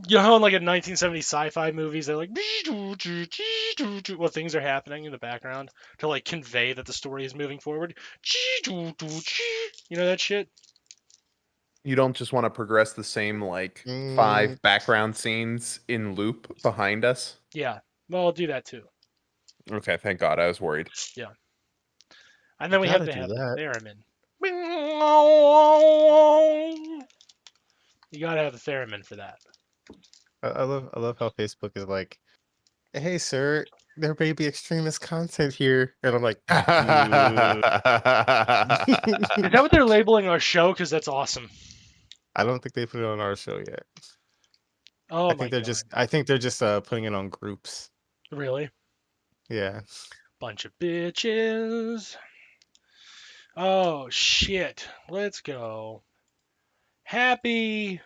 You know how in like a 1970s sci-fi movies, they're like, well, things are happening in the background to like convey that the story is moving forward. You know that shit? You don't just want to progress the same like Mm, 5 background scenes in loop behind us? Yeah. Well, I'll do that too. Okay, thank God. I was worried. Yeah. And you then we have gotta to do have the that. theremin. You gotta have the theremin for that. I love how Facebook is like, hey sir, there may be extremist content here, and I'm like, "Ugh." Is that what they're labeling our show? Because that's awesome. I don't think they put it on our show yet. Oh my god. I think they're just putting it on groups. Really? Yeah. Bunch of bitches. Oh shit. Let's go. Happy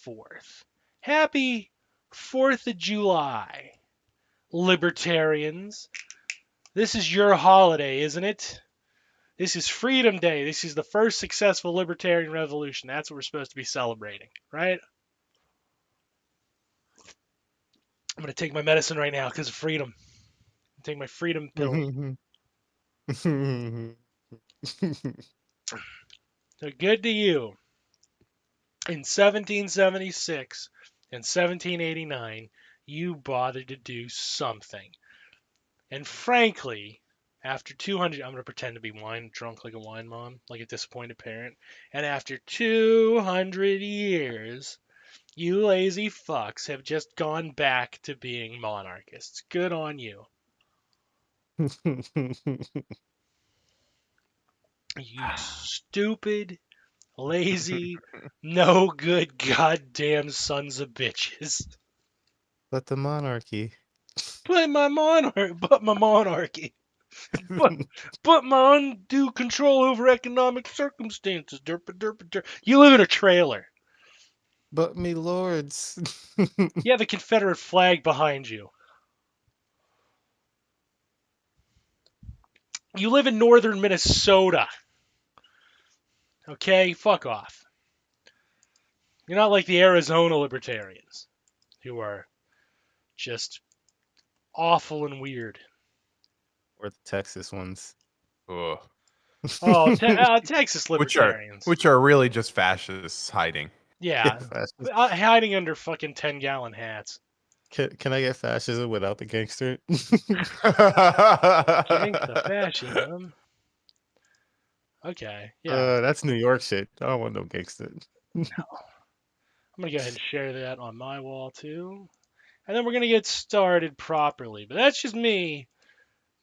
4th. Happy 4th of July, libertarians. This is your holiday, isn't it? This is Freedom Day. This is the first successful libertarian revolution. That's what we're supposed to be celebrating, right? I'm going to take my medicine right now because of freedom. Take my freedom pill. So good to you. In 1776 and 1789, you bothered to do something. And frankly, after 200, I'm going to pretend to be drunk like a wine mom, like a disappointed parent. And after 200 years, you lazy fucks have just gone back to being monarchists. Good on you. You stupid, lazy, no good goddamn sons of bitches. But the monarchy. But my monarchy. But, but my undue control over economic circumstances. Derpa, derpa, derp. You live in a trailer. But me lords. You have a Confederate flag behind you. You live in northern Minnesota. Okay? Fuck off. You're not like the Arizona libertarians who are just awful and weird. Or the Texas ones. Ugh. Oh, Texas Which are libertarians. which are really just fascists hiding. Yeah. Fascist. Hiding under fucking 10-gallon hats. Can I get fascism without the gangster? Gangsta fascism. Okay, yeah. That's New York shit. I don't want no gangster. I'm going to go ahead and share that on my wall too. And then we're going to get started properly. But that's just me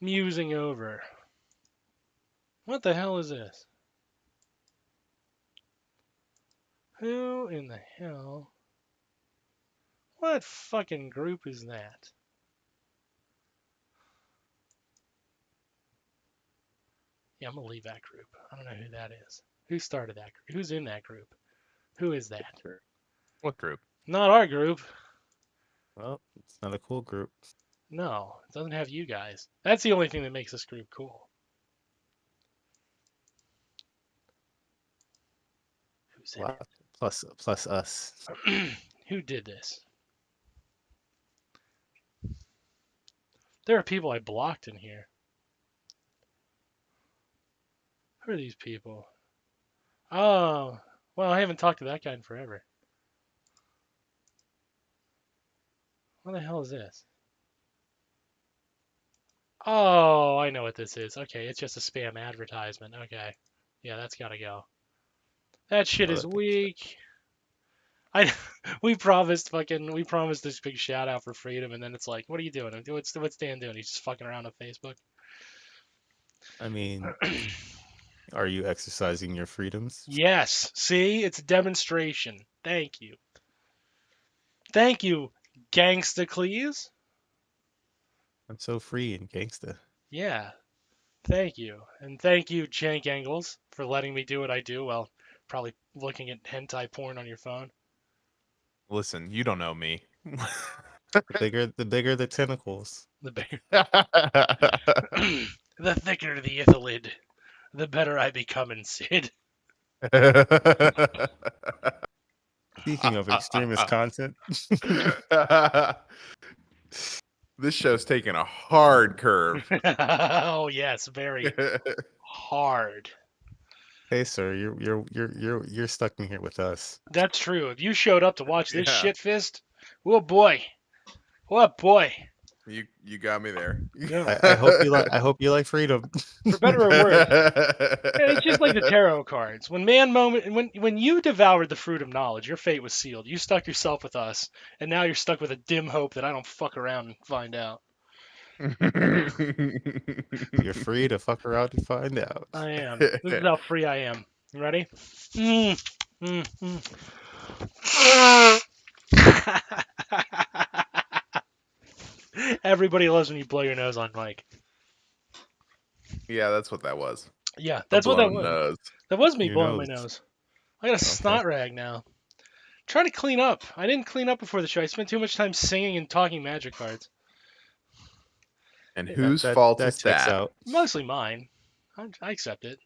musing over. What the hell is this? Who in the hell? What fucking group is that? Yeah, I'm going to leave that group. I don't know who that is. Who started that group? Who's in that group? Who is that? What group? Not our group. Well, it's not a cool group. No, it doesn't have you guys. That's the only thing that makes this group cool. Who's in Wow. Plus us. it? Who did this? There are people I blocked in here. Who are these people? Oh, well, I haven't talked to that guy in forever. What the hell is this? Oh, I know what this is. Okay, it's just a spam advertisement. Okay. Yeah, that's gotta go. That shit Oh, is that picture. weak. I we promised this big shout out for freedom, and then it's like, what are you doing? What's Dan doing? He's just fucking around on Facebook. I mean, are you exercising your freedoms? Yes. See, it's a demonstration. Thank you. Thank you, Gangstacleese. I'm so free and gangsta. Yeah. Thank you. And thank you, Cenk Engels, for letting me do what I do while probably looking at hentai porn on your phone. Listen, you don't know me. The bigger the tentacles. The bigger, the thicker the ithalid, the better I become in Sid. Speaking of extremist content, This show's taking a hard curve. Oh yes, very hard. hey sir, you're stuck in here with us. That's true. If you showed up to watch this Yeah. shit fist, oh boy, what boy. You got me there. Yeah. I hope you like freedom. For better or worse. It's just like the tarot cards. When you devoured the fruit of knowledge, your fate was sealed. You stuck yourself with us, and now you're stuck with a dim hope that I don't fuck around and find out. You're free to fuck around and find out. I am. This is how free I am. You ready? Mm, mm, mm. Everybody loves when you blow your nose on mic. Yeah, that's what that was. Yeah, that's what that was. Nose. That was me Your blowing my nose. nose. I got a snot rag now. Trying to clean up. I didn't clean up before the show. I spent too much time singing and talking magic cards. And whose fault is checks that? out. Mostly mine. I accept it.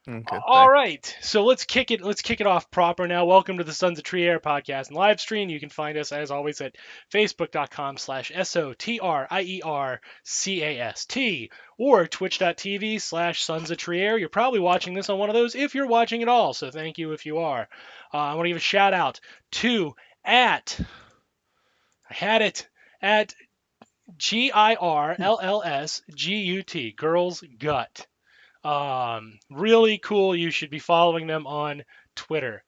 Okay, All right, so let's kick it off proper now. Welcome to the Sons of Tree Air podcast and live stream. You can find us as always at facebook.com/SOTRIERCAST or twitch.tv/Sons of Tree Air. You're probably watching this on one of those if you're watching at all, so thank you if you are. I want to give a shout out to at GIRLLSGUT, Girls Gut. Really cool. You should be following them on Twitter.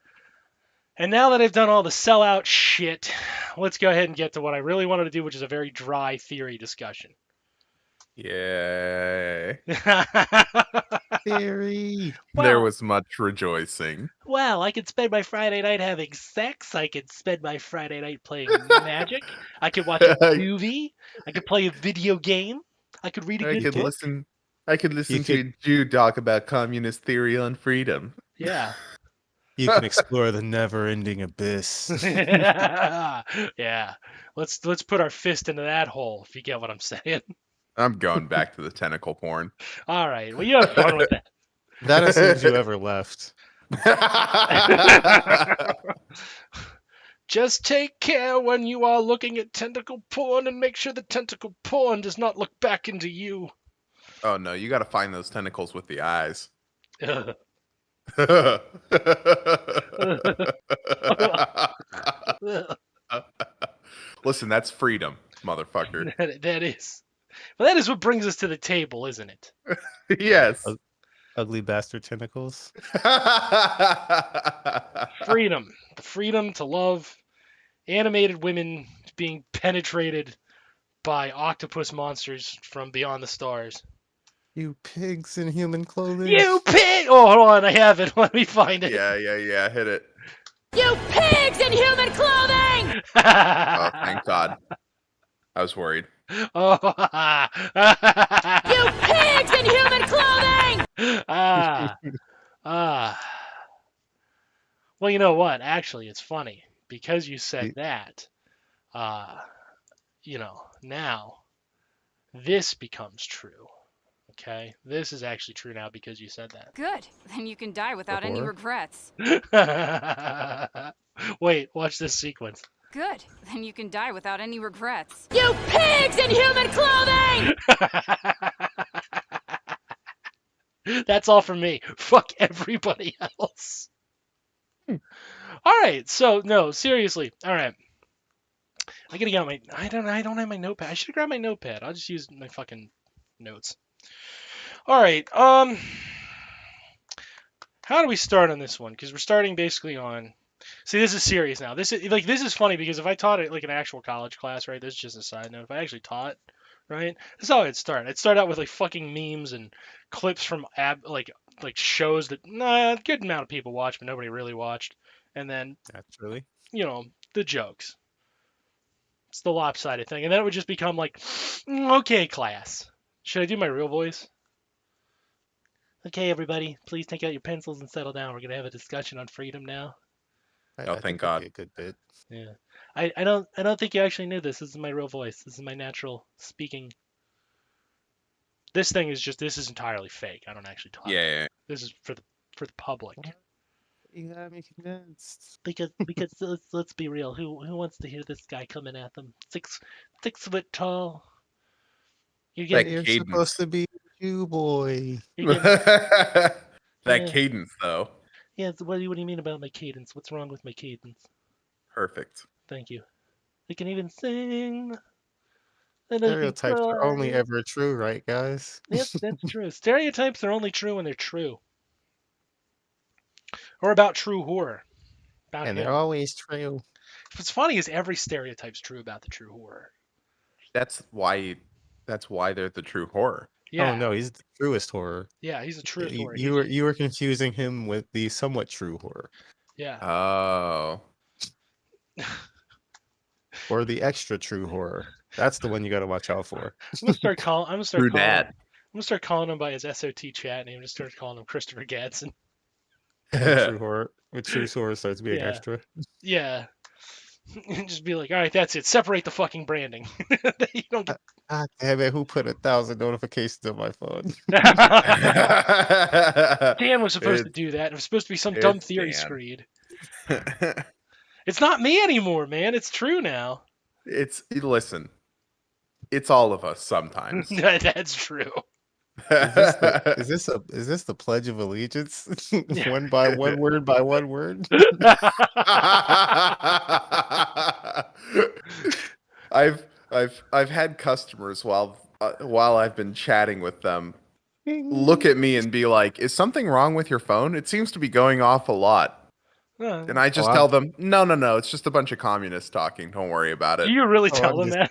And now that I've done all the sellout shit, let's go ahead and get to what I really wanted to do, which is a very dry theory discussion. Yay. Theory. There was much rejoicing. Well, I could spend my Friday night having sex. I could spend my Friday night playing Magic. I could watch a movie. I could play a video game. I could read a good book. I could listen to a Jew talk about communist theory on freedom. Yeah. You can explore the never-ending abyss. Yeah. Let's put our fist into that hole, if you get what I'm saying. I'm going back to the tentacle porn. All right. Well, you have fun with that. That assumes you ever left. Just take care when you are looking at tentacle porn and make sure the tentacle porn does not look back into you. Oh no, you got to find those tentacles with the eyes. Listen, that's freedom, motherfucker. That is. Well, that is what brings us to the table, isn't it? Yes. Ugly bastard tentacles. Freedom. The freedom to love animated women being penetrated by octopus monsters from beyond the stars. You pigs in human clothing. You pig! Oh, hold on. I have it. Let me find it. Yeah. Hit it. You pigs in human clothing! Oh, thank God. I was worried. Oh. You pigs in human clothing! Well, you know what? Actually, it's funny because you said that. Now this becomes true. Okay, this is actually true now because you said that. Good. Then you can die without any regrets. Wait, watch this sequence. Good. Then you can die without any regrets. You pigs in human clothing! That's all from me. Fuck everybody else. All right, so no, seriously. All right. I gotta get my. I don't have my notepad. I should have grabbed my notepad. I'll just use my fucking notes. All right. How do we start on this one? Because we're starting basically on. See, this is serious now. This is funny because if I taught it like an actual college class, right? This is just a side note. If I actually taught, right? This is how I'd start. I'd start out with like fucking memes and clips from like shows that a good amount of people watch, but nobody really watched. And then Naturally. The jokes. It's the lopsided thing. And then it would just become like, okay, class. Should I do my real voice? Okay, everybody, please take out your pencils and settle down. We're going to have a discussion on freedom now. Oh, thank God. That'd be a good bit. Yeah. I don't think you actually knew this. This is my real voice. This is my natural speaking. This thing is entirely fake. I don't actually talk. Yeah. This is for the public. You got me convinced. Because let's be real. Who wants to hear this guy coming at them? 6 foot tall. You're That getting You're supposed cadence. to be a Jew boy. you're getting That yeah. cadence, though. Yeah, so what do you mean about my cadence? What's wrong with my cadence? Perfect. Thank you. They can even sing. And they can Stereotypes are only cry. ever true, right, guys? Yep, that's true. Stereotypes are only true when they're true. Or about true horror. About And they're him. always true. What's funny is every stereotype's true about the true horror. That's why they're the true horror. Yeah, Oh no, he's the truest horror. yeah, he's the truest horror. You were confusing him with the somewhat true horror, Yeah. Oh. or the extra true horror. That's the one you got to watch out for. I'm gonna start True dat. I'm gonna start calling him by his SOT chat name. Just start calling him Christopher Gadsden. When true horror starts being Yeah. extra. Yeah. Just be like, all right, that's it. Separate the fucking branding. You don't get... God damn it! Who put 1,000 notifications on my phone? Dan was supposed to do that. It was supposed to be some dumb it's theory Dan. screed. It's not me anymore, man. It's true now. Listen. It's all of us sometimes. That's true. Is this the Pledge of Allegiance? One by one word by one word. I've had customers while I've been chatting with them look at me and be like, "Is something wrong with your phone? It seems to be going off a lot." And I just tell them, "No, it's just a bunch of communists talking. Don't worry about it." Do you really Oh, tell I'm them just- that?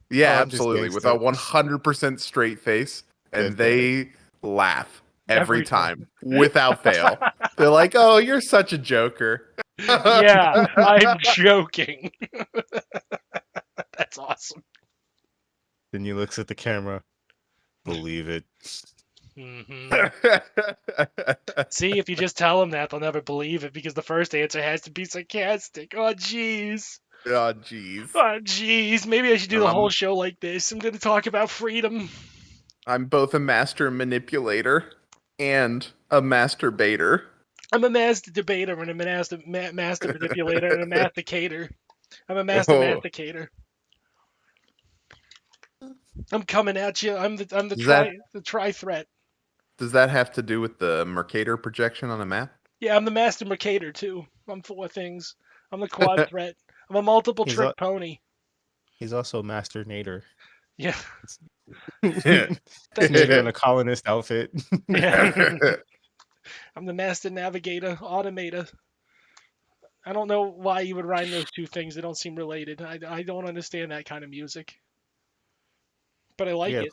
Yeah, I'm just absolutely, with gangsta. a 100% straight face, and they laugh every Every time. time without fail. They're like, "Oh, you're such a joker." Yeah, I'm joking. That's awesome. Then you looks at the camera. Believe it. hmm See, if you just tell them that, they'll never believe it because the first answer has to be sarcastic. Oh, jeez. Oh, jeez. Oh, jeez. Maybe I should do the whole show like this. I'm going to talk about freedom. I'm both a master manipulator and a masturbator. I'm a master debater and a master manipulator and a masticator. I'm a master Whoa. masticator. I'm coming at you. I'm the tri threat. Does that have to do with the Mercator projection on a map? Yeah, I'm the master mercator too. I'm 4 things. I'm the quad threat. I'm a multiple He's trick pony. He's also Master Nader. Yeah. Nader in a colonist outfit. Yeah. I'm the master navigator, automator. I don't know why you would rhyme those 2 things. They don't seem related. I don't understand that kind of music. But I like it.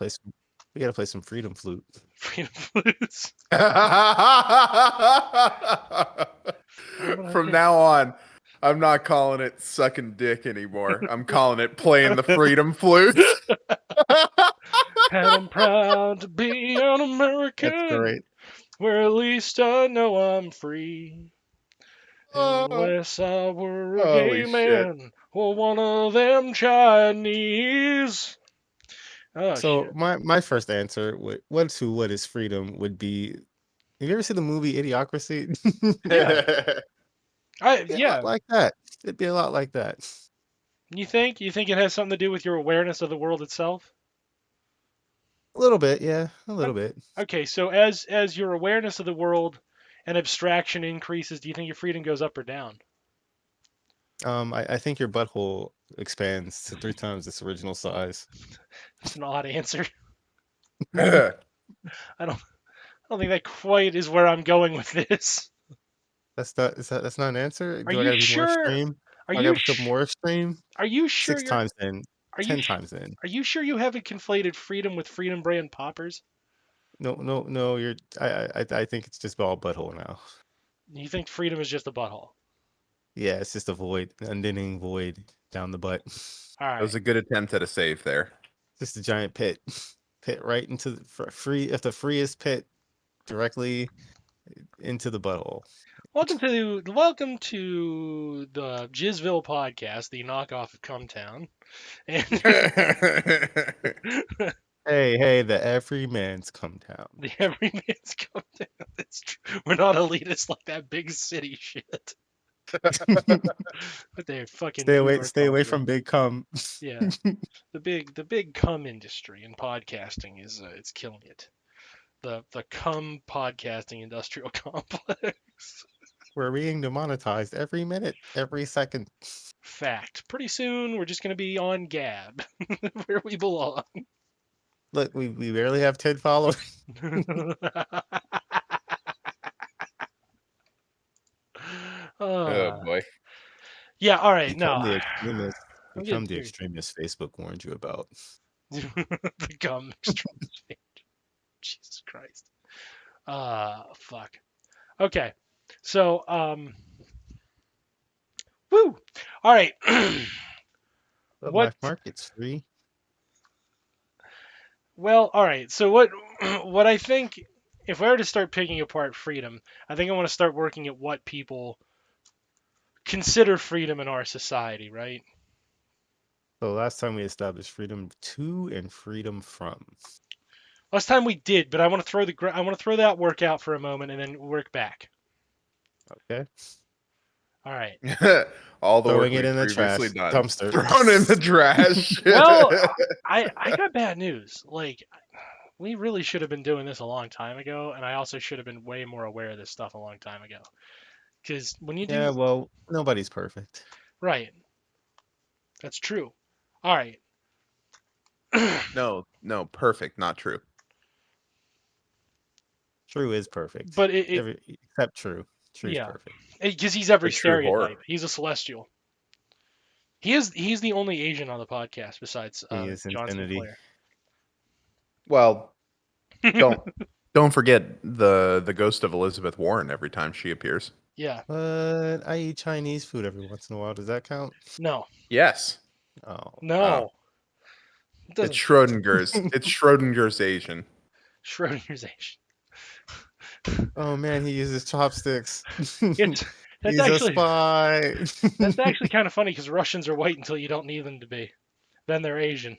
We gotta play some Freedom Flute. Freedom flutes. From now on, I'm not calling it sucking dick anymore. I'm calling it playing the Freedom Flute. And I'm proud to be an American. That's great. Where at least I know I'm free. Unless I were a Holy gay man or one of them Chinese. Oh, So shit. my first answer, what is freedom, would be. Have you ever seen the movie Idiocracy? Yeah. It'd be a lot like that. It'd be a lot like that. You think it has something to do with your awareness of the world itself? A little bit, yeah, a little bit. Okay, so as your awareness of the world and abstraction increases, do you think your freedom goes up or down? I think your butthole expands to 3 times its original size. That's an odd answer. I don't think that quite is where I'm going with this. That's not an answer. Are Do I you gotta be sure? more extreme? Are I you gotta become more extreme? Are you sure? 6 times in. Are 10 you times in. Are you sure you haven't conflated freedom with Freedom Brand poppers? No. You're. I think it's just all butthole now. You think freedom is just a butthole? Yeah, it's just a void, an unending void down the butt. All right. That was a good attempt at a save there. Just a giant pit right into the the freest pit directly into the butthole. Welcome to the Jizzville podcast, the knockoff of Cumtown. And Hey, the everyman's come down. The everyman's come down. That's true. We're not elitist like that big city shit. But they fucking Stay feed away, our stay away culture. from big cum. Yeah, the big cum industry in podcasting is it's killing it. The cum podcasting industrial complex. We're being demonetized every minute, every second. Fact. Pretty soon we're just gonna be on Gab, where we belong. Look, we barely have 10 followers. Oh uh, boy. yeah. All right. Become No, the extremist. I'm Become getting the serious. extremist Facebook warned you about. The cum extremist. Jesus Christ. Fuck. Okay. So, woo. All right. The What? black market's free. Well, all right. So what? What I think, if I were to start picking apart freedom, I think I want to start working at what people consider freedom in our society, right? So last time we established freedom to and freedom from. Last time we did, but I want to throw that work out for a moment and then work back. Okay. All right. All the Throwing work it we've in the previously trash done. dumpster. Thrown in the trash. Well, I got bad news. Like, we really should have been doing this a long time ago, and I also should have been way more aware of this stuff a long time ago. Because when you Yeah, do well, nobody's perfect. right, that's true. All right. No, perfect, not true. True is perfect. But it Except true. True's yeah, perfect. because he's every A true horror. stereotype. He's a celestial. He's the only Asian on the podcast besides He is John infinity. Sinclair. Well, don't forget the ghost of Elizabeth Warren every time she appears. Yeah. But I eat Chinese food every once in a while. Does that count? No. Yes. Oh. No. It doesn't. It's Schrodinger's Asian. Schrodinger's Asian. Oh man, he uses chopsticks. That's He's actually a spy. that's actually kind of funny because Russians are white until you don't need them to be. Then they're Asian.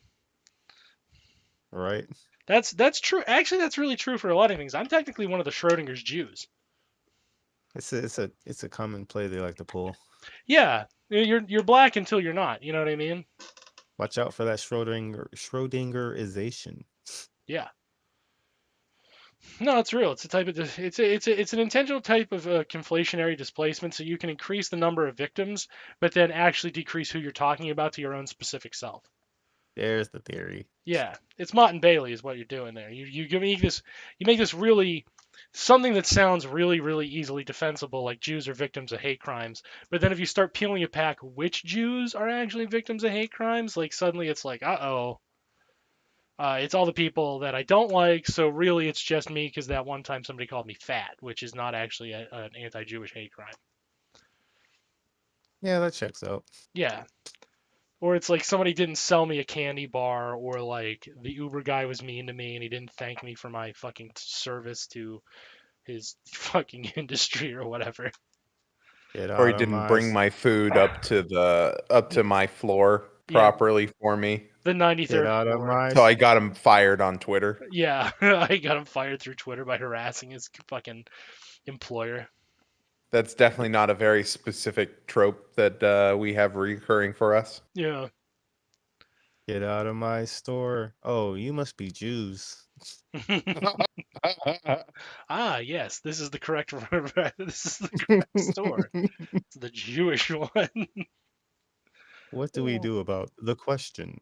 Right. That's true. Actually, that's really true for a lot of things. I'm technically one of the Schrodinger's Jews. It's a common play they like to pull. Yeah, you're black until you're not. You know what I mean? Watch out for that Schrodingerization. Yeah. No, it's real. It's a type of it's an intentional type of conflationary displacement, so you can increase the number of victims, but then actually decrease who you're talking about to your own specific self. There's the theory. Yeah, it's Mott and Bailey is what you're doing there. You make this really something that sounds really easily defensible, like Jews are victims of hate crimes. But then if you start peeling it back, which Jews are actually victims of hate crimes? Like suddenly it's like, it's all the people that I don't like. So really, it's just me because that one time somebody called me fat, which is not actually an anti-Jewish hate crime. Yeah, that checks out. Yeah. Or it's like somebody didn't sell me a candy bar, or like the Uber guy was mean to me and he didn't thank me for my fucking service to his fucking industry or whatever. Or he didn't bring my food up to my floor properly for me. The 93rd floor. So I got him fired on Twitter. Yeah, I got him fired through Twitter by harassing his fucking employer. That's definitely not a very specific trope that we have recurring for us. Yeah. Get out of my store. Oh, you must be Jews. Yes, this is the correct this is the correct store. It's the Jewish one. What do we do about the question?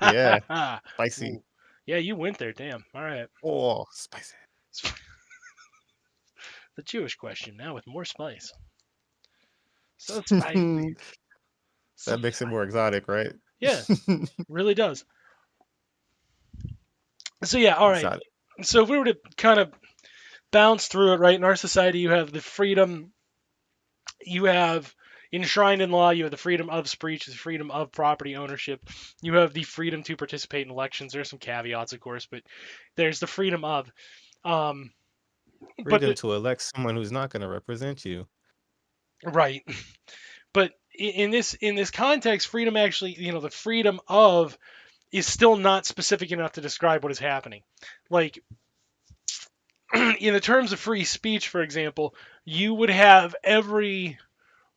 Yeah. Spicy. Ooh. Yeah, you went there, damn. All right. Oh, spicy. The Jewish question, now with more spice. So spicy. That makes it more exotic, right? Yeah, really does. So yeah, all right. Exotic. So if we were to kind of bounce through it, right, in our society you have the freedom, you have enshrined in law, you have the freedom of speech, the freedom of property ownership, you have the freedom to participate in elections. There's some caveats, of course, but there's the freedom of freedom to elect someone who's not going to represent you. Right. But in this context, freedom actually, the freedom of is still not specific enough to describe what is happening. Like in the terms of free speech, for example, you would have every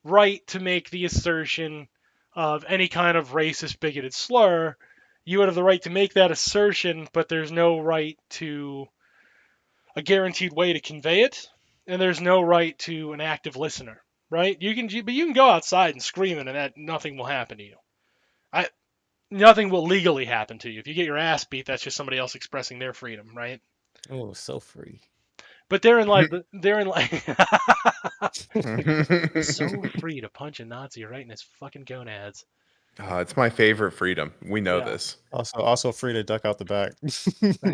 right to make the assertion of any kind of racist, bigoted slur. You would have the right to make that assertion, but there's no right to a guaranteed way to convey it, and there's no right to an active listener. Right? But you can go outside and scream it, and that nothing will happen to you. Nothing will legally happen to you. If you get your ass beat, that's just somebody else expressing their freedom, right? Oh, so free. But therein lies so free to punch a Nazi right in his fucking gonads. It's my favorite freedom. We know Yeah. this. Also free to duck out the back.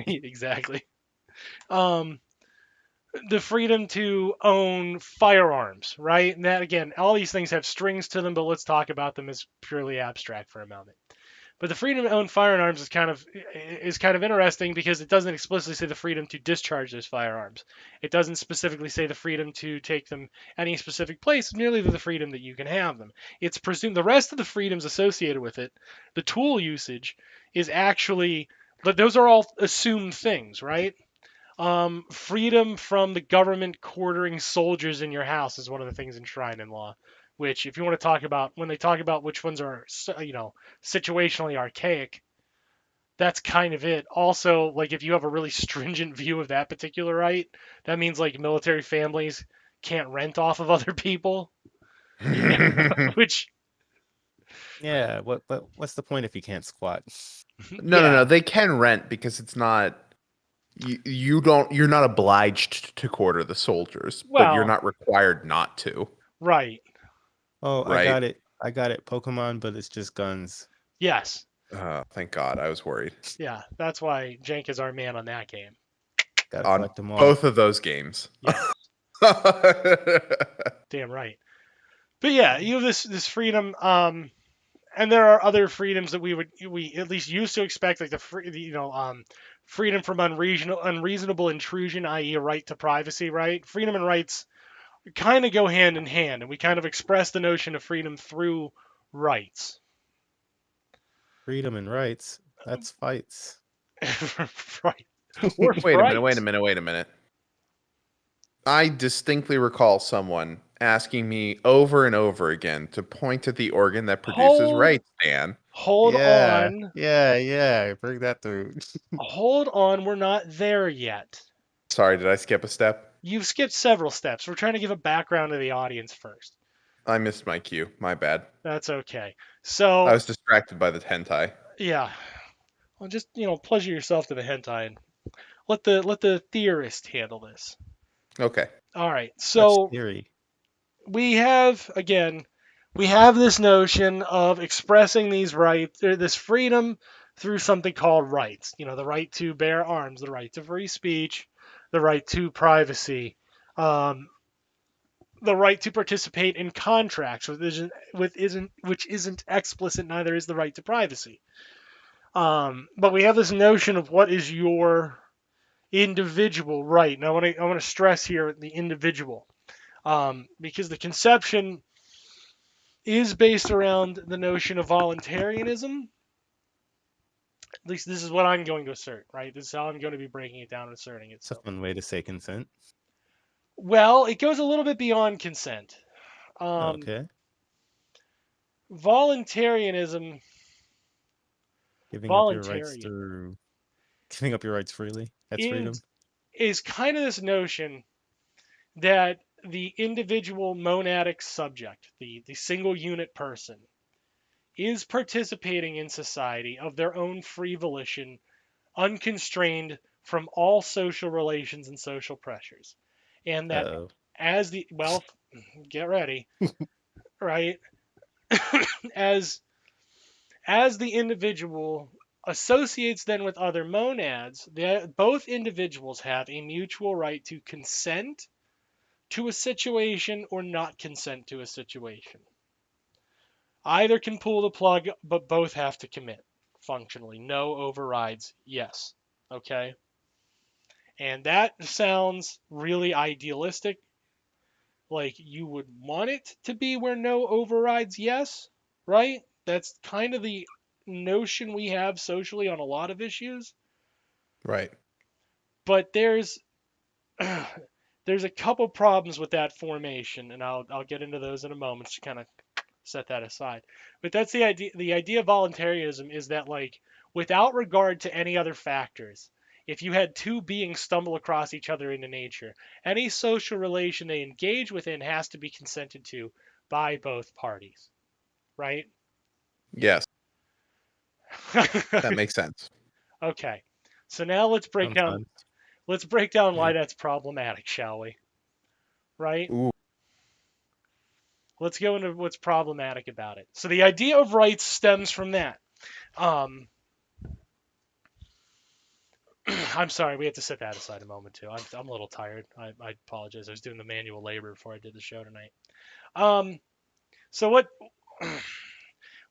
Exactly. The freedom to own firearms, right? And that again, all these things have strings to them, but let's talk about them as purely abstract for a moment. But the freedom to own firearms is kind of interesting because it doesn't explicitly say the freedom to discharge those firearms. It doesn't specifically say the freedom to take them any specific place, merely the freedom that you can have them. It's presumed the rest of the freedoms associated with it, the tool usage, is actually, but those are all assumed things, right? Freedom from the government quartering soldiers in your house is one of the things enshrined in law. Which, if you want to talk about, when they talk about which ones are, situationally archaic, that's kind of it. Also, like if you have a really stringent view of that particular right, that means like military families can't rent off of other people, which Yeah, what's the point if you can't squat? No. They can rent because it's not. You're not obliged to quarter the soldiers, but you're Well, not required not to. right. Oh, I Right? got it. I got it. Pokemon, but it's just guns. Yes. Thank God. I was worried. Yeah, that's why Cenk is our man on that game. Gotta On collect them all. both of those games. Yeah, damn right. But yeah, you have this freedom, and there are other freedoms that we at least used to expect, like freedom from unreasonable intrusion, i.e., a right to privacy. Right, freedom and rights kind of go hand in hand, and we kind of express the notion of freedom through rights. Freedom and rights. That's fights. Right. Or Wait a minute. frights. Wait a minute. I distinctly recall someone asking me over and over again to point at the organ that produces rights, Dan. Hold Yeah, on. yeah. Bring that through. Hold on. We're not there yet. Sorry, did I skip a step? You've skipped several steps. We're trying to give a background to the audience first. I missed my cue. My bad. That's okay. I So, was distracted by the hentai. yeah. Well, just, pleasure yourself to the hentai and let the theorist handle this. Okay. All right. That's So, theory. we have this notion of expressing these rights, or this freedom through something called rights. The right to bear arms, the right to free speech, the right to privacy, the right to participate in contracts, which isn't explicit. Neither is the right to privacy. But we have this notion of what is your individual right. Now, I want to stress here the individual, because the conception is based around the notion of voluntarism. At least this is what I'm going to assert, right? This is how I'm going to be breaking it down and asserting it. It's a fun way to say consent. Well, it goes a little bit beyond consent. Okay. Voluntarism. Giving up your rights freely. That's freedom. Is kind of this notion that the individual monadic subject, the single unit person, is participating in society of their own free volition, unconstrained from all social relations and social pressures. And that get ready, right? as the individual associates then with other monads, both individuals have a mutual right to consent to a situation or not consent to a situation. Either can pull the plug, but both have to commit functionally. No overrides, yes. Okay? And that sounds really idealistic. like you would want it to be where no overrides yes, right? That's kind of the notion we have socially on a lot of issues. Right. But there's there's a couple problems with that formation, and I'll get into those in a moment to kind of set that aside. But that's the idea. The idea of voluntarism is that, like, without regard to any other factors, if you had two beings stumble across each other into nature, any social relation they engage within has to be consented to by both parties, right? Yes, that makes sense. Okay. So now let's break down Sometimes. why that's problematic, shall we? Right? Ooh. Let's go into what's problematic about it. So the idea of rights stems from that. I'm sorry, we have to set that aside a moment too. I'm a little tired. I apologize. I was doing the manual labor before I did the show tonight. So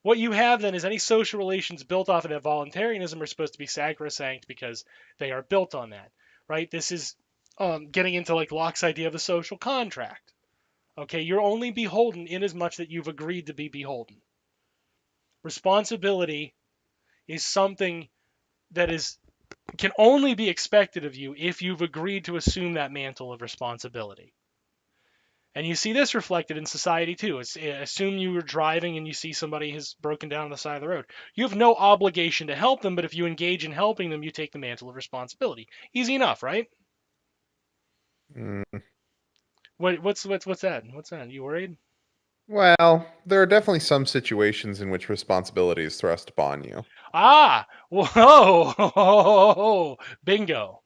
what you have then is any social relations built off of that voluntarism are supposed to be sacrosanct because they are built on that, right? This is getting into like Locke's idea of the social contract. Okay, you're only beholden in as much that you've agreed to be beholden. Responsibility is something that can only be expected of you if you've agreed to assume that mantle of responsibility. And you see this reflected in society too. Assume you were driving and you see somebody has broken down on the side of the road. You have no obligation to help them, but if you engage in helping them, you take the mantle of responsibility. Easy enough, right? Mm. What's that? What's that? You worried? Well, there are definitely some situations in which responsibility is thrust upon you. Ah, whoa, bingo,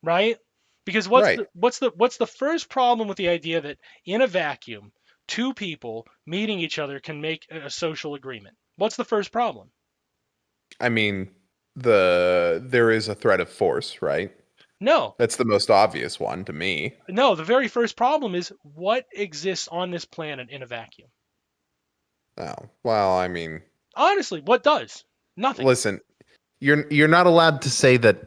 right? Because Right. what's the first problem with the idea that in a vacuum, two people meeting each other can make a social agreement? What's the first problem? I mean, there is a threat of force, right? No, That's the most obvious one to me. no. The very first problem is what exists on this planet in a vacuum. Oh, well, I mean, Honestly, what does? Nothing. listen, you're not allowed to say that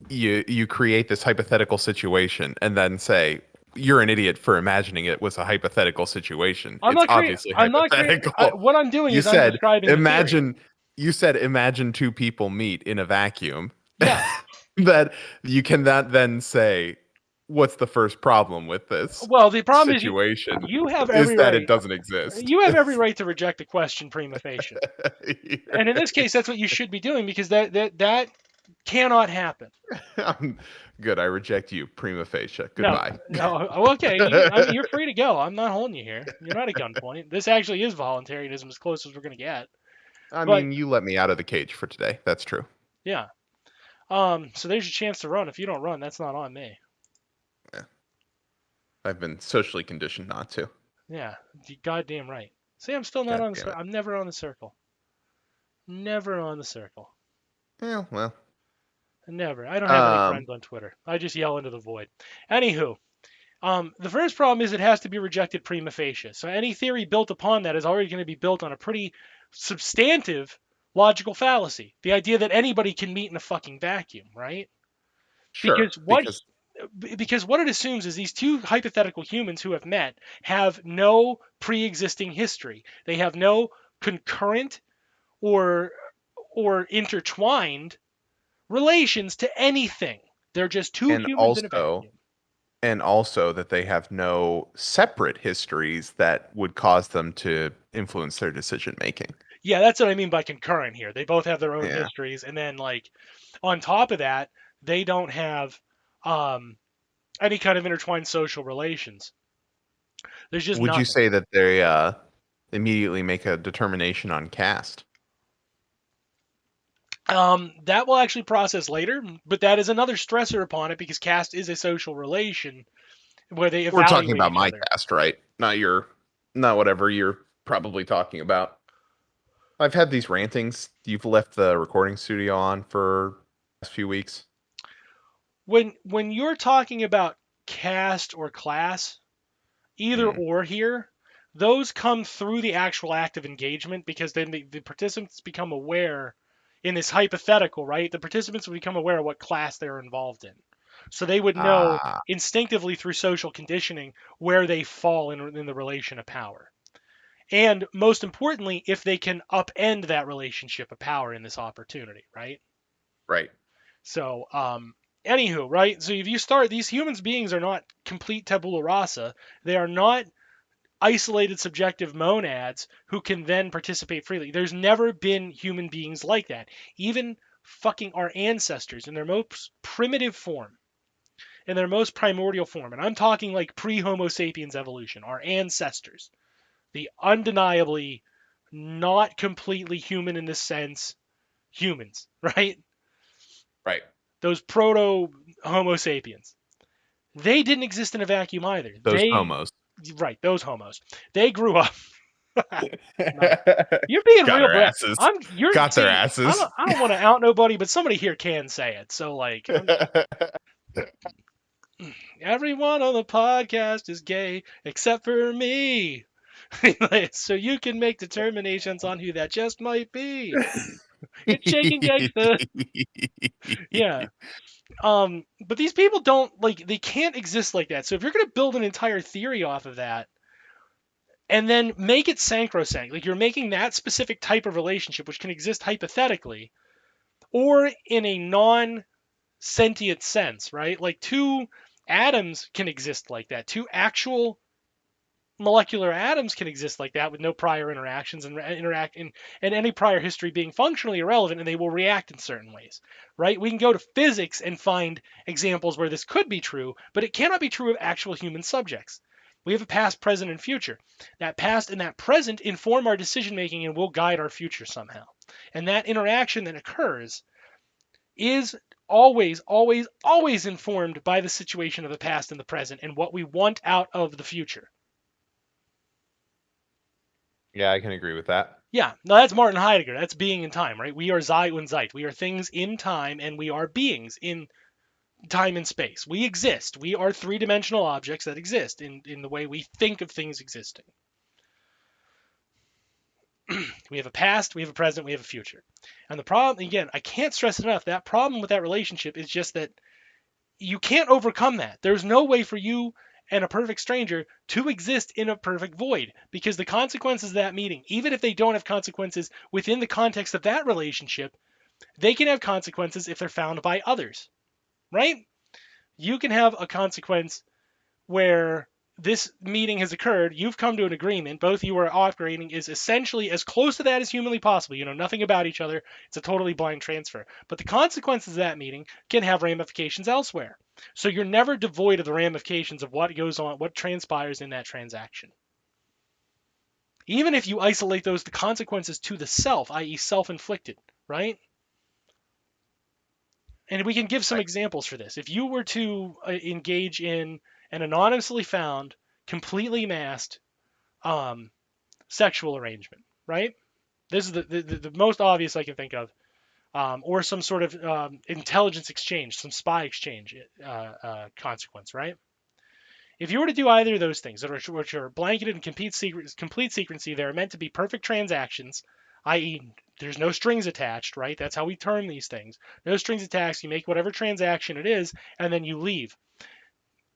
you create this hypothetical situation and then say you're an idiot for imagining it was a hypothetical situation. I'm It's not creating. obviously I'm not creating. hypothetical. What I'm doing You is I'm said describing the theory. imagine. You said imagine two people meet in a vacuum. Yeah. That you cannot then say what's the first problem with this Well, the problem situation is you have is every that right. it doesn't exist. You have every right to reject the question prima facie. And in this case, that's what you should be doing because that cannot happen. Good. I reject you, prima facie. Goodbye. No. Okay. You're free to go. I'm not holding you here. You're not at gunpoint. This actually is voluntarism as close as we're going to get. I mean, you let me out of the cage for today. That's true. Yeah. So there's your chance to run. If you don't run, that's not on me. Yeah. I've been socially conditioned not to. Yeah. You goddamn right. See, I'm still not on the circle. I'm never on the circle. Never on the circle. Yeah, well. Never. I don't have any friends on Twitter. I just yell into the void. Anywho, the first problem is it has to be rejected prima facie. So any theory built upon that is already going to be built on a pretty substantive logical fallacy. The idea that anybody can meet in a fucking vacuum, right? Sure. Because what it assumes is these two hypothetical humans who have met have no pre-existing history. They have no concurrent or intertwined relations to anything. They're just two humans in a vacuum. And also that they have no separate histories that would cause them to influence their decision making. Yeah, that's what I mean by concurrent here. They both have their own histories, and then like on top of that, they don't have any kind of intertwined social relations. There's just Would nothing. you say that they immediately make a determination on caste? That will actually process later, but that is another stressor upon it because caste is a social relation where they evaluate. We're talking about my other. caste, right? Not whatever you're probably talking about. I've had these rantings. You've left the recording studio on for the last few weeks. When you're talking about caste or class, either or here, those come through the actual act of engagement because then the participants become aware in this hypothetical, right? The participants will become aware of what class they're involved in. So they would know instinctively through social conditioning where they fall in the relation of power. And most importantly, if they can upend that relationship of power in this opportunity, right? Right. So, anywho, right? So if you start, these humans beings are not complete tabula rasa. They are not isolated subjective monads who can then participate freely. There's never been human beings like that. Even fucking our ancestors in their most primitive form, in their most primordial form, and I'm talking like pre-Homo sapiens evolution, our ancestors, the undeniably not completely human in this sense humans, right? Right. Those proto Homo sapiens. They didn't exist in a vacuum either. Those homos. Right, those homos. They grew up. Nice. You're being Got real their bad. asses. You're Got their see, asses. I don't want to out nobody, but somebody here can say it. So like, everyone on the podcast is gay except for me. So you can make determinations on who that just might be. It's shaking gangsta. Yeah. But these people don't like they can't exist like that. So if you're gonna build an entire theory off of that and then make it sacrosanct, like you're making that specific type of relationship which can exist hypothetically or in a non-sentient sense, right? Like two atoms can exist like that. Two actual molecular atoms can exist like that with no prior interactions and interact in and any prior history being functionally irrelevant, and they will react in certain ways, right? We can go to physics and find examples where this could be true, but it cannot be true of actual human subjects. We have a past, present, and future. That past and that present inform our decision making and will guide our future somehow. And that interaction that occurs is always, always, always informed by the situation of the past and the present and what we want out of the future. Yeah, I can agree with that. Yeah, no, that's Martin Heidegger. That's being in time, right? We are Sei und Zeit. We are things in time, and we are beings in time and space. We exist. We are three-dimensional objects that exist in the way we think of things existing. We have a past, we have a present, we have a future. And the problem, again, I can't stress it enough, that problem with that relationship is just that you can't overcome that. There's no way for you and a perfect stranger to exist in a perfect void because the consequences of that meeting, even if they don't have consequences within the context of that relationship, they can have consequences if they're found by others, right? You can have a consequence where this meeting has occurred, you've come to an agreement, both you are operating is essentially as close to that as humanly possible. You know nothing about each other. It's a totally blind transfer. But the consequences of that meeting can have ramifications elsewhere. So you're never devoid of the ramifications of what goes on, what transpires in that transaction. Even if you isolate those, the consequences to the self, i.e. self-inflicted, right? And we can give some examples for this. If you were to engage in an anonymously found, completely masked sexual arrangement, right? This is the most obvious I can think of, or some sort of intelligence exchange, some spy exchange consequence, right? If you were to do either of those things, which are blanketed in complete secrecy, they're meant to be perfect transactions, i.e., there's no strings attached, right? That's how we term these things. No strings attached. You make whatever transaction it is, and then you leave.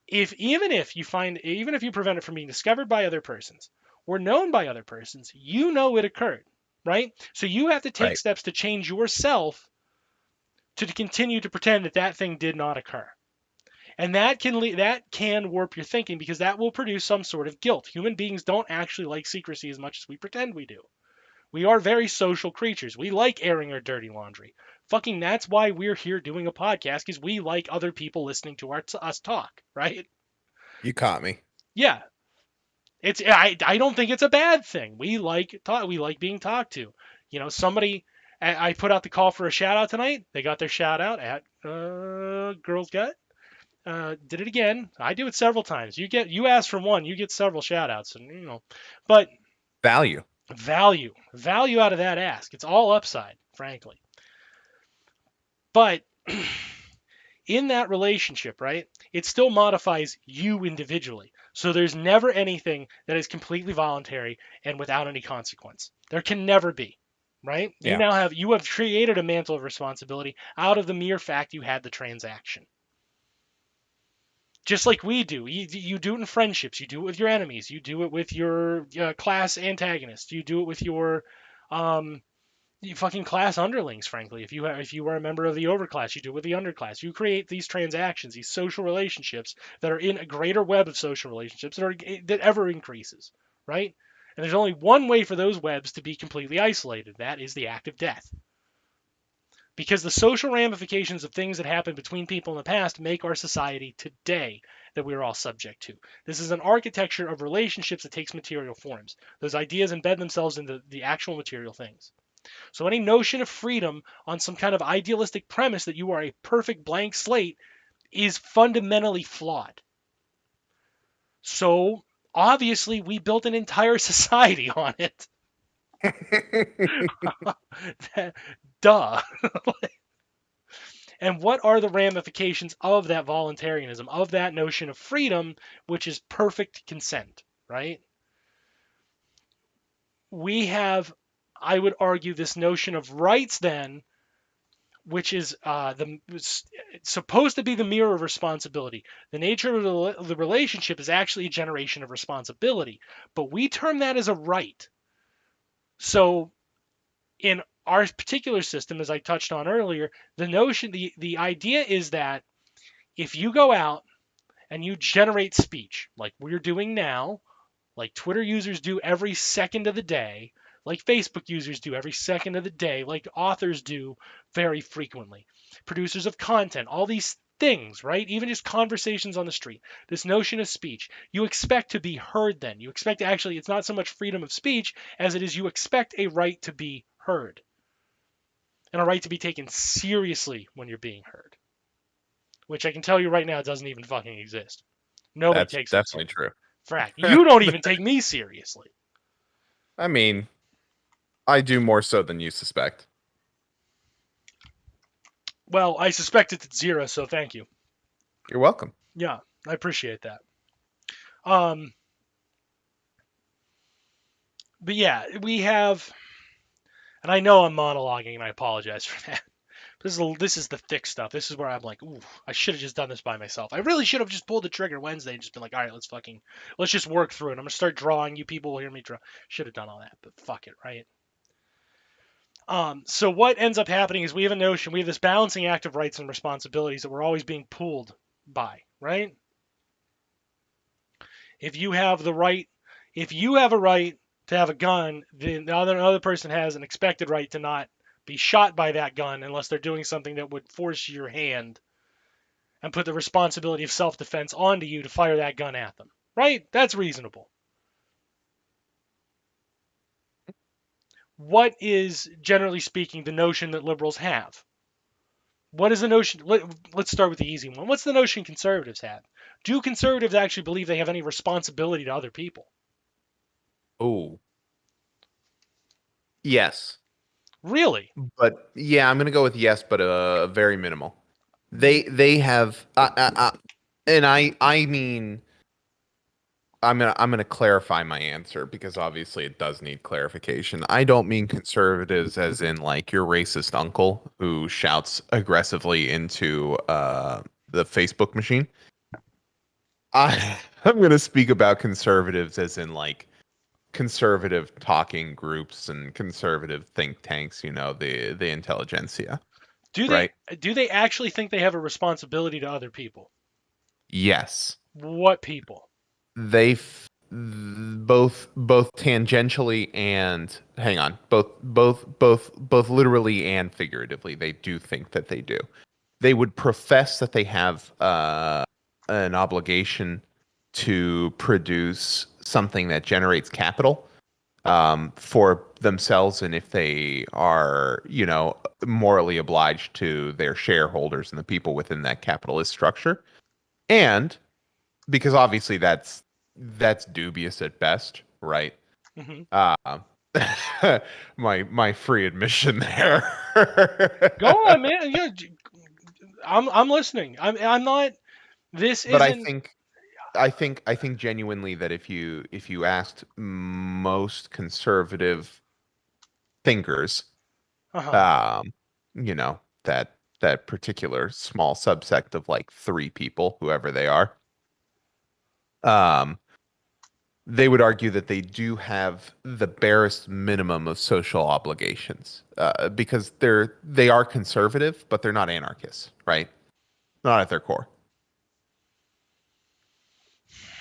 Even if you prevent it from being discovered by other persons or known by other persons, you know it occurred, right? So you have to take steps to change yourself to continue to pretend that thing did not occur. And that can warp your thinking because that will produce some sort of guilt. Human beings don't actually like secrecy as much as we pretend we do. We are very social creatures. We like airing our dirty laundry. Fucking that's why we're here doing a podcast, because we like other people listening to us talk, right? You caught me. Yeah. I don't think it's a bad thing. We like being talked to. You know, somebody I put out the call for a shout out tonight. They got their shout out at Girls Gut. Did it again. I do it several times. You ask for one, you get several shout outs, and you know, but value out of that ask. It's all upside, frankly. But in that relationship, right, it still modifies you individually. So there's never anything that is completely voluntary and without any consequence. There can never be, right? Yeah. You have created a mantle of responsibility out of the mere fact you had the transaction. Just like we do. You do it in friendships. You do it with your enemies. You do it with your class antagonists. You do it with your you fucking class underlings, frankly. If you are a member of the overclass, you do it with the underclass. You create these transactions, these social relationships that are in a greater web of social relationships that ever increases, right? And there's only one way for those webs to be completely isolated. That is the act of death. Because the social ramifications of things that happened between people in the past make our society today that we're all subject to. This is an architecture of relationships that takes material forms. Those ideas embed themselves into the actual material things. So any notion of freedom on some kind of idealistic premise that you are a perfect blank slate is fundamentally flawed. So obviously we built an entire society on it. Duh. And what are the ramifications of that voluntarism, of that notion of freedom, which is perfect consent, right? We have, I would argue, this notion of rights then, which is supposed to be the mirror of responsibility. The nature of the relationship is actually a generation of responsibility, but we term that as a right. So in our particular system, as I touched on earlier, the idea is that if you go out and you generate speech like we're doing now, like Twitter users do every second of the day, like Facebook users do every second of the day, like authors do very frequently, producers of content, all these things, right? Even just conversations on the street, this notion of speech, you expect to be heard then. You expect to actually, it's not so much freedom of speech as it is you expect a right to be heard and a right to be taken seriously when you're being heard, which I can tell you right now doesn't even fucking exist. Nobody That's takes definitely it true. Frack, you don't even take me seriously. I mean, I do more so than you suspect. Well, I suspect it's at 0, so thank you. You're welcome. Yeah, I appreciate that. But yeah, we have, and I know I'm monologuing, and I apologize for that. This is the thick stuff. This is where I'm like, ooh, I should have just done this by myself. I really should have just pulled the trigger Wednesday and just been like, all right, let's just work through it. I'm gonna start drawing. You people will hear me draw. Should have done all that, but fuck it, right? So what ends up happening is we have this balancing act of rights and responsibilities that we're always being pulled by, right? If you have a right to have a gun, then the other person has an expected right to not be shot by that gun unless they're doing something that would force your hand and put the responsibility of self-defense onto you to fire that gun at them. Right? That's reasonable. What is, generally speaking, the notion that liberals have? What is the notion? Let's start with the easy one. What's the notion conservatives have? Do conservatives actually believe they have any responsibility to other people? Oh. Yes. Really? But yeah, I'm gonna go with yes, but very minimal. They have, and I mean, I'm gonna clarify my answer because obviously it does need clarification. I don't mean conservatives as in like your racist uncle who shouts aggressively into the Facebook machine. I'm gonna speak about conservatives as in like conservative talking groups and conservative think tanks, you know, the intelligentsia. Do right? they actually think they have a responsibility to other people? Yes. What people? They both tangentially and hang on, both literally and figuratively. They do think that they do. They would profess that they have an obligation to produce something that generates capital for themselves, and if they are, you know, morally obliged to their shareholders and the people within that capitalist structure. And because obviously that's dubious at best, right? Mm-hmm. My free admission there. Go on, man. Yeah, I'm listening. I'm not. This But isn't. I think genuinely that if you asked most conservative thinkers, you know, that particular small subsect of like 3 people, whoever they are, they would argue that they do have the barest minimum of social obligations because they are conservative, but they're not anarchists, right? Not at their core.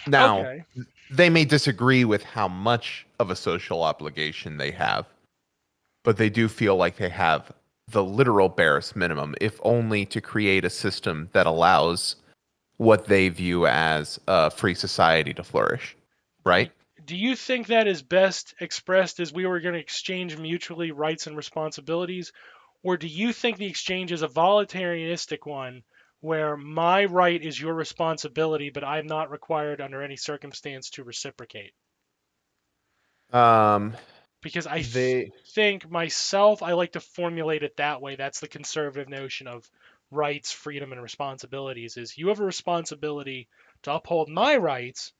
Now, Okay. they may disagree with how much of a social obligation they have, but they do feel like they have the literal barest minimum, if only to create a system that allows what they view as a free society to flourish, right? Do you think that is best expressed as we were going to exchange mutually rights and responsibilities? Or do you think the exchange is a voluntaristic one where my right is your responsibility, but I'm not required under any circumstance to reciprocate? Um, Because I they think myself, I like to formulate it that way. That's the conservative notion of rights, freedom, and responsibilities is you have a responsibility to uphold my rights,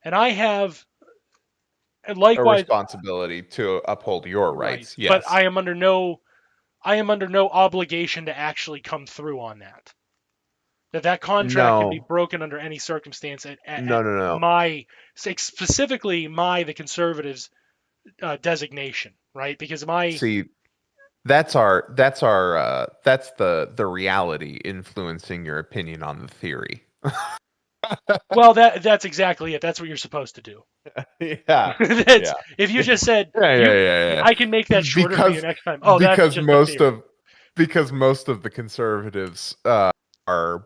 and I have, and a likewise, responsibility to uphold your rights. rights, but Yes. I am under no obligation to actually come through on that. That contract can be No. broken under any circumstance No, at no, no. my, specifically my, the conservatives' designation, right? Because my, See, that's the reality influencing your opinion on the theory. well, that's exactly it. That's what you're supposed to do. Yeah. That's Yeah. if you just said Yeah. I can make that shorter for you Because next time. Oh, that's because just a most theory. of because most of the conservatives are,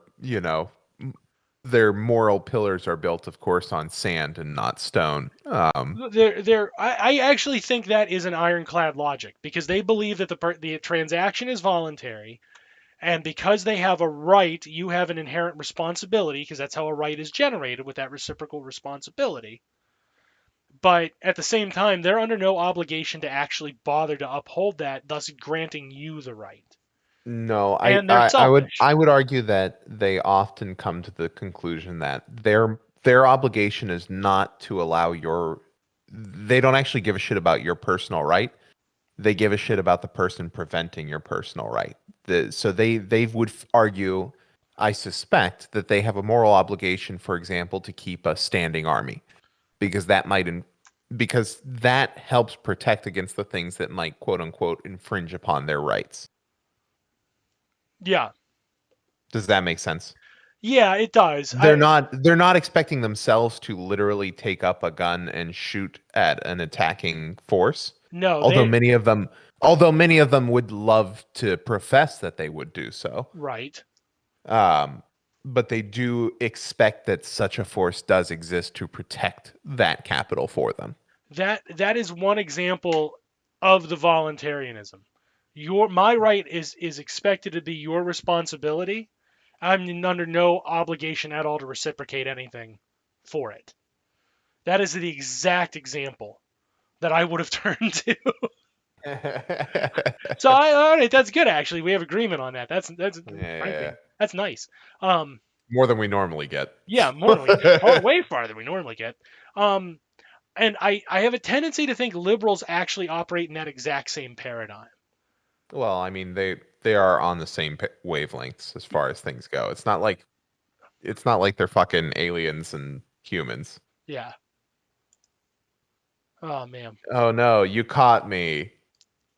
their moral pillars are built, of course, on sand and not stone. I actually think that is an ironclad logic because they believe that the transaction is voluntary, and because they have a right, you have an inherent responsibility because that's how a right is generated with that reciprocal responsibility. But at the same time, they're under no obligation to actually bother to uphold that, thus granting you the right. No, And they're selfish. I would argue that they often come to the conclusion that their obligation is not to allow they don't actually give a shit about your personal right. They give a shit about the person preventing your personal right. So they would argue, I suspect, that they have a moral obligation, for example, to keep a standing army because because that helps protect against the things that might quote unquote infringe upon their rights. Yeah. Does that make sense? Yeah, it does. They're not expecting themselves to literally take up a gun and shoot at an attacking force. No, Although many of them would love to profess that they would do so. right. But they do expect that such a force does exist to protect that capital for them. That is one example of the voluntarism. My right is expected to be your responsibility. I'm under no obligation at all to reciprocate anything for it. That is the exact example that I would have turned to. So all right, that's good actually. We have agreement on that. That's frankly, that's nice. More than we normally get. Yeah, more than way farther than we normally get. And I have a tendency to think liberals actually operate in that exact same paradigm. Well, I mean, they are on the same wavelengths as far as things go. It's not like they're fucking aliens and humans. Yeah. Oh man. Oh no, you caught me.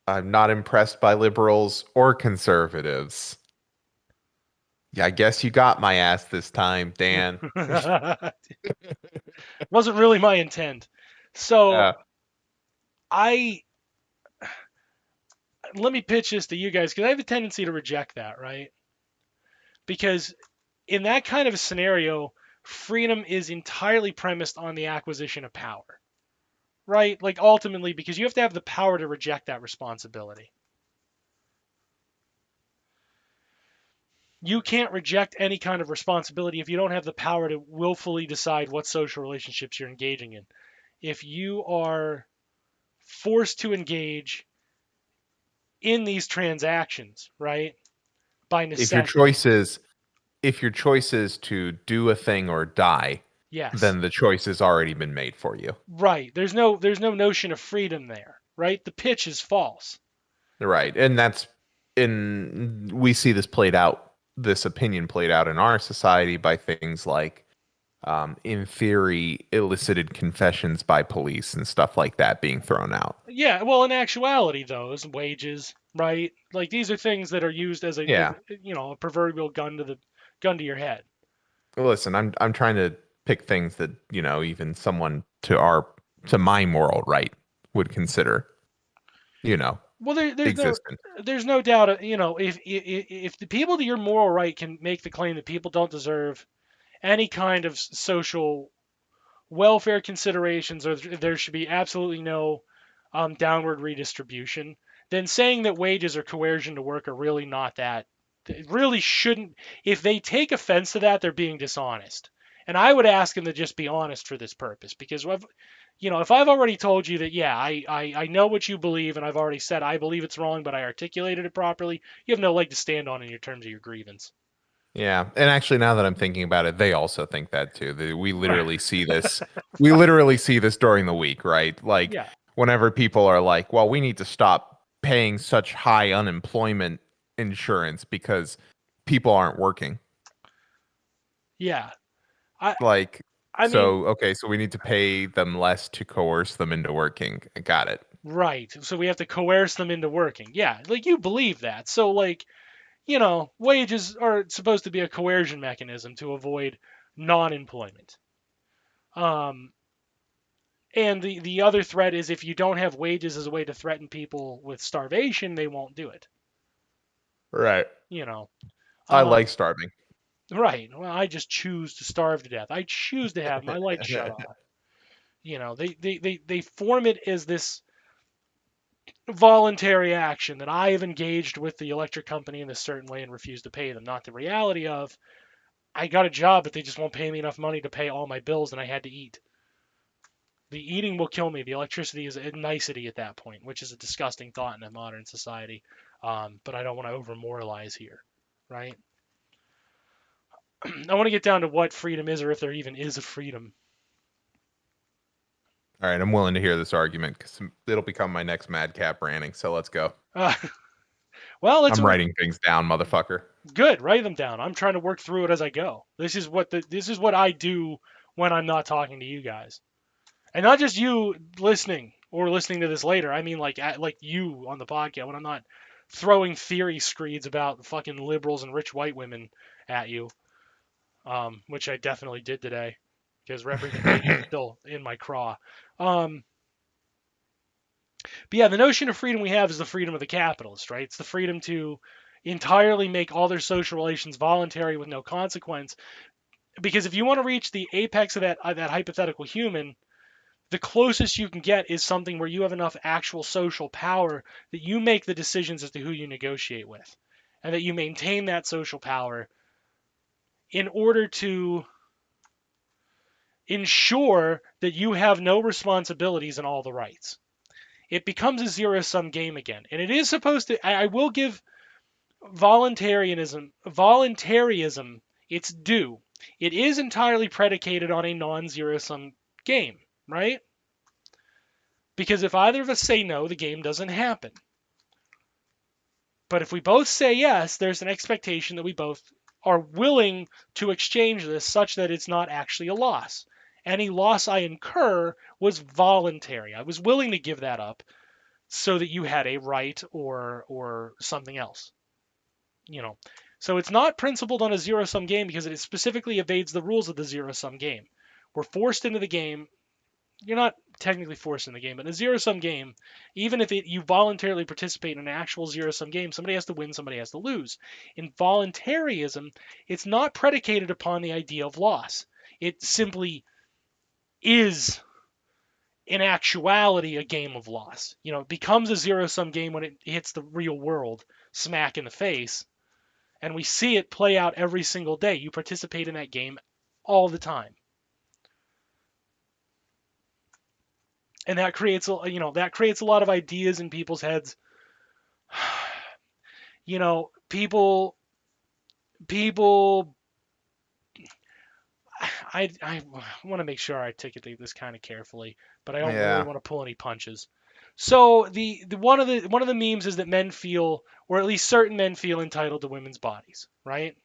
I'm not impressed by liberals or conservatives. Yeah, I guess you got my ass this time, Dan. Wasn't really my intent. So let me pitch this to you guys because I have a tendency to reject that, right? Because in that kind of a scenario, freedom is entirely premised on the acquisition of power, right? Like ultimately, because you have to have the power to reject that responsibility. You can't reject any kind of responsibility if you don't have the power to willfully decide what social relationships you're engaging in. If you are forced to engage in these transactions, right? By necessity. If your choice is to do a thing or die, yes, then the choice has already been made for you. Right. There's no notion of freedom there, right? The pitch is false. Right. We see this opinion played out in our society by things like in theory, elicited confessions by police and stuff like that being thrown out. Yeah, well, in actuality, those wages, right? Like these are things that are used as Yeah. a proverbial gun to your head. Listen, I'm trying to pick things that, even someone to my moral right would consider, Well, existent. there's no doubt. If the people to your moral right can make the claim that people don't deserve any kind of social welfare considerations, or there should be absolutely no downward redistribution, then saying that wages or coercion to work are really not that. It really shouldn't. If they take offense to that, they're being dishonest. And I would ask them to just be honest for this purpose, because if I've already told you that, yeah, I know what you believe, and I've already said I believe it's wrong, but I articulated it properly, you have no leg to stand on in your terms of your grievance. Yeah, and actually, now that I'm thinking about it, they also think that too. We literally see this. We literally see this during the week, right? Like, Yeah. whenever people are like, "Well, we need to stop paying such high unemployment insurance because people aren't working." Yeah. Okay, so we need to pay them less to coerce them into working. I got it. Right. So we have to coerce them into working. Yeah, like you believe that. So wages are supposed to be a coercion mechanism to avoid non-employment. And the other threat is, if you don't have wages as a way to threaten people with starvation, they won't do it. Right. I Um, like starving. Right. Well, I just choose to starve to death. I choose to have my lights shut off. They form it as this voluntary action that I have engaged with the electric company in a certain way and refuse to pay them. Not the reality of, I got a job, but they just won't pay me enough money to pay all my bills, and I had to eat. The eating will kill me. The electricity is a nicety at that point, which is a disgusting thought in a modern society. But I don't want to over moralize here, right? I want to get down to what freedom is, or if there even is a freedom. All right, I'm willing to hear this argument because it'll become my next madcap ranting. So let's go. Well, I'm writing things down, motherfucker. Good, write them down. I'm trying to work through it as I go. This is what I do when I'm not talking to you guys, and not just you listening or listening to this later. I mean, like you on the podcast, when I'm not throwing theory screeds about fucking liberals and rich white women at you, which I definitely did today, because representation is still in my craw. But yeah, the notion of freedom we have is the freedom of the capitalist, right? It's the freedom to entirely make all their social relations voluntary with no consequence. Because if you want to reach the apex of that hypothetical human, the closest you can get is something where you have enough actual social power that you make the decisions as to who you negotiate with, and that you maintain that social power in order to ensure that you have no responsibilities and all the rights. It becomes a zero-sum game again. And it is supposed to, I will give voluntarism its due. It is entirely predicated on a non-zero-sum game, right? Because if either of us say no, the game doesn't happen. But if we both say yes, there's an expectation that we both are willing to exchange this such that it's not actually a loss. Any loss I incur was voluntary. I was willing to give that up so that you had a right or something else. So it's not principled on a zero-sum game because it specifically evades the rules of the zero-sum game. We're forced into the game. You're not technically forced in the game, but in a zero-sum game, even if you voluntarily participate in an actual zero-sum game, somebody has to win, somebody has to lose. In voluntarism, it's not predicated upon the idea of loss. It simply is, in actuality, a game of loss. It becomes a zero-sum game when it hits the real world smack in the face, and we see it play out every single day. You participate in that game all the time. And that creates a lot of ideas in people's heads. People I want to make sure I articulate this kind of carefully, but I don't really want to pull any punches. So the one of the memes is that men feel, or at least certain men feel, entitled to women's bodies, right?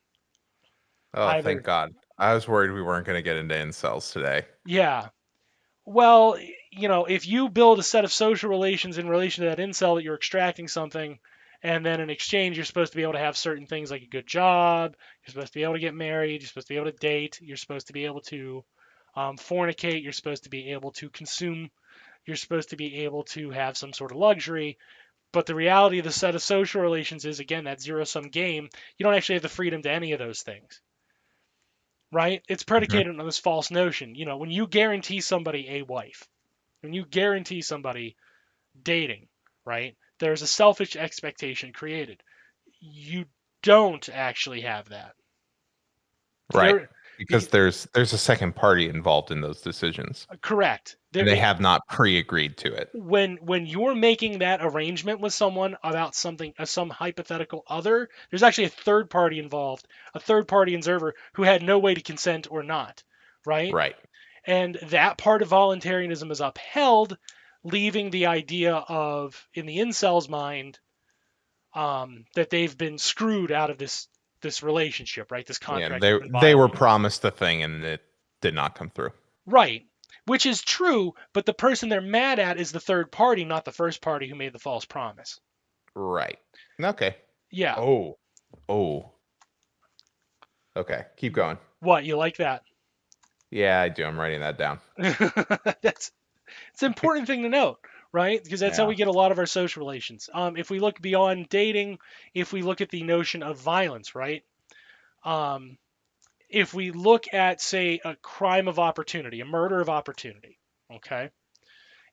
Oh, thank God. I was worried we weren't going to get into incels today. Yeah. Well, if you build a set of social relations in relation to that incel that you're extracting something, and then in exchange you're supposed to be able to have certain things like a good job, you're supposed to be able to get married, you're supposed to be able to date, you're supposed to be able to fornicate, you're supposed to be able to consume, you're supposed to be able to have some sort of luxury. But the reality of the set of social relations is, again, that zero-sum game. You don't actually have the freedom to any of those things, right? It's predicated on this false notion. When you guarantee somebody a wife, when you guarantee somebody dating, right, there's a selfish expectation created. You don't actually have that. Right. Because there's a second party involved in those decisions. Correct. And they have not pre-agreed to it. When you're making that arrangement with someone about something, some hypothetical other, there's actually a third party involved, a third party observer who had no way to consent or not, right? Right. And that part of voluntarism is upheld, leaving the idea of, in the incel's mind, that they've been screwed out of this relationship, right? This contract. Yeah, they were promised the thing and it did not come through. Right. Which is true, but the person they're mad at is the third party, not the first party who made the false promise. Right. Okay. Yeah. Oh. Okay, keep going. What, you like that? Yeah, I do. I'm writing that down. It's an important thing to note, right? Because that's how we get a lot of our social relations. If we look beyond dating, if we look at the notion of violence, right? If we look at, say, a crime of opportunity, a murder of opportunity, okay?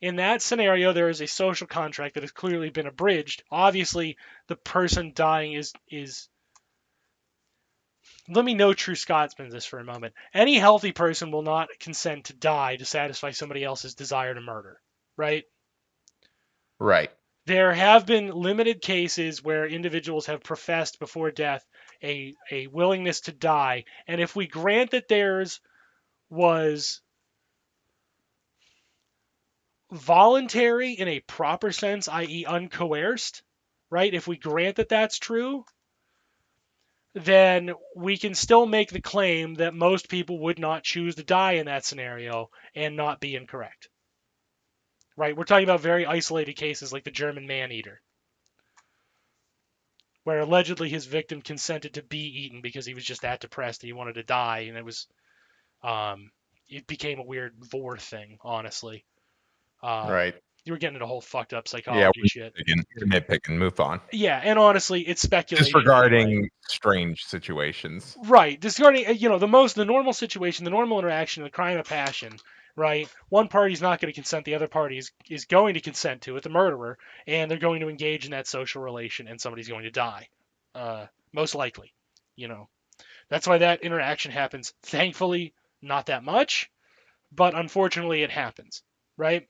In that scenario, there is a social contract that has clearly been abridged. Obviously, the person dying is let me know true Scotsman this for a moment. Any healthy person will not consent to die to satisfy somebody else's desire to murder, right? Right. There have been limited cases where individuals have professed before death a willingness to die, and if we grant that theirs was voluntary in a proper sense, i.e. uncoerced, right? If we grant that that's true, then we can still make the claim that most people would not choose to die in that scenario and not be incorrect. Right? We're talking about very isolated cases like the German man-eater, where allegedly his victim consented to be eaten because he was just that depressed and he wanted to die, and it became a weird vor thing, honestly. Right. You were getting into whole fucked up psychology shit. Nitpick and move on. Yeah, and honestly, it's speculating. Disregarding strange situations. Right. Disregarding, the normal situation, the normal interaction, the crime of passion, right? One party's not going to consent, the other party is going to consent to it, the murderer, and they're going to engage in that social relation, and somebody's going to die. Most likely, That's why that interaction happens. Thankfully, not that much, but unfortunately it happens, right?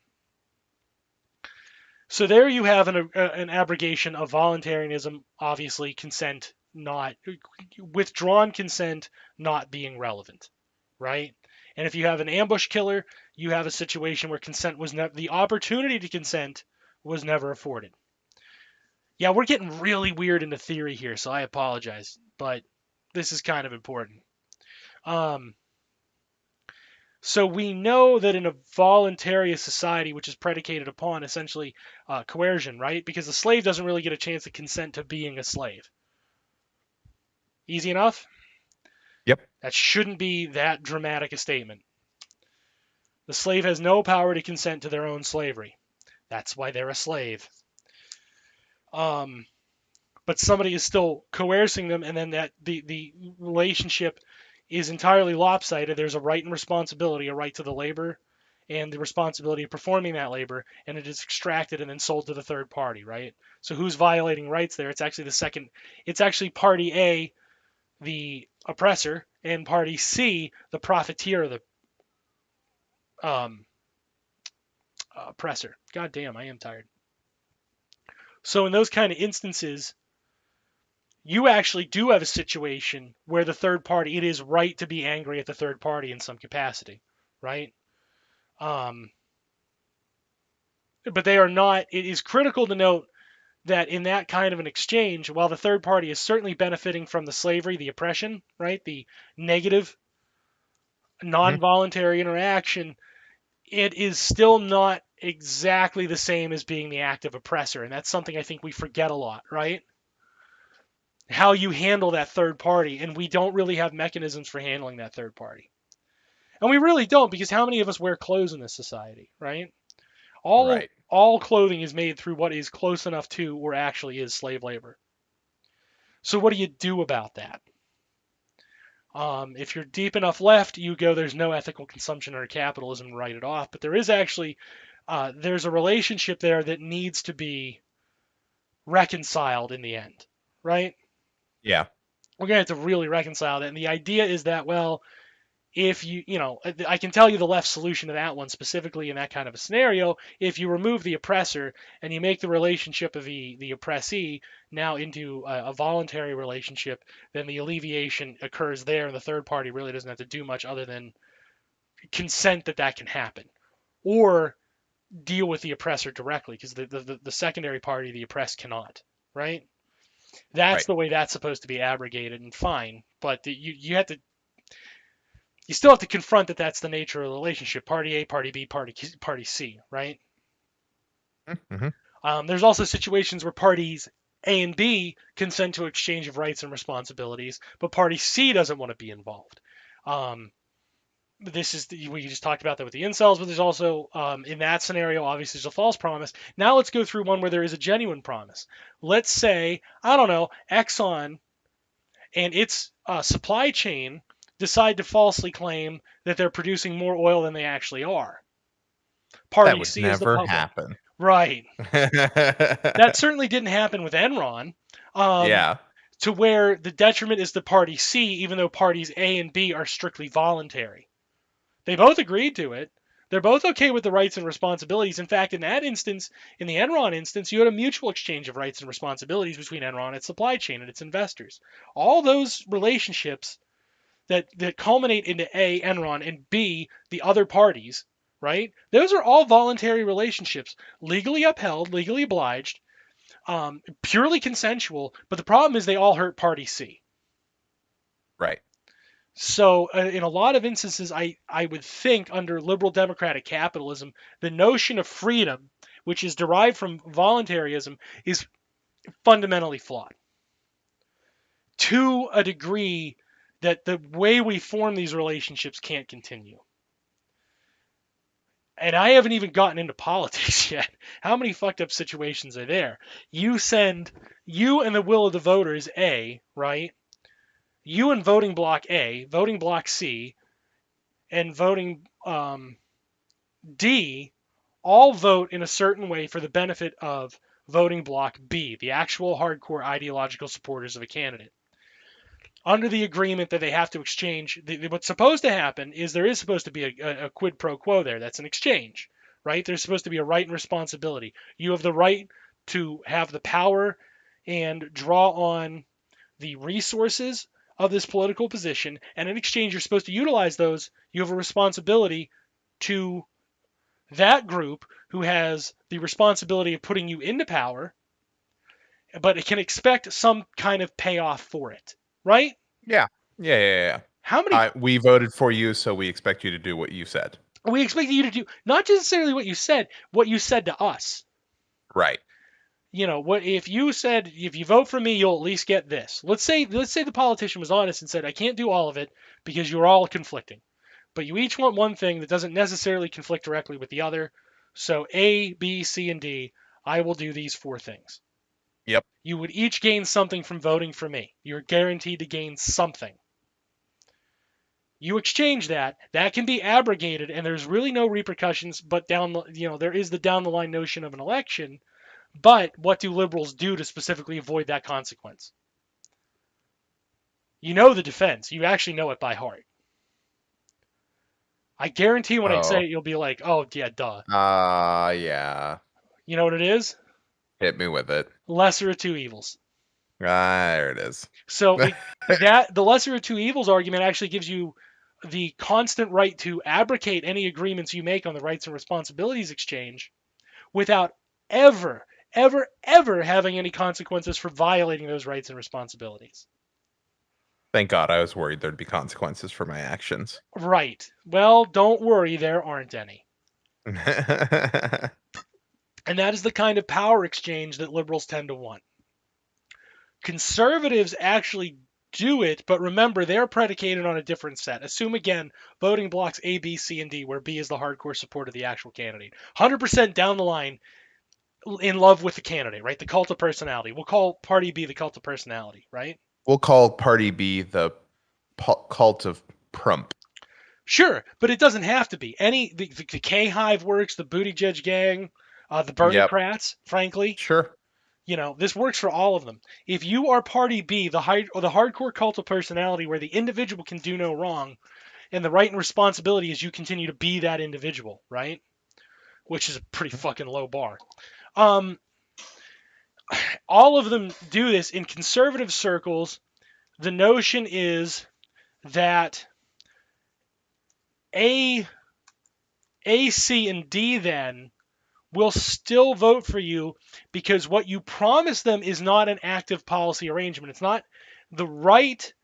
So there you have an abrogation of voluntarism, obviously withdrawn consent not being relevant, right? And if you have an ambush killer, you have a situation where consent was the opportunity to consent was never afforded. Yeah, we're getting really weird into theory here, so I apologize, but this is kind of important. So we know that in a voluntary society, which is predicated upon essentially coercion, right? Because the slave doesn't really get a chance to consent to being a slave. Easy enough? Yep. That shouldn't be that dramatic a statement. The slave has no power to consent to their own slavery. That's why they're a slave. But somebody is still coercing them, and then that the relationship is entirely lopsided. There's a right and responsibility, a right to the labor and the responsibility of performing that labor, and it is extracted and then sold to the third party, right? So who's violating rights there? It's actually party A, the oppressor, and party C, the profiteer, the oppressor. God damn, I am tired. So in those kind of instances, you actually do have a situation where the third party, it is right to be angry at the third party in some capacity, right? But they are not. It is critical to note that in that kind of an exchange, while the third party is certainly benefiting from the slavery, the oppression, right, the negative non-voluntary interaction, it is still not exactly the same as being the active oppressor. And that's something I think we forget a lot, right? How you handle that third party. And we don't really have mechanisms for handling that third party. And we really don't, because how many of us wear clothes in this society, right? Right. All clothing is made through what is close enough to or actually is slave labor. So what do you do about that? If you're deep enough left, you go, there's no ethical consumption under capitalism, and write it off. But there is actually, there's a relationship there that needs to be reconciled in the end, right? Yeah. We're going to have to really reconcile that. And the idea is that, well, if I can tell you the left solution to that one specifically in that kind of a scenario. If you remove the oppressor and you make the relationship of the oppressee now into a voluntary relationship, then the alleviation occurs there, and the third party really doesn't have to do much other than consent that can happen, or deal with the oppressor directly, because the secondary party, the oppressed, cannot, right? That's Right. the way that's supposed to be abrogated, and fine, but you have to. You still have to confront that that's the nature of the relationship. Party A, party B, party C, right? Mm-hmm. There's also situations where parties A and B consent to exchange of rights and responsibilities, but party C doesn't want to be involved. This is we just talked about that with the incels, but there's also in that scenario, obviously, there's a false promise. Now let's go through one where there is a genuine promise. Let's say, I don't know, Exxon and its supply chain decide to falsely claim that they're producing more oil than they actually are. Party That would C is the never public. happen. Right. That certainly didn't happen with Enron. Yeah. To where the detriment is to party C, even though parties A and B are strictly voluntary. They both agreed to it. They're both okay with the rights and responsibilities. In fact, in that instance, in the Enron instance, you had a mutual exchange of rights and responsibilities between Enron and its supply chain and its investors. All those relationships that culminate into A, Enron, and B, the other parties, right? Those are all voluntary relationships, legally upheld, legally obliged, purely consensual. But the problem is they all hurt party C. Right. So in a lot of instances, I would think under liberal democratic capitalism, the notion of freedom, which is derived from voluntarism, is fundamentally flawed to a degree that the way we form these relationships can't continue. And I haven't even gotten into politics yet. How many fucked up situations are there? You and the will of the voters, A, right? You and voting block A, voting block C, and voting D all vote in a certain way for the benefit of voting block B, the actual hardcore ideological supporters of a candidate. Under the agreement that they have to exchange, what's supposed to happen is there is supposed to be a quid pro quo there. That's an exchange, right? There's supposed to be a right and responsibility. You have the right to have the power and draw on the resources of this political position, and in exchange, you're supposed to utilize those. You have a responsibility to that group who has the responsibility of putting you into power, but it can expect some kind of payoff for it. Right? Yeah. Yeah. How many? We voted for you, so we expect you to do what you said. We expect you to do not necessarily what you said to us. Right. What if you said, if you vote for me, you'll at least get this. Let's say the politician was honest and said, I can't do all of it because you're all conflicting, but you each want one thing that doesn't necessarily conflict directly with the other. So A, B, C, and D, I will do these 4 things. Yep. You would each gain something from voting for me. You're guaranteed to gain something. You exchange that can be abrogated, and there's really no repercussions, but there is the down the line notion of an election. But what do liberals do to specifically avoid that consequence? You know the defense. You actually know it by heart. I guarantee when I say it, you'll be like, oh, yeah, duh. Yeah. You know what it is? Hit me with it. Lesser of 2 evils. There it is. So the lesser of 2 evils argument actually gives you the constant right to abrogate any agreements you make on the rights and responsibilities exchange without ever having any consequences for violating those rights and responsibilities. Thank God, I was worried there'd be consequences for my actions. Right. Well, don't worry, there aren't any. And that is the kind of power exchange that liberals tend to want. Conservatives actually do it, but remember, they're predicated on a different set. Assume again, voting blocks A, B, C, and D, where B is the hardcore support of the actual candidate. 100% down the line, in love with the candidate, right? The cult of personality. We'll call Party B the cult of personality, right? We'll call Party B the cult of Prump. Sure, but it doesn't have to be. The K-Hive works, the Buttigieg gang, the Bernicrats, frankly. Sure. This works for all of them. If you are Party B, the hardcore cult of personality where the individual can do no wrong, and the right and responsibility is you continue to be that individual, right? Which is a pretty fucking low bar. All of them do this in conservative circles. The notion is that A, C, and D then will still vote for you because what you promise them is not an active policy arrangement. It's not the right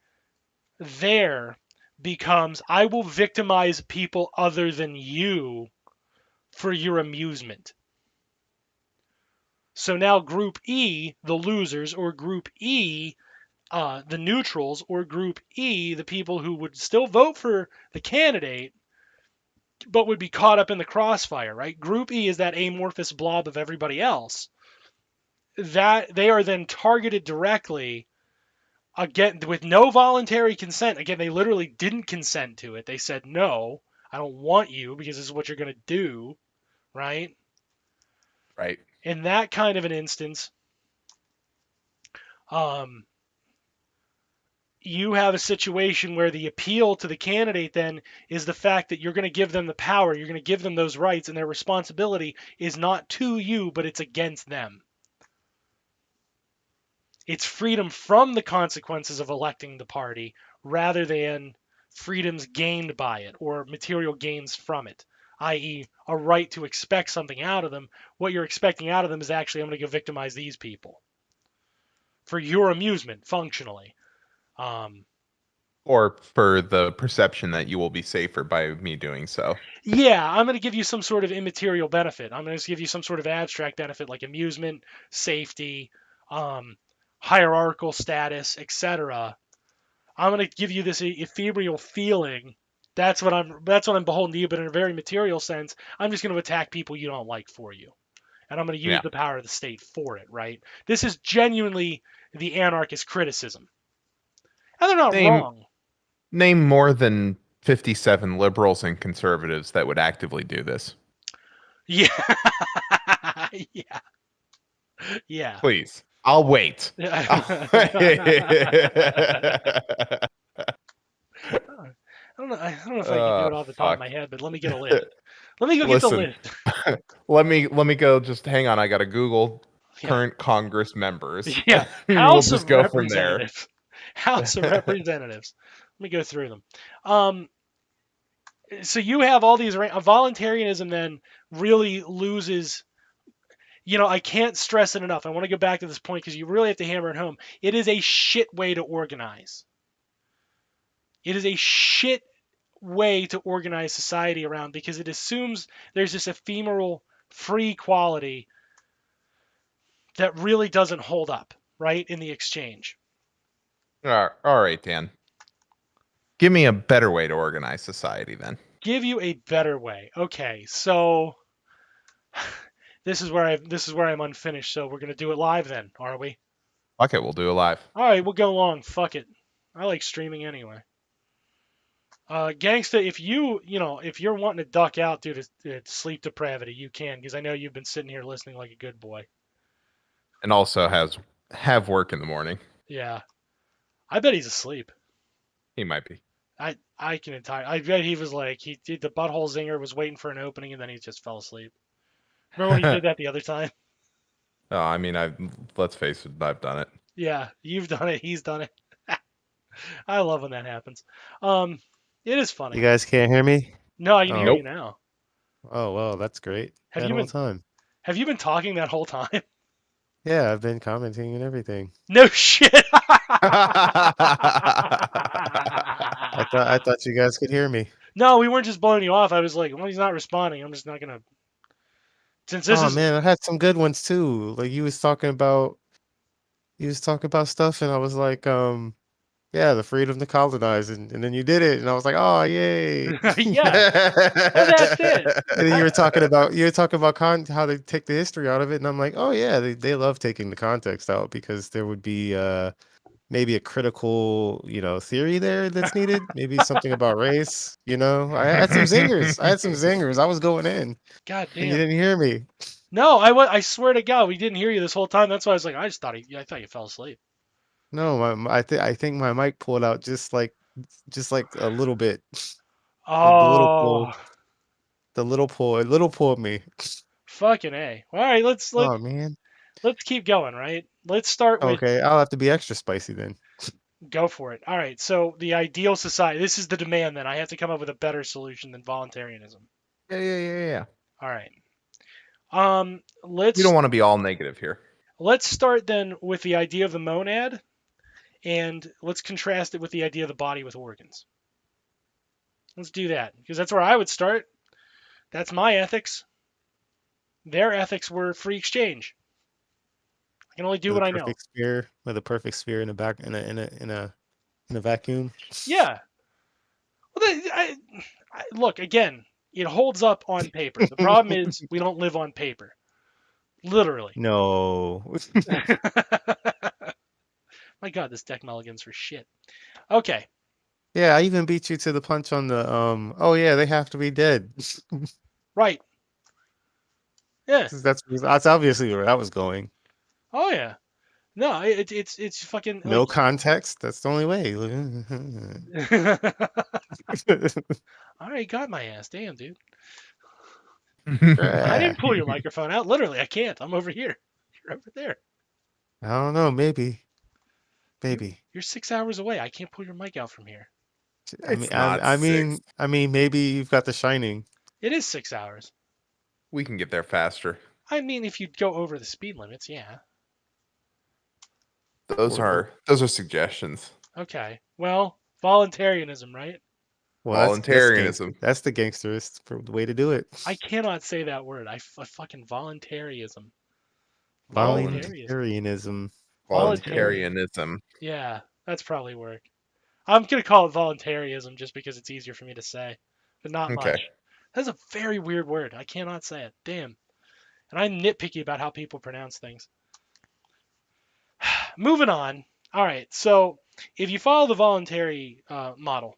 there becomes, I will victimize people other than you for your amusement. So now Group E, the losers, or Group E, the neutrals, or Group E, the people who would still vote for the candidate, but would be caught up in the crossfire, right? Group E is that amorphous blob of everybody else. That they are then targeted directly, again, with no voluntary consent. Again, they literally didn't consent to it. They said, no, I don't want you because this is what you're going to do, right? Right. In that kind of an instance, you have a situation where the appeal to the candidate then is the fact that you're going to give them the power, you're going to give them those rights, and their responsibility is not to you, but it's against them. It's freedom from the consequences of electing the party rather than freedoms gained by it or material gains from it, i.e. a right to expect something out of them. What you're expecting out of them is actually, I'm going to go victimize these people for your amusement, functionally. Or for the perception that you will be safer by me doing so. Yeah, I'm going to give you some sort of immaterial benefit. I'm going to give you some sort of abstract benefit like amusement, safety, hierarchical status, etc. I'm going to give you this ephemeral feeling. That's what I'm beholden to you, but in a very material sense, I'm just going to attack people you don't like for you. And I'm going to use the power of the state for it, right? This is genuinely the anarchist criticism. And they're not wrong. Name more than 57 liberals and conservatives that would actively do this. Yeah. Yeah. Please. I'll wait. I don't know if I can do it off the top of my head, but let me get a list. Let me go get the list. let me go. Just hang on. I got to Google current Congress members. Yeah. House of Representatives. House of Representatives. Let me go through them. So you have all these. Voluntarism then really loses. I can't stress it enough. I want to go back to this point because you really have to hammer it home. It is a shit way to organize. It is a shit way to organize society around because it assumes there's this ephemeral free quality that really doesn't hold up, right, in the exchange. All right, Dan. Give me a better way to organize society then. Give you a better way. Okay, so this is where I'm unfinished, so we're going to do it live then, are we? Fuck it, we'll do it live. All right, we'll go long. Fuck it. I like streaming anyway. Gangsta, if you're wanting to duck out due to sleep depravity, you can, because I know you've been sitting here listening like a good boy. And also have work in the morning. Yeah. I bet he's asleep. He might be. I bet he was like, the butthole zinger was waiting for an opening and then he just fell asleep. Remember when he did that the other time? Oh, I mean, let's face it, I've done it. Yeah, you've done it. He's done it. I love when that happens. It is funny. You guys can't hear me? No, I can hear you now. Oh, well, that's great. Have you been talking that whole time? Yeah, I've been commenting and everything. No shit. I thought you guys could hear me. No, we weren't just blowing you off. I was like, well, he's not responding. I'm just not gonna. Since this Oh is man, I had some good ones too. Like you was talking about stuff, and I was like, yeah, the freedom to colonize, and then you did it, and I was like, oh yay. yeah. Well, that's it. And then you were talking about how they take the history out of it, and I'm like, oh yeah, they love taking the context out because there would be maybe a critical, theory there that's needed. Maybe something about race. I had some zingers. I was going in, God and you damn. didn't hear me. No, I swear to God, we didn't hear you this whole time. That's why I was like, I thought you fell asleep. No, I think my mic pulled out just like a little bit. The little pull, Oh, it little pulled me. fucking A. All right, Oh man. let's keep going, right? Let's start with Okay, I'll have to be extra spicy then. go for it. All right, so the ideal society. This is the demand then. I have to come up with a better solution than voluntarism. Yeah. All right. You don't want to be all negative here. Let's start then with the idea of the monad, and let's contrast it with the idea of the body with organs. Let's do that because that's where I would start. That's my ethics. Their ethics were free exchange. I can only do what I know. With a perfect sphere in a back in a vacuum. Yeah. Well, look again. It holds up on paper. The problem is we don't live on paper. Literally. No. My God, this deck mulligans for shit. Okay. Yeah, I even beat you to the punch on the oh yeah, they have to be dead. Right. Yeah. That's obviously where that was going. Oh yeah. No, it's fucking No like. context. That's the only way. All right, got my ass. Damn, dude. I I didn't pull your microphone out. Literally, I can't. I'm over here. You're over there. don't know. Maybe. You're 6 hours away. I can't pull your mic out from here. It's not six. I mean, maybe you've got The Shining. It is 6 hours. We can get there faster. I mean, if you go over the speed limits, yeah. Those are suggestions. Okay. Well, voluntarism, right? Well, Voluntarism. That's the gangsterist way to do it. I cannot say that word. I fucking voluntarism. Voluntarism. Voluntarism. Yeah, that's probably work. I'm gonna call it voluntarism just because it's easier for me to say, but not much. That's a very weird word. I cannot say it. Damn. And I'm nitpicky about how people pronounce things. Moving on. All right. So if you follow the voluntary model,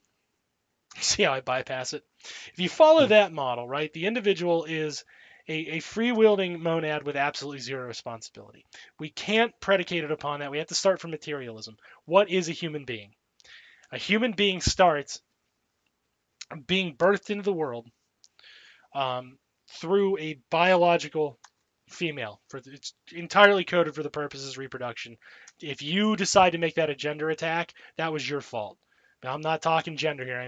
see how I bypass it? If you follow that model, right, the individual is a free-wielding monad with absolutely zero responsibility. We can't predicate it upon that. We have to start from materialism. What is a human being? A human being starts being birthed into the world through a biological female. It's entirely coded for the purposes of reproduction. If you decide to make that a gender attack, that was your fault. Now, I'm not talking gender here.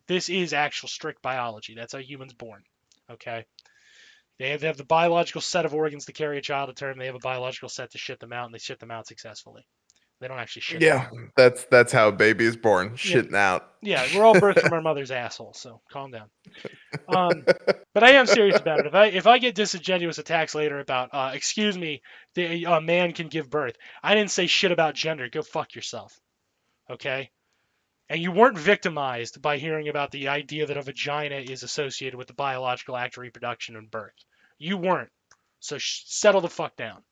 This is actual strict biology. That's how humans born. Okay. They have the biological set of organs to carry a child to term. They have a biological set to shit them out, and they shit them out successfully. They don't actually shit them out. That's how a baby is born, shitting out. Yeah, we're all birthed from our mother's asshole, so calm down. But I am serious about it. If I get disingenuous attacks later about, excuse me, a man can give birth, I didn't say shit about gender. Go fuck yourself. Okay? And you weren't victimized by hearing about the idea that a vagina is associated with the biological act of reproduction and birth. You weren't. So settle the fuck down.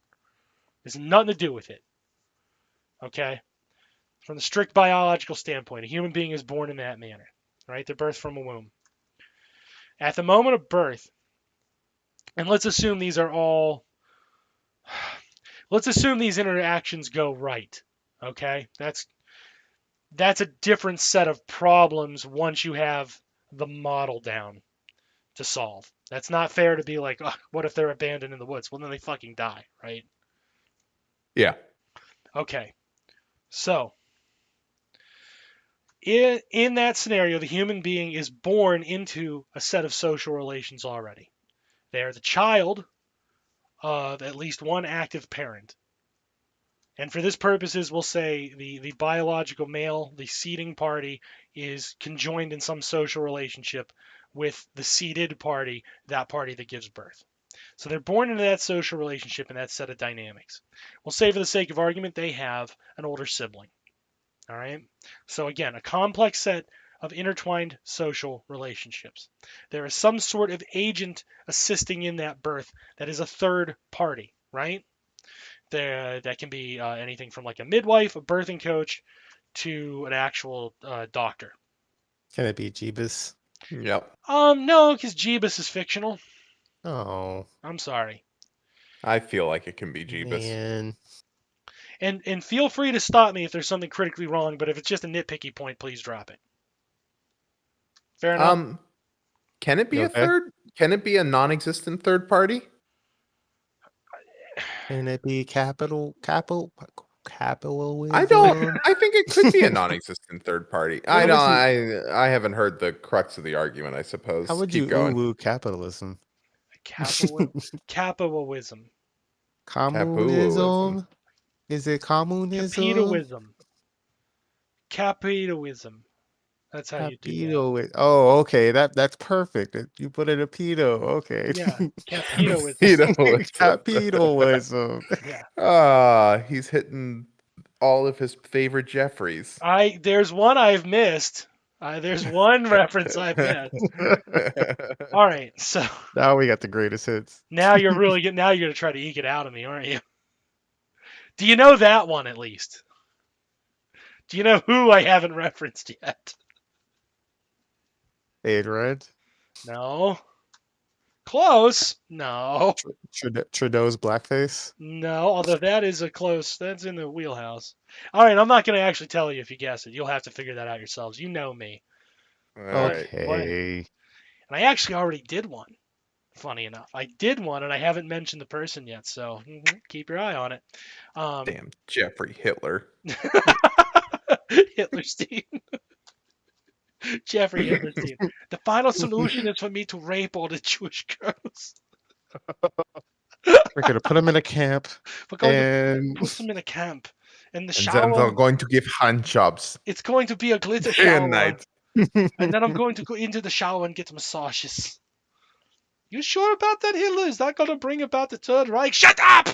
There's nothing to do with it. Okay? From the strict biological standpoint, a human being is born in that manner. Right? They're birthed from a womb. At the moment of birth, and let's assume these interactions go right. Okay? That's a different set of problems once you have the model down to solve. That's not fair to be like, oh, what if they're abandoned in the woods? Well, then they fucking die, right? Yeah. Okay. So, in that scenario, the human being is born into a set of social relations already. They are the child of at least one active parent. And for this purposes, we'll say the biological male, the seeding party, is conjoined in some social relationship with the seeded party, that party that gives birth. So they're born into that social relationship and that set of dynamics. We'll say for the sake of argument, they have an older sibling. All right. So again, a complex set of intertwined social relationships. There is some sort of agent assisting in that birth that is a third party, right? That can be anything from like a midwife, a birthing coach, to an actual doctor. Can it be Jeebus? Yep. No, because Jeebus is fictional. Oh. I'm sorry. I feel like it can be Jeebus. Man. And feel free to stop me if there's something critically wrong, but if it's just a nitpicky point, please drop it. Fair enough? Can it be a Okay. third? Can it be a non-existent third party? Can it be capitalism? I don't. I think it could be a non-existent third party. I Well, don't. I haven't heard the crux of the argument. I suppose. How would Keep you going. ooh capitalism? Capitalism. Communism? Is it communism? Capitalism. That's how you do that. Capito. Oh, okay. That's perfect. You put in a pedo. Okay. Yeah, capitalism. Capitalism. Yeah. He's hitting all of his favorite Jeffreys. There's one I've missed. There's one reference I've missed. All right, so Now we got the greatest hits. now you're gonna try to eke it out of me, aren't you? Do you know that one at least? Do you know who I haven't referenced yet? Aid Red. No. Close. No. Trudeau's blackface. No, although that's in the wheelhouse. All right, I'm not going to actually tell you if you guess it. You'll have to figure that out yourselves. You know me. Okay. And I actually already did one. Funny enough, I did one, and I haven't mentioned the person yet. So keep your eye on it. Damn, Jeffrey Hitler. Hitlerstein. Jeffrey Hitlerstein. The final solution is for me to rape all the Jewish girls. We're gonna put them in a camp. We're going to put them in a camp. In the shower. And then they're going to give hand jobs. It's going to be a glitter Day and shower. night. And then I'm going to go into the shower and get massages. You sure about that, Hitler? Is that going to bring about the Third Reich? Shut up!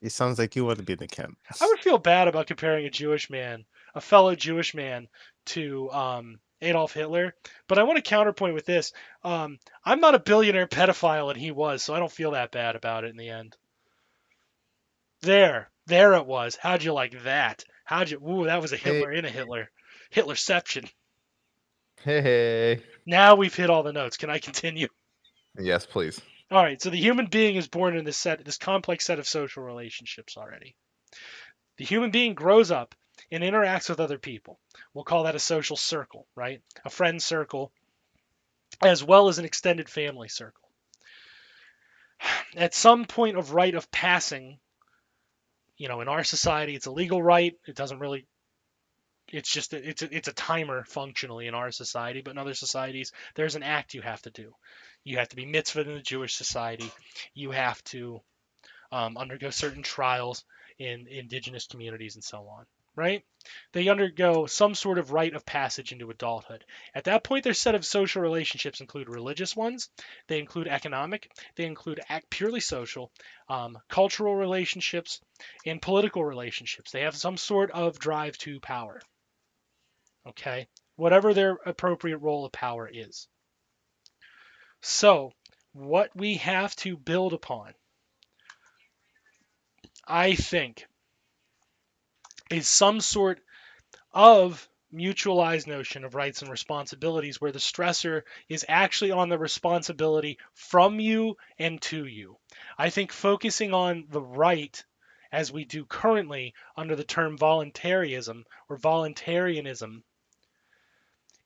It sounds like you want to be in the camp. I would feel bad about comparing a fellow Jewish man, to Adolf Hitler. But I want to counterpoint with this. I'm not a billionaire pedophile, and he was, so I don't feel that bad about it in the end. There it was. How'd you like that? Ooh, that was a Hitler in a Hitler. Hitlerception. Hey. Now we've hit all the notes. Can I continue? Yes, please. All right, so the human being is born in this complex set of social relationships already. The human being grows up and interacts with other people. We'll call that a social circle, right? A friend circle, as well as an extended family circle. At some point of rite of passing, in our society, it's a legal right. It doesn't really. It's just it's a timer functionally in our society, but in other societies, there's an act you have to do. You have to be mitzvahed in the Jewish society. You have to undergo certain trials in indigenous communities and so on, right? They undergo some sort of rite of passage into adulthood. At that point, their set of social relationships include religious ones, they include economic, they include purely social, cultural relationships, and political relationships. They have some sort of drive to power, okay? Whatever their appropriate role of power is. So, what we have to build upon, I think, is some sort of mutualized notion of rights and responsibilities where the stressor is actually on the responsibility from you and to you. I think focusing on the right, as we do currently under the term voluntarism or voluntarism,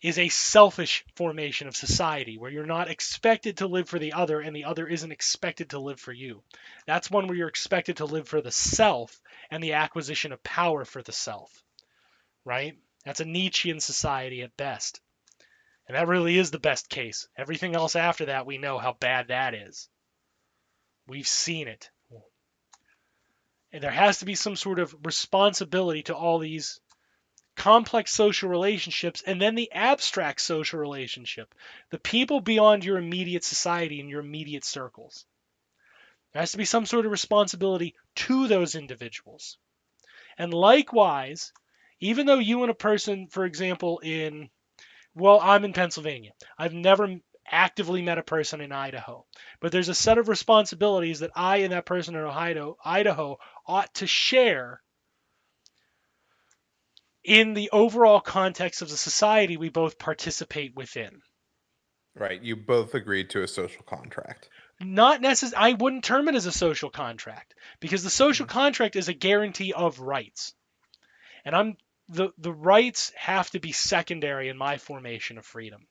is a selfish formation of society where you're not expected to live for the other and the other isn't expected to live for you. That's one where you're expected to live for the self and the acquisition of power for the self, right? That's a Nietzschean society at best. And that really is the best case. Everything else after that, we know how bad that is. We've seen it. And there has to be some sort of responsibility to all these complex social relationships, and then the abstract social relationship, the people beyond your immediate society and your immediate circles. There has to be some sort of responsibility to those individuals. And likewise, even though you and a person, for example, I'm in Pennsylvania. I've never actively met a person in Idaho. But there's a set of responsibilities that I and that person in Idaho ought to share in the overall context of the society we both participate within. Right. You both agreed to a social contract. Not necessarily. I wouldn't term it as a social contract, because the social contract is a guarantee of rights. And the rights have to be secondary in my formation of freedom.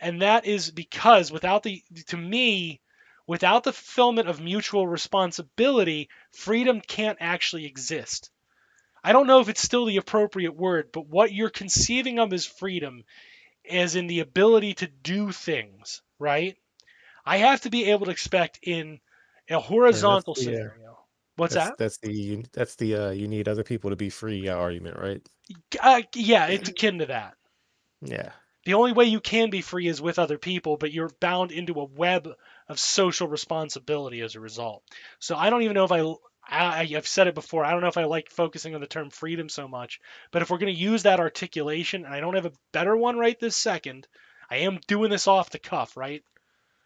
And that is because without the fulfillment of mutual responsibility, freedom can't actually exist. I don't know if it's still the appropriate word, but what you're conceiving of as freedom is in the ability to do things, right? I have to be able to expect in a horizontal scenario. What's that? That's the you need other people to be free argument, right? Yeah, it's akin to that. Yeah. The only way you can be free is with other people, but you're bound into a web of social responsibility as a result. So I don't even know if I've said it before, I don't know if I like focusing on the term freedom so much, but if we're going to use that articulation, and I don't have a better one right this second, I am doing this off the cuff, right?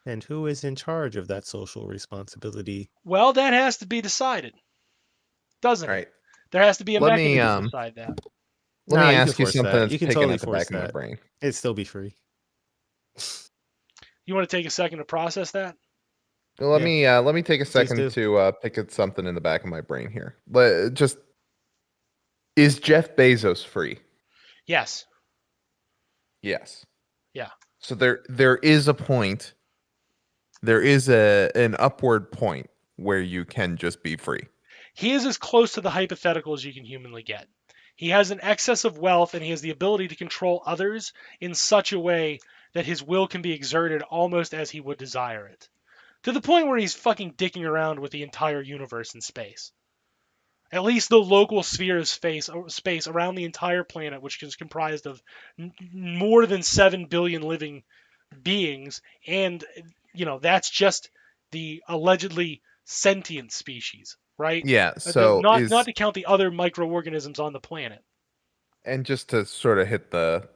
And who is in charge of that social responsibility? Well, that has to be decided, doesn't Right. it? There has to be a Let mechanism to decide that. Let me you ask can you force something that. that's You can picking totally at the force back of my that. brain. It'd still be free. You want to take a second to process that? Well, let me take a second do. to pick at something in the back of my brain here. Is Jeff Bezos free? Yes. Yes. Yeah. So there is a point. There is an upward point where you can just be free. He is as close to the hypothetical as you can humanly get. He has an excess of wealth, and he has the ability to control others in such a way that his will can be exerted almost as he would desire it. To the point where he's fucking dicking around with the entire universe in space. At least the local sphere of space around the entire planet, which is comprised of more than 7 billion living beings, and that's just the allegedly sentient species, right? Yeah. So not to count the other microorganisms on the planet. And just to sort of hit the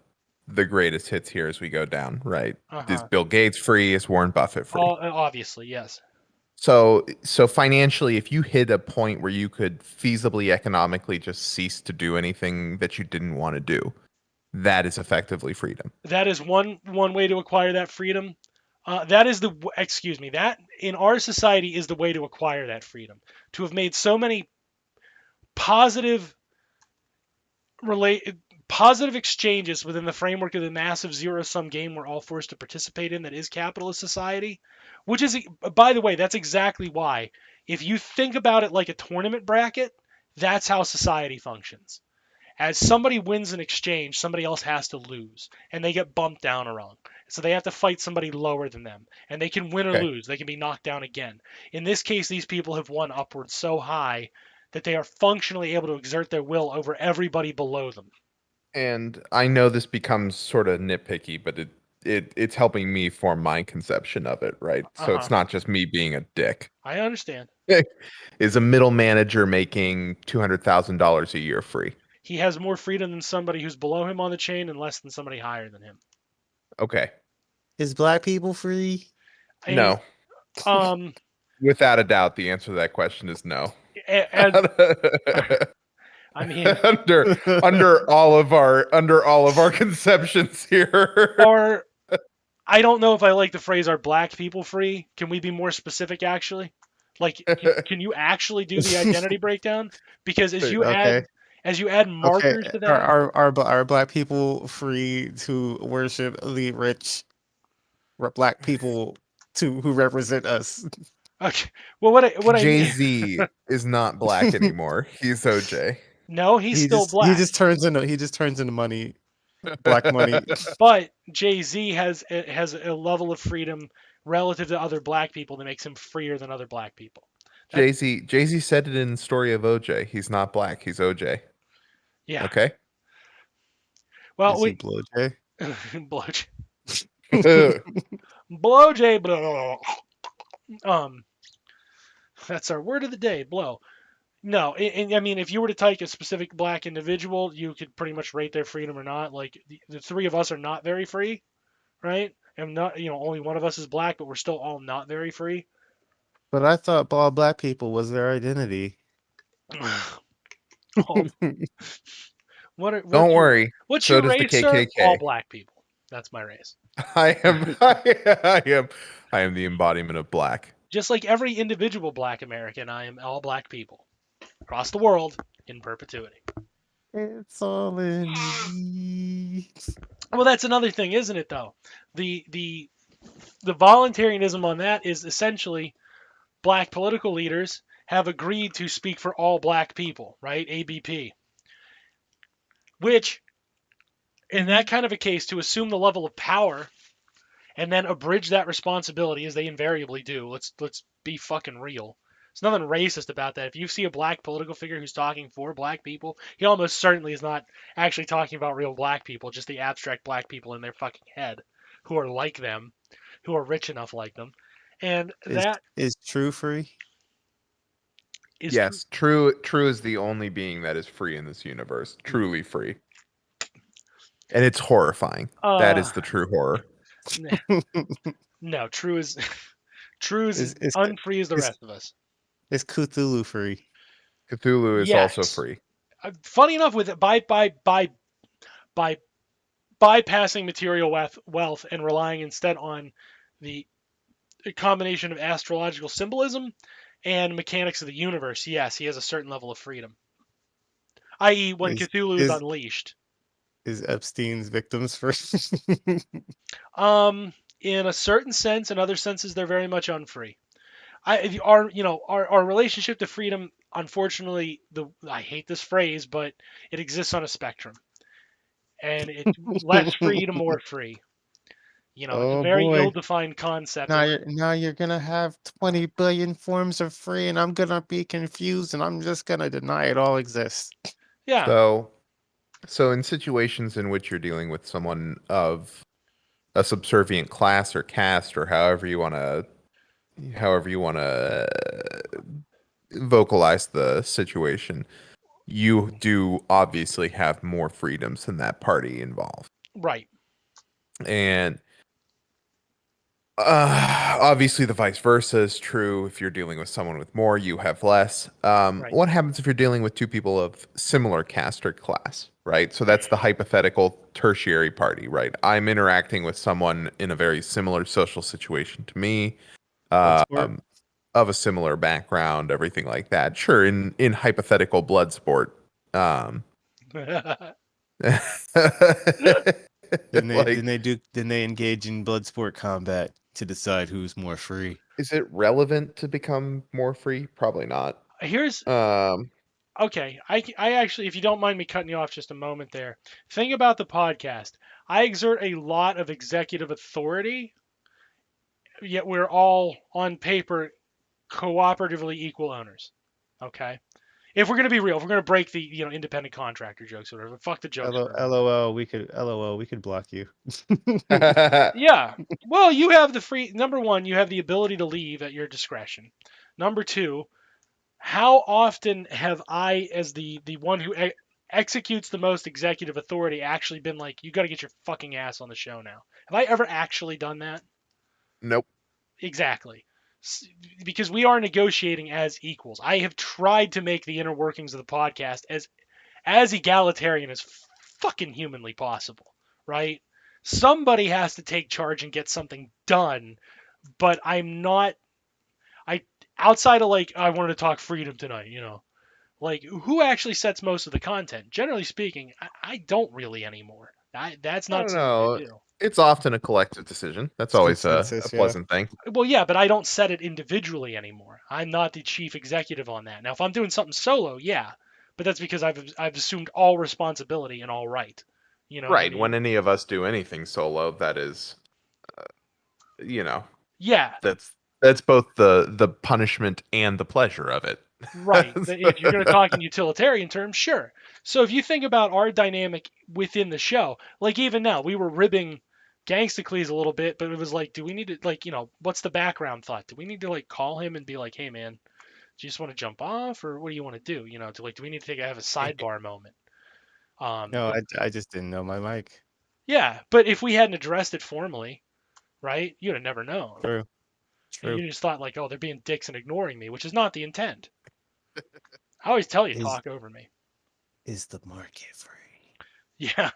greatest hits here as we go down, right? Is Uh-huh. Bill Gates free? Is Warren Buffett free? Obviously, yes. So financially, if you hit a point where you could feasibly economically just cease to do anything that you didn't want to do, that is effectively freedom. That is one way to acquire that freedom. That in our society is the way to acquire that freedom. To have made so many positive exchanges within the framework of the massive zero-sum game we're all forced to participate in that is capitalist society, which is, by the way, that's exactly why, if you think about it like a tournament bracket, that's how society functions. As somebody wins an exchange, somebody else has to lose, and they get bumped down a rung. So they have to fight somebody lower than them, and they can win or lose. They can be knocked down again. In this case, these people have won upwards so high that they are functionally able to exert their will over everybody below them. And I know this becomes sort of nitpicky, but it's helping me form my conception of it, right? So it's not just me being a dick. I understand. Is a middle manager making $200,000 a year free? He has more freedom than somebody who's below him on the chain and less than somebody higher than him. Okay. Is black people free? No. Without a doubt, the answer to that question is no. I mean, under all of our conceptions here. I don't know if I like the phrase "are black people free." Can we be more specific, actually? Like, can you actually do the identity breakdown? Because as you add markers to that, are black people free to worship the rich black people who represent us? Okay. Well, Jay-Z is not black anymore. He's OJ. No, he's still black. He just turns into money, black money. But Jay-Z has a level of freedom relative to other black people that makes him freer than other black people. Jay-Z said it in Story of OJ. He's not black. He's OJ. Yeah. Okay. Well, we blow J. Blow J. Blow J. Blow. That's our word of the day. Blow. No, and I mean, if you were to take a specific black individual, you could pretty much rate their freedom or not. Like the three of us are not very free, right? And not, only one of us is black, but we're still all not very free. But I thought all black people was their identity. Don't worry. What's so your does race, the KKK. sir? All black people. That's my race. I am the embodiment of black. Just like every individual black American, I am all black people across the world in perpetuity. It's all in me. Well, that's another thing, isn't it? Though the voluntarism on that is essentially black political leaders have agreed to speak for all black people, right? ABP. Which, in that kind of a case, to assume the level of power and then abridge that responsibility, as they invariably do. Let's be fucking real. There's nothing racist about that. If you see a black political figure who's talking for black people, he almost certainly is not actually talking about real black people, just the abstract black people in their fucking head who are like them, who are rich enough like them. And that is true free. Yes, true is the only being that is free in this universe, truly free. And it's horrifying. That is the true horror. No, true is unfree as the rest of us. Is Cthulhu free? Cthulhu is also free. Funny enough, with it, by bypassing material wealth and relying instead on the combination of astrological symbolism and mechanics of the universe, yes, he has a certain level of freedom. I.e., when Cthulhu is unleashed. Is Epstein's victims first? In a certain sense, in other senses, they're very much unfree. Our relationship to freedom, unfortunately, I hate this phrase, but it exists on a spectrum, and it's less free to more free. It's a very ill-defined concept. Now you're gonna have 20 billion forms of free, and I'm gonna be confused, and I'm just gonna deny it all exists. Yeah. So in situations in which you're dealing with someone of a subservient class or caste or however you want to vocalize the situation, you do obviously have more freedoms than that party involved. Right. And obviously the vice versa is true. If you're dealing with someone with more, you have less. Right. What happens if you're dealing with two people of similar caste or class, right? So that's the hypothetical tertiary party, right? I'm interacting with someone in a very similar social situation to me, of a similar background, everything like that. Sure, in hypothetical blood sport. Then they engage in blood sport combat to decide who's more free. Is it relevant to become more free? Probably not. Here's okay. I actually, if you don't mind me cutting you off just a moment there, thing about the podcast, I exert a lot of executive authority, yet we're all on paper cooperatively equal owners. Okay. If we're gonna be real, if we're gonna break the independent contractor jokes or whatever, fuck the jokes. LOL, we could block you. Yeah. Well, you have the free. Number one, you have the ability to leave at your discretion. Number two, how often have I, as the one who executes the most executive authority, actually been like, you got to get your fucking ass on the show now? Have I ever actually done that? Nope. Exactly. Because we are negotiating as equals. I have tried to make the inner workings of the podcast as egalitarian as fucking humanly possible, right? Somebody has to take charge and get something done, but I'm not. Outside of I wanted to talk freedom tonight, who actually sets most of the content? Generally speaking, I don't really anymore. That's not something I do. It's often a collective decision. That's always a pleasant thing. Well, yeah, but I don't set it individually anymore. I'm not the chief executive on that. Now, if I'm doing something solo, yeah, but that's because I've assumed all responsibility and all right. Right. What I mean? When any of us do anything solo, that is, Yeah. That's both the punishment and the pleasure of it. Right. If you're going to talk in utilitarian terms, sure. So if you think about our dynamic within the show, like even now, we were ribbing Gangstacleese a little bit, but it was like, do we need to, like, what's the background thought? Do we need to, like, call him and be like, hey, man, do you just want to jump off, or what do you want to do? Do we need to have a sidebar moment? No, I just didn't know my mic. Yeah, but if we hadn't addressed it formally, right, you'd have never known. True. You just thought, like, oh, they're being dicks and ignoring me, which is not the intent. I always tell you, talk over me. Is the market free? Yeah.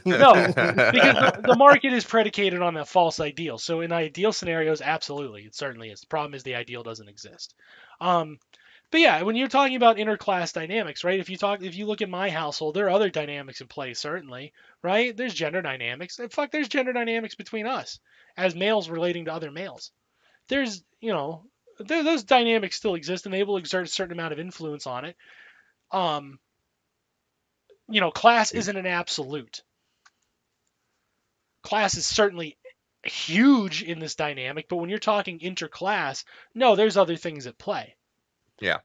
No, because the market is predicated on that false ideal. So in ideal scenarios, absolutely, it certainly is. The problem is the ideal doesn't exist. But yeah, when you're talking about interclass dynamics, right? If you look at my household, there are other dynamics in play, certainly, right? There's gender dynamics. And fuck, there's gender dynamics between us as males relating to other males. There's, those dynamics still exist, and they will exert a certain amount of influence on it. Class isn't an absolute. Class is certainly huge in this dynamic, but when you're talking interclass, no, there's other things at play. Yeah.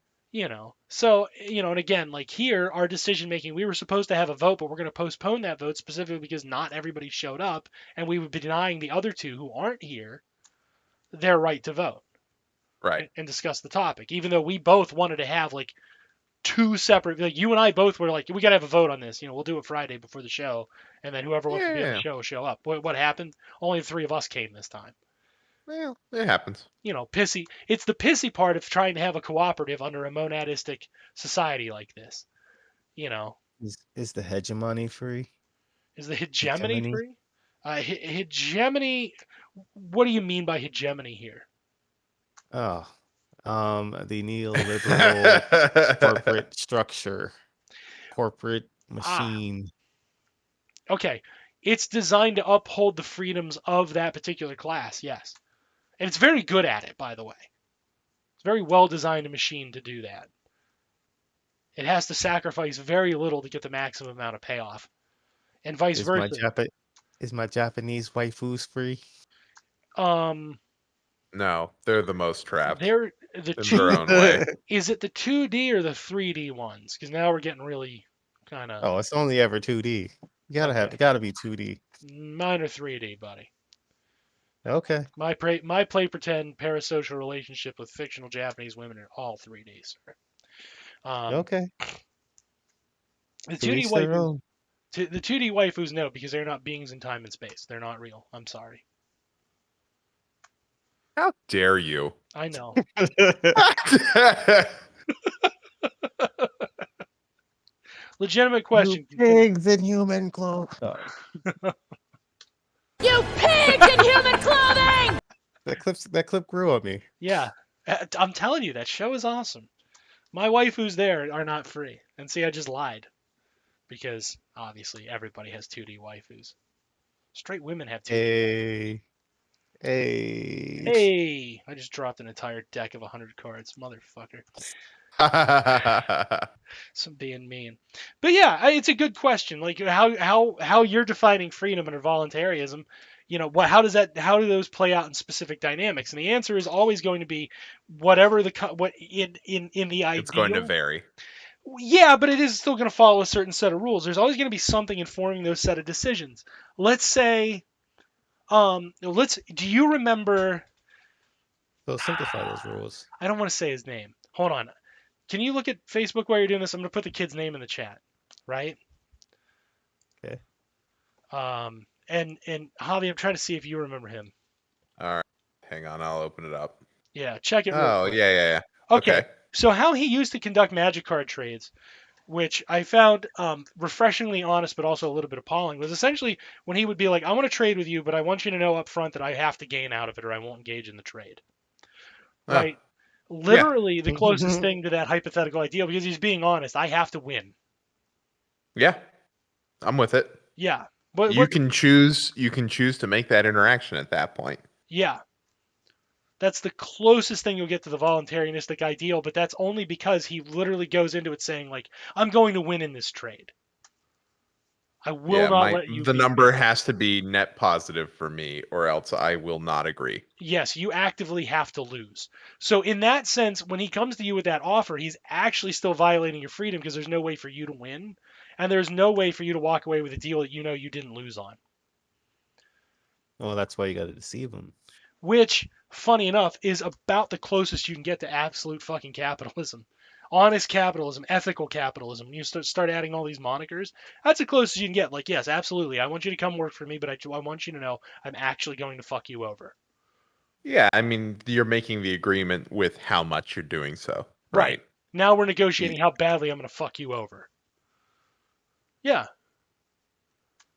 So, and again, like here, our decision making, we were supposed to have a vote, but we're going to postpone that vote specifically because not everybody showed up, and we would be denying the other two who aren't here their right to vote. Right. And discuss the topic, even though we both wanted to have like two separate, like you and I both were like, we got to have a vote on this. We'll do it Friday before the show, and then whoever wants to be on the show will show up. What happened? Only the three of us came this time. Well, it happens. Pissy. It's the pissy part of trying to have a cooperative under a monadistic society like this. Is the hegemony free? Is the hegemony free? Hegemony. What do you mean by hegemony here? Oh, the neoliberal corporate structure, corporate machine. Okay, it's designed to uphold the freedoms of that particular class. Yes. And it's very good at it, by the way. It's a very well-designed machine to do that. It has to sacrifice very little to get the maximum amount of payoff, and vice versa. Is my Japanese waifus free? No, they're the most trapped. They're the in their own way. Is it the 2D or the 3D ones? Because now we're getting really kind of. Oh, it's only ever 2D. You gotta be 2D. Mine are 3D, buddy. Okay. My play pretend parasocial relationship with fictional Japanese women are all 3D, sir. Okay. The 2D waifus. The 2D waifus, no, because they're not beings in time and space. They're not real. I'm sorry. How dare you? I know. Legitimate question. You pigs in human clothes. You pigs in human clothing! That clip grew on me. Yeah. I'm telling you, that show is awesome. My waifus there are not free. And see, I just lied. Because, obviously, everybody has 2D waifus. Straight women have 2D. Hey! I just dropped an entire deck of 100 cards. Motherfucker. Some being mean. But yeah, it's a good question. Like, how you're defining freedom under voluntarism, how do those play out in specific dynamics? And the answer is always going to be whatever in the ideal. It's going to vary. Yeah, but it is still going to follow a certain set of rules. There's always going to be something informing those set of decisions. Let's say, do you remember? So simplify those rules. I don't want to say his name. Hold on. Can you look at Facebook while you're doing this? I'm going to put the kid's name in the chat, right? Okay. And Javi, I'm trying to see if you remember him. All right. Hang on, I'll open it up. Yeah, check it. Oh, yeah. Okay. So how he used to conduct magic card trades, which I found refreshingly honest but also a little bit appalling, was essentially when he would be like, I want to trade with you, but I want you to know up front that I have to gain out of it or I won't engage in the trade. Right? Literally the closest thing to that hypothetical ideal, because he's being honest. I have to win. Yeah, I'm with it. Yeah. But you can choose to make that interaction at that point. Yeah. That's the closest thing you'll get to the voluntaristic ideal, but that's only because he literally goes into it saying, like, I'm going to win in this trade. I will not let you the be number bigger. has to be net positive for me, or else I will not agree. Yes, you actively have to lose. So in that sense, when he comes to you with that offer, he's actually still violating your freedom because there's no way for you to win, and there's no way for you to walk away with a deal that you know you didn't lose on. Well, that's why you got to deceive them. Which, funny enough, is about the closest you can get to absolute fucking capitalism. Honest capitalism, ethical capitalism. You start adding all these monikers. That's the closest you can get. Like, yes, absolutely. I want you to come work for me, but I want you to know I'm actually going to fuck you over. Yeah, I mean, you're making the agreement with how much you're doing so, right? Now we're negotiating how badly I'm going to fuck you over. Yeah.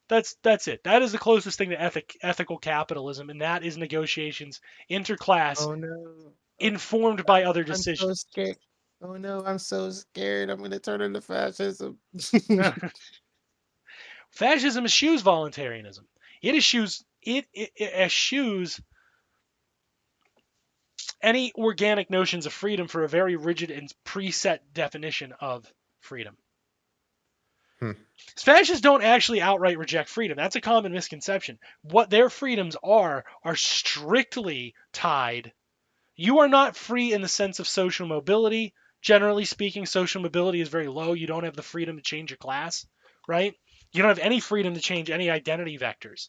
That's it. That is the closest thing to ethical capitalism, and that is negotiations interclass, Oh no. informed by other I'm so decisions. scared. Oh no, I'm so scared. I'm gonna turn into fascism. Fascism eschews voluntarism. It eschews any organic notions of freedom for a very rigid and preset definition of freedom. Fascists don't actually outright reject freedom. That's a common misconception. What their freedoms are strictly tied. You are not free in the sense of social mobility. Generally speaking, social mobility is very low. You don't have the freedom to change your class, right? You don't have any freedom to change any identity vectors.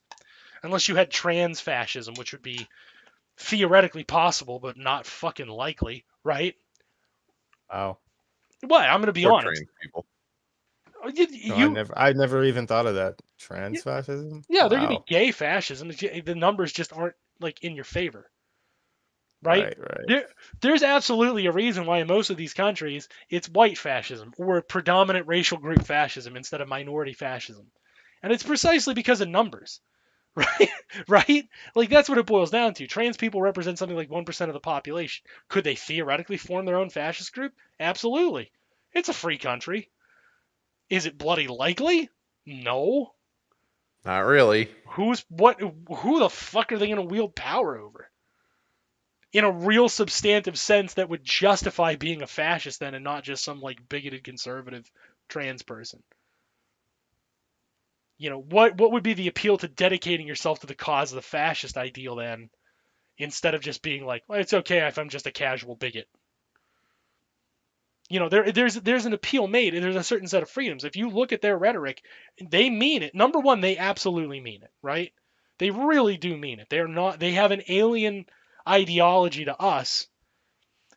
Unless you had trans fascism, which would be theoretically possible, but not fucking likely, right? Wow. What? I'm going to be Or honest. trans people. No, I never even thought of that. Trans fascism? Yeah, they're going to Wow. be gay fascism. The numbers just aren't like in your favor, right? Right. There's absolutely a reason why in most of these countries it's white fascism or predominant racial group fascism instead of minority fascism. And it's precisely because of numbers. Right? Right? Like that's what it boils down to. Trans people represent something like 1% of the population. Could they theoretically form their own fascist group? Absolutely. It's a free country. Is it bloody likely? No. Not really. Who the fuck are they going to wield power over? In a real substantive sense that would justify being a fascist then and not just some like bigoted conservative trans person. What would be the appeal to dedicating yourself to the cause of the fascist ideal then, instead of just being like, well, it's okay if I'm just a casual bigot. There's an appeal made, and there's a certain set of freedoms. If you look at their rhetoric, they mean it. Number one, they absolutely mean it, right? They really do mean it. They have an alien ideology to us,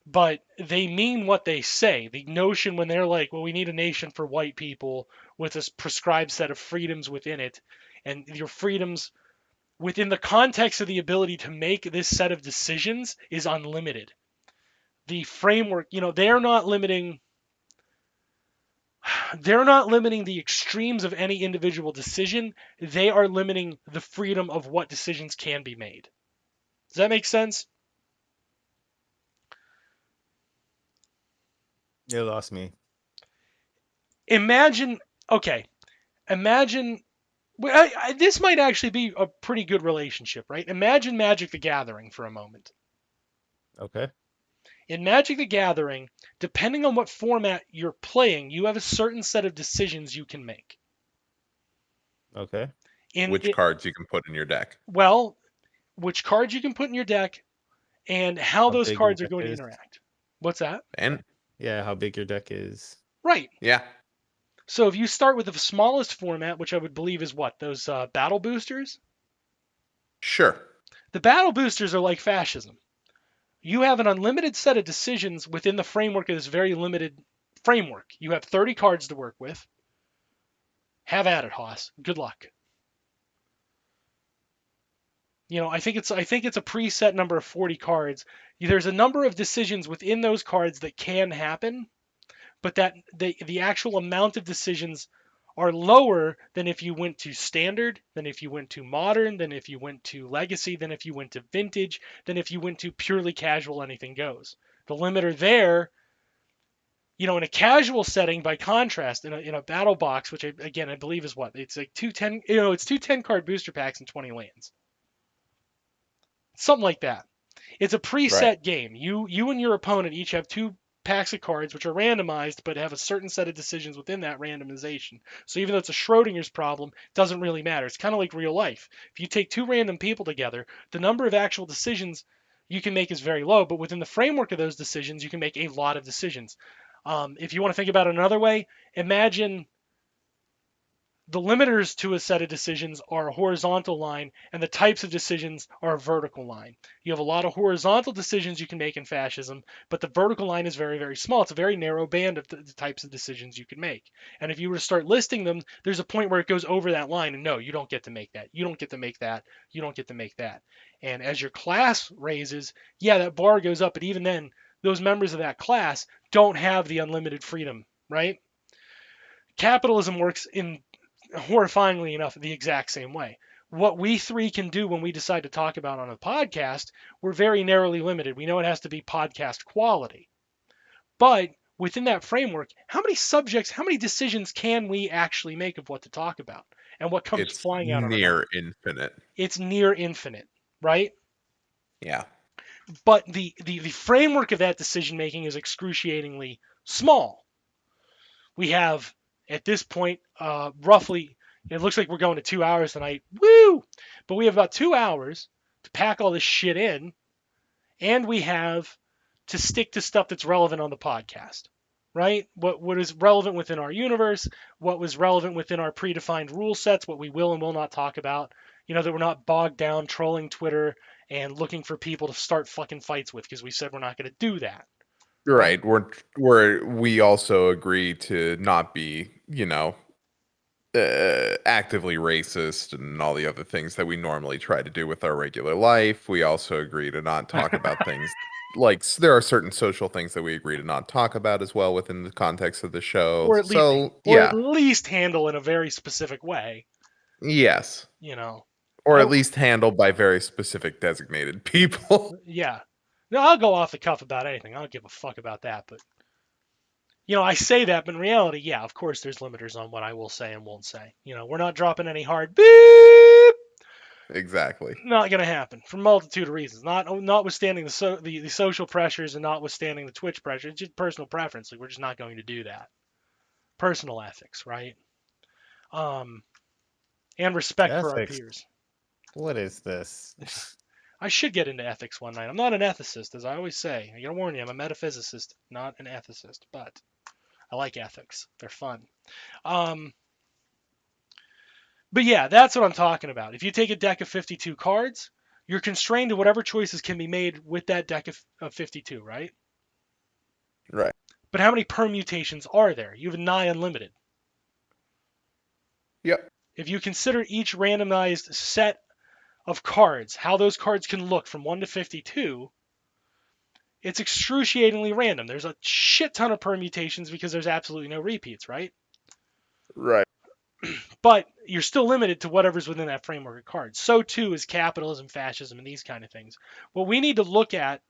but they mean what they say. The notion when they're like, well, we need a nation for white people with a prescribed set of freedoms within it, and your freedoms within the context of the ability to make this set of decisions is unlimited. The framework, they're not limiting the extremes of any individual decision. They are limiting the freedom of what decisions can be made. Does that make sense? You lost me. Imagine this might actually be a pretty good relationship, right? Imagine Magic the Gathering for a moment. Okay. In Magic the Gathering, depending on what format you're playing, you have a certain set of decisions you can make. Okay. Which cards you can put in your deck. Well, which cards you can put in your deck and how those cards are going to interact. What's that? And yeah, how big your deck is. Right. Yeah. So if you start with the smallest format, which I would believe is what? Those battle boosters? Sure. The battle boosters are like fascism. You have an unlimited set of decisions within the framework of this very limited framework. You have 30 cards to work with. Have at it, Haas. Good luck. I think it's a preset number of 40 cards. There's a number of decisions within those cards that can happen, but that the actual amount of decisions are lower than if you went to standard, than if you went to modern, than if you went to legacy, than if you went to vintage, than if you went to purely casual anything goes. The limiter there, in a casual setting, by contrast, in a battle box, which I believe is what? It's like two 10-card booster packs and 20 lands. Something like that. It's a preset game. You and your opponent each have two packs of cards which are randomized but have a certain set of decisions within that randomization. So even though it's a Schrodinger's problem, it doesn't really matter. It's kind of like real life. If you take two random people together, the number of actual decisions you can make is very low, but within the framework of those decisions, you can make a lot of decisions. If you want to think about it another way, imagine the limiters to a set of decisions are a horizontal line, and the types of decisions are a vertical line. You have a lot of horizontal decisions you can make in fascism, but the vertical line is very, very small. It's a very narrow band of the types of decisions you can make. And if you were to start listing them, there's a point where it goes over that line, and no, you don't get to make that. You don't get to make that. You don't get to make that. And as your class raises, yeah, that bar goes up, but even then, those members of that class don't have the unlimited freedom, right? Capitalism works in, horrifyingly enough, the exact same way. What we three can do when we decide to talk about on a podcast, we're very narrowly limited. We know it has to be podcast quality. But within that framework, how many subjects, how many decisions can we actually make of what to talk about? And what comes It's flying out of our near mouth? infinite. It's near infinite, right? Yeah. But the framework of that decision making is excruciatingly small. We have, at this point, roughly, it looks like we're going to 2 hours tonight. Woo! But we have about 2 hours to pack all this shit in, and we have to stick to stuff that's relevant on the podcast, right? What is relevant within our universe, what was relevant within our predefined rule sets, what we will and will not talk about, that we're not bogged down trolling Twitter and looking for people to start fucking fights with, because we said we're not going to do that. Right. We also agree to not be, actively racist and all the other things that we normally try to do with our regular life. We also agree to not talk about things like there are certain social things that we agree to not talk about as well within the context of the show. Or at least, yeah. at least handle in a very specific way. Yes. Or at least handled by very specific designated people. Yeah. No, I'll go off the cuff about anything. I don't give a fuck about that. But, I say that, but in reality, yeah, of course there's limiters on what I will say and won't say. We're not dropping any hard beep. Exactly. Not going to happen for a multitude of reasons. Notwithstanding the social pressures and notwithstanding the Twitch pressure, it's just personal preference. Like, we're just not going to do that. Personal ethics, right? And respect for our peers. What is this? I should get into ethics one night. I'm not an ethicist, as I always say. I gotta warn you, I'm a metaphysicist, not an ethicist. But I like ethics. They're fun. But yeah, that's what I'm talking about. If you take a deck of 52 cards, you're constrained to whatever choices can be made with that deck of 52, right? Right. But how many permutations are there? You have nigh unlimited. Yep. If you consider each randomized set of cards, how those cards can look from 1 to 52, it's excruciatingly random. There's a shit ton of permutations because there's absolutely no repeats, right? Right. But you're still limited to whatever's within that framework of cards. So too is capitalism, fascism, and these kind of things. What we need to look at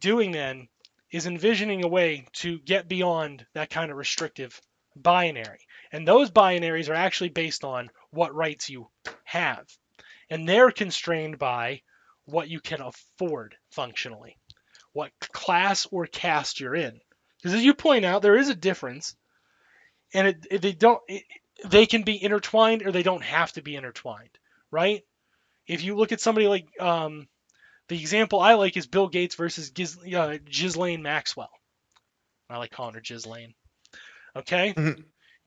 doing then is envisioning a way to get beyond that kind of restrictive binary. And those binaries are actually based on what rights you have. And they're constrained by what you can afford functionally, what class or caste you're in. Because as you point out, there is a difference, and they can be intertwined or they don't have to be intertwined, right? If you look at somebody like the example I like is Bill Gates versus Ghislaine Maxwell. I like calling her Ghislaine. Okay?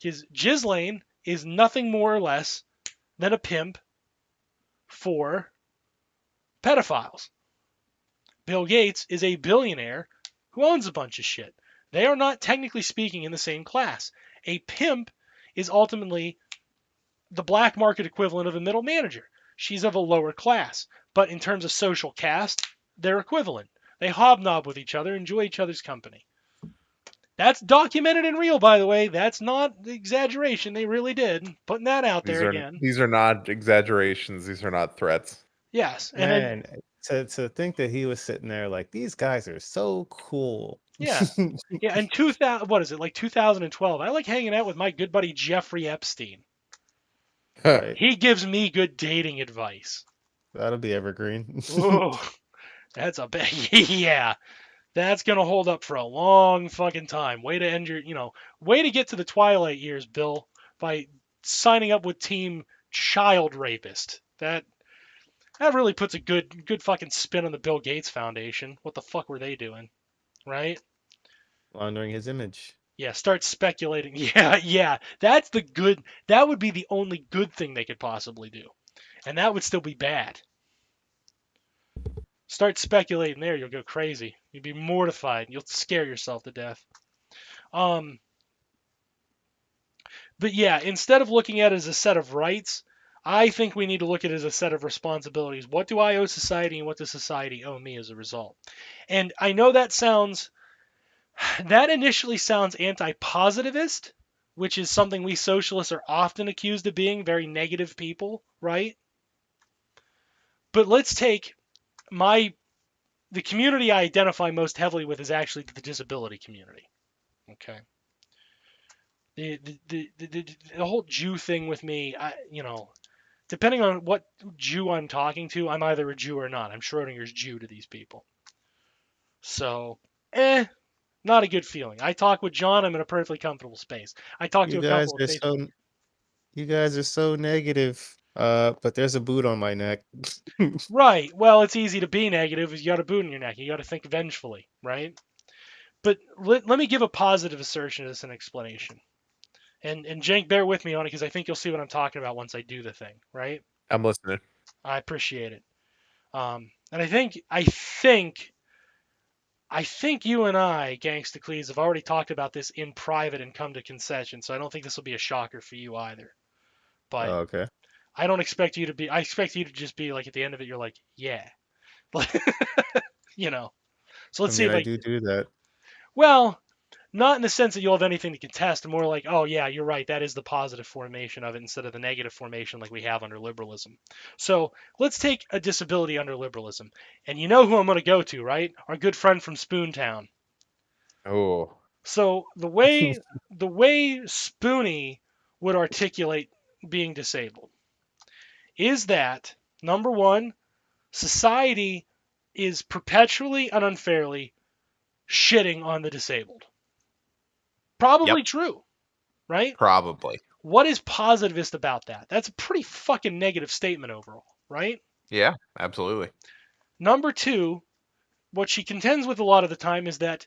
Because Ghislaine is nothing more or less than a pimp for pedophiles. Bill Gates is a billionaire who owns a bunch of shit. They are not technically speaking in the same class. A pimp is ultimately the black market equivalent of a middle manager. She's of a lower class, but in terms of social caste, they're equivalent. They hobnob with each other, enjoy each other's company. That's documented and real, by the way. That's not exaggeration. They really did. Putting that out there again. These are not exaggerations. These are not threats. Yes. And then, to think that he was sitting there like, these guys are so cool. Yeah. Yeah. And 2012. I like hanging out with my good buddy Jeffrey Epstein. Right. He gives me good dating advice. That'll be evergreen. Ooh, that's a big, yeah. That's going to hold up for a long fucking time. Way to end your, way to get to the twilight years, Bill, by signing up with Team Child Rapist. That really puts a good fucking spin on the Bill Gates Foundation. What the fuck were they doing? Right? Laundering his image. Yeah, start speculating. Yeah. That's the good. That would be the only good thing they could possibly do. And that would still be bad. Start speculating there, you'll go crazy. You'll be mortified. You'll scare yourself to death. But yeah, instead of looking at it as a set of rights, I think we need to look at it as a set of responsibilities. What do I owe society and what does society owe me as a result? And I know that initially sounds anti-positivist, which is something we socialists are often accused of being, very negative people, right? But let's take the community I identify most heavily with is actually the disability community. Okay. The whole Jew thing with me, depending on what Jew I'm talking to, I'm either a Jew or not. I'm Schrodinger's Jew to these people. So, not a good feeling. I talk with John, I'm in a perfectly comfortable space. I talk to a couple of Facebook. You guys are so negative. But there's a boot on my neck. Right. Well, it's easy to be negative. You got a boot in your neck. You got to think vengefully, right? But let me give a positive assertion as an explanation. And Cenk, bear with me on it because I think you'll see what I'm talking about once I do the thing, right? I'm listening. I appreciate it. And I think you and I, Gangstacleese, have already talked about this in private and come to concession, so I don't think this will be a shocker for you either. But okay. I don't expect you to be. I expect you to just be like at the end of it, you're like, yeah, So let's see. I do that. Well, not in the sense that you'll have anything to contest, more like, oh yeah, you're right, that is the positive formation of it instead of the negative formation like we have under liberalism. So let's take a disability under liberalism, and you know who I'm going to go to, right? Our good friend from Spoontown. Oh. So the way Spoonie would articulate being disabled is that, number one, society is perpetually and unfairly shitting on the disabled. Probably true, right? Probably. What is positivist about that? That's a pretty fucking negative statement overall, right? Yeah, absolutely. Number two, what she contends with a lot of the time is that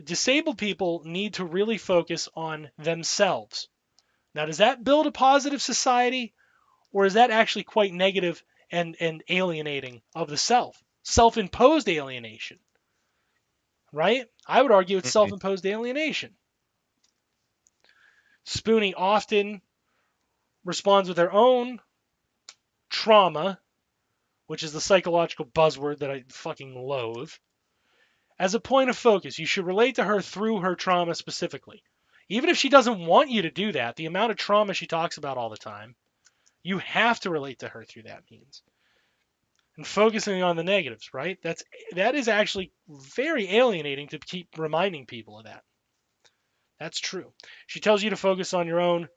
disabled people need to really focus on themselves. Now, does that build a positive society, or is that actually quite negative and alienating of the self? Self-imposed alienation, right? I would argue it's self-imposed alienation. Spoonie often responds with her own trauma, which is the psychological buzzword that I fucking loathe, as a point of focus. You should relate to her through her trauma specifically. Even if she doesn't want you to do that, the amount of trauma she talks about all the time, you have to relate to her through that means. And focusing on the negatives, right? That is actually very alienating to keep reminding people of that. That's true. She tells you to focus on your own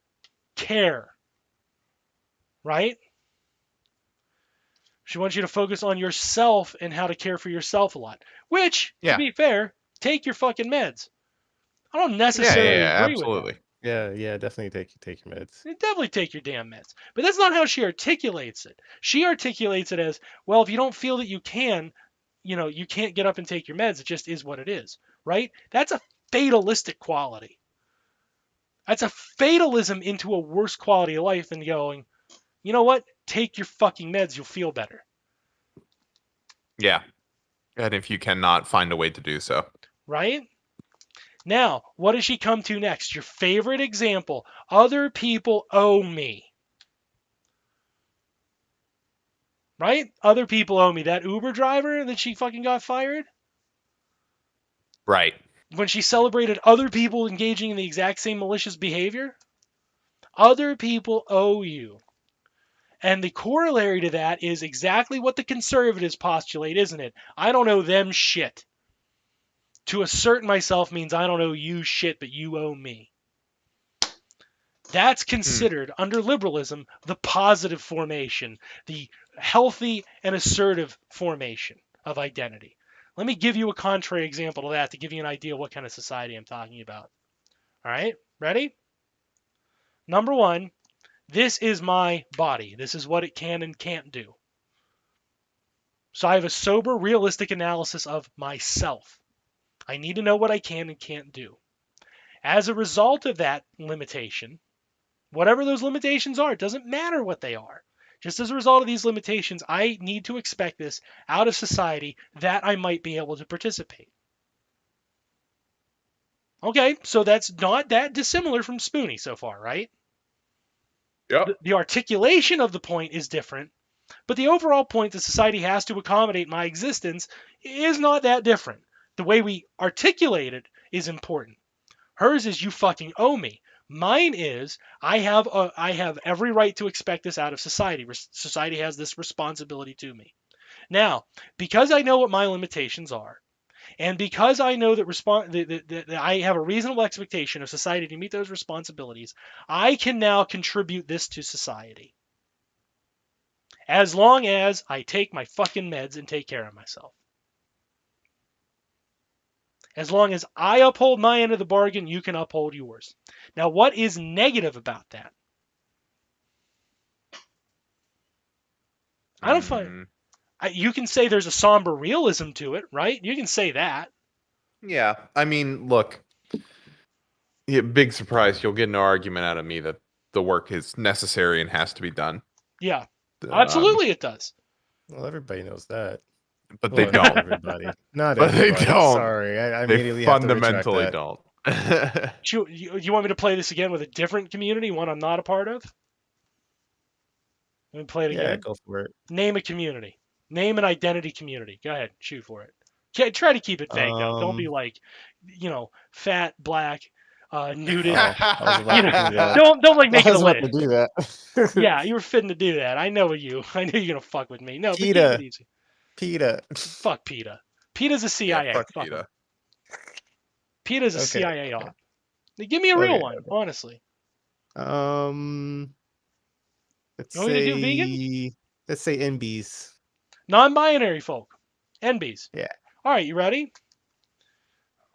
care, right? She wants you to focus on yourself and how to care for yourself a lot. Which, to be fair, take your fucking meds. I don't necessarily agree with that. Yeah, definitely take your meds. Definitely take your damn meds. But that's not how she articulates it. She articulates it as, well, if you don't feel that you can, you can't get up and take your meds. It just is what it is, right? That's a fatalistic quality. That's a fatalism into a worse quality of life than going, you know what? Take your fucking meds. You'll feel better. Yeah. And if you cannot find a way to do so. Right? Now, what does she come to next? Your favorite example. Other people owe me. Right? Other people owe me. That Uber driver that she fucking got fired? Right. When she celebrated other people engaging in the exact same malicious behavior? Other people owe you. And the corollary to that is exactly what the conservatives postulate, isn't it? I don't owe them shit. To assert myself means I don't owe you shit, but you owe me. That's considered, under liberalism, the positive formation, the healthy and assertive formation of identity. Let me give you a contrary example to that to give you an idea what kind of society I'm talking about. All right, ready? Number one, this is my body. This is what it can and can't do. So I have a sober, realistic analysis of myself. I need to know what I can and can't do. As a result of that limitation, whatever those limitations are, it doesn't matter what they are. Just as a result of these limitations, I need to expect this out of society that I might be able to participate. Okay, so that's not that dissimilar from Spoonie so far, right? Yep. The articulation of the point is different, but the overall point that society has to accommodate my existence is not that different. The way we articulate it is important. Hers is you fucking owe me. Mine is I have every right to expect this out of society. Society has this responsibility to me. Now, because I know what my limitations are, and because I know that I have a reasonable expectation of society to meet those responsibilities, I can now contribute this to society. As long as I take my fucking meds and take care of myself. As long as I uphold my end of the bargain, you can uphold yours. Now, what is negative about that? I don't find. You can say there's a somber realism to it, right? You can say that. Yeah, I mean, look, big surprise. You'll get no argument out of me that the work is necessary and has to be done. Yeah, absolutely it does. Well, everybody knows that. But Well, they don't. Everybody. Not But everybody. they don't. Sorry, I They immediately have to retract fundamentally that. don't. You want me to play this again with a different community, one I'm not a part of? Let me play it again. Yeah, go for it. Name a community. Name an identity community. Go ahead, shoot for it. Try to keep it vague, though. Don't be like, fat, black, nudist. I was about to do that. Don't like make it a I was about list. to do that. Yeah, you were fitting to do that. I know you. I knew you're gonna fuck with me. No, but keep PETA. it easy. PETA. Fuck PETA. PETA's a CIA. Yeah, fuck Fuck PETA. 'em. PETA's a Okay. CIA op. Give me a real one, honestly. Let's You want me to do vegan? say let's say NBs. Non-binary folk. NBs. Yeah. All right, you ready?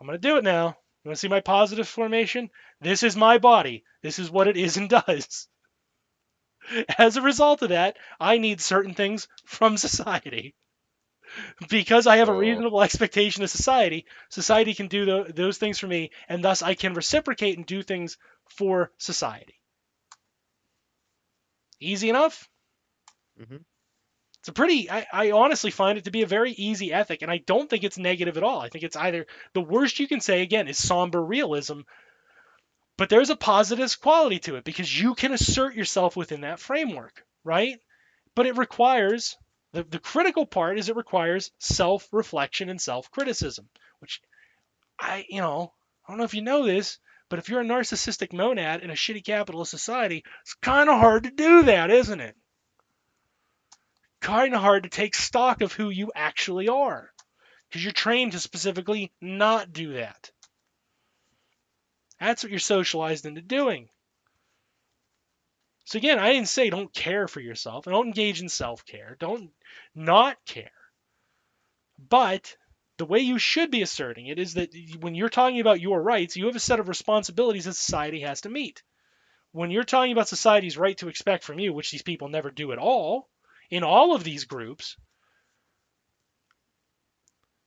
I'm gonna do it now. You want to see my positive formation? This is my body. This is what it is and does. As a result of that, I need certain things from society. Because I have a reasonable expectation of society, society can do those things for me, and thus I can reciprocate and do things for society. Easy enough? Mm-hmm. It's a I honestly find it to be a very easy ethic, and I don't think it's negative at all. I think it's either the worst you can say, again, is somber realism, but there's a positive quality to it because you can assert yourself within that framework, right? But it requires, the critical part is it requires self-reflection and self-criticism, which I don't know if you know this, but if you're a narcissistic monad in a shitty capitalist society, it's kind of hard to do that, isn't it? Kind of hard to take stock of who you actually are because you're trained to specifically not do that. That's what you're socialized into doing. So again, I didn't say don't care for yourself and don't engage in self-care. Don't not care. But the way you should be asserting it is that when you're talking about your rights, you have a set of responsibilities that society has to meet. When you're talking about society's right to expect from you, which these people never do at all, in all of these groups,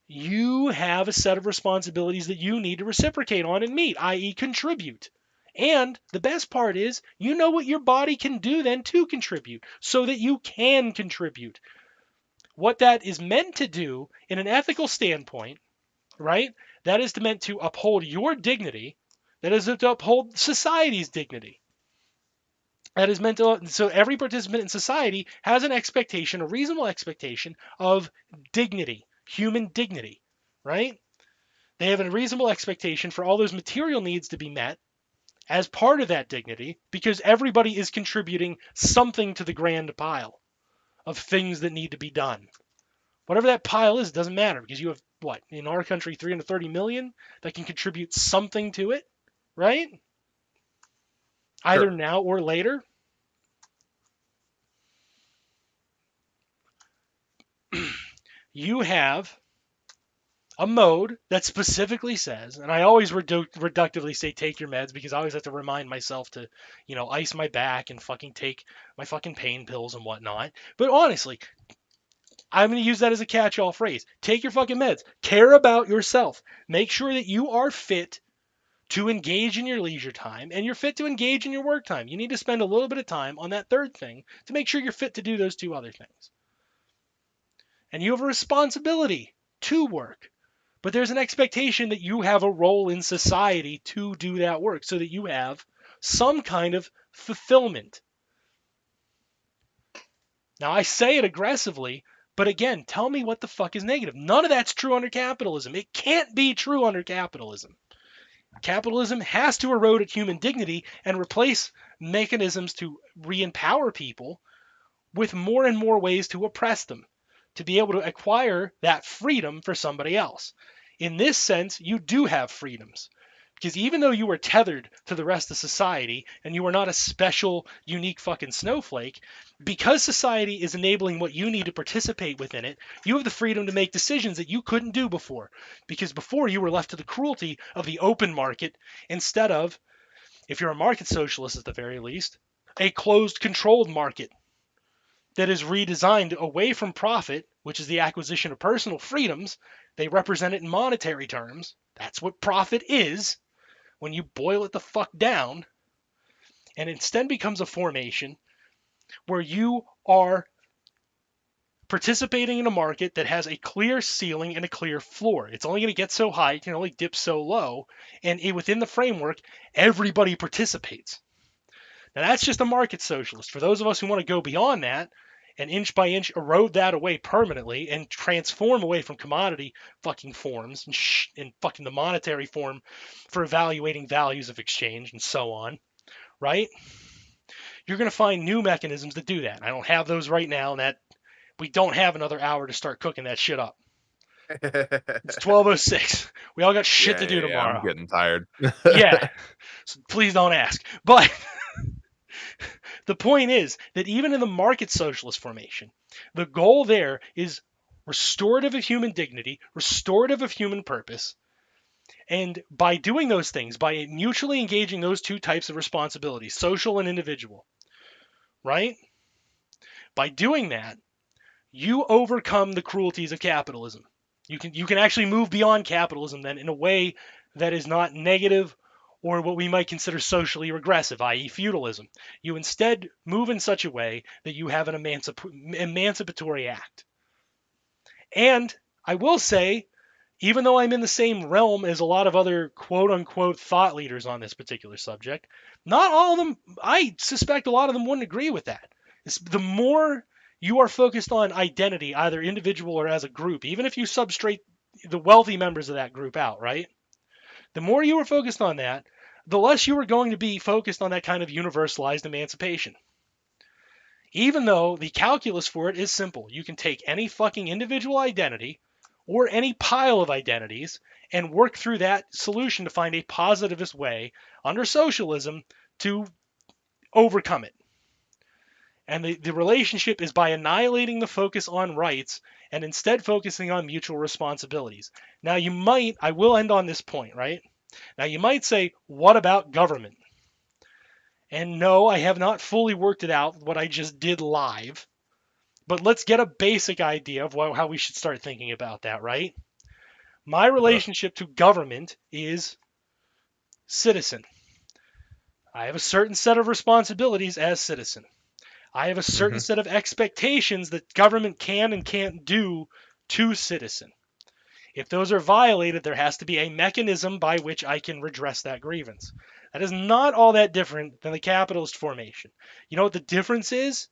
you have a set of responsibilities that you need to reciprocate on and meet, i.e. contribute. And the best part is, you know what your body can do then to contribute, so that you can contribute. What that is meant to do in an ethical standpoint, right? That is meant to uphold your dignity. That is to uphold society's dignity. That is meant to, so every participant in society has an expectation, a reasonable expectation of dignity, human dignity, right? They have a reasonable expectation for all those material needs to be met as part of that dignity because everybody is contributing something to the grand pile of things that need to be done. Whatever that pile is, doesn't matter because you have, what, in our country, 330 million that can contribute something to it, right? Either now or later. You have a mode that specifically says, and I always reductively say take your meds because I always have to remind myself to, ice my back and fucking take my fucking pain pills and whatnot. But honestly, I'm going to use that as a catch-all phrase. Take your fucking meds. Care about yourself. Make sure that you are fit to engage in your leisure time and you're fit to engage in your work time. You need to spend a little bit of time on that third thing to make sure you're fit to do those two other things. And you have a responsibility to work. But there's an expectation that you have a role in society to do that work so that you have some kind of fulfillment. Now, I say it aggressively, but again, tell me what the fuck is negative. None of that's true under capitalism. It can't be true under capitalism. Capitalism has to erode at human dignity and replace mechanisms to re-empower people with more and more ways to oppress them, to be able to acquire that freedom for somebody else. In this sense, you do have freedoms. Because even though you are tethered to the rest of society and you are not a special, unique fucking snowflake, because society is enabling what you need to participate within it, you have the freedom to make decisions that you couldn't do before. Because before you were left to the cruelty of the open market instead of, if you're a market socialist at the very least, a closed, controlled market that is redesigned away from profit, which is the acquisition of personal freedoms. They represent it in monetary terms. That's what profit is when you boil it the fuck down, and instead becomes a formation where you are participating in a market that has a clear ceiling and a clear floor. It's only going to get so high, it can only dip so low, and within the framework, everybody participates. Now that's just a market socialist. For those of us who want to go beyond that, and inch by inch erode that away permanently and transform away from commodity fucking forms and fucking the monetary form for evaluating values of exchange and so on, right? You're going to find new mechanisms to do that. I don't have those right now, and that we don't have another hour to start cooking that shit up. It's 12:06. We all got shit to do tomorrow. I'm getting tired. Yeah. So please don't ask. But the point is that even in the market socialist formation, the goal there is restorative of human dignity, restorative of human purpose. And by doing those things, by mutually engaging those two types of responsibilities, social and individual, right? By doing that, you overcome the cruelties of capitalism. You can actually move beyond capitalism then in a way that is not negative or what we might consider socially regressive, i.e. feudalism. You instead move in such a way that you have an emancipatory act. And I will say, even though I'm in the same realm as a lot of other quote-unquote thought leaders on this particular subject, not all of them, I suspect a lot of them wouldn't agree with that. The more you are focused on identity, either individual or as a group, even if you substrate the wealthy members of that group out, right? The more you are focused on that, the less you are going to be focused on that kind of universalized emancipation. Even though the calculus for it is simple. You can take any fucking individual identity or any pile of identities and work through that solution to find a positivist way under socialism to overcome it. And the relationship is by annihilating the focus on rights and instead focusing on mutual responsibilities. Now I will end on this point, right? Now you might say, what about government? And no, I have not fully worked it out, what I just did live. But let's get a basic idea of how we should start thinking about that, right? My relationship to government is citizen. I have a certain set of responsibilities as citizen. I have a certain set of expectations that government can and can't do to citizen. If those are violated, there has to be a mechanism by which I can redress that grievance. That is not all that different than the capitalist formation. You know what the difference is?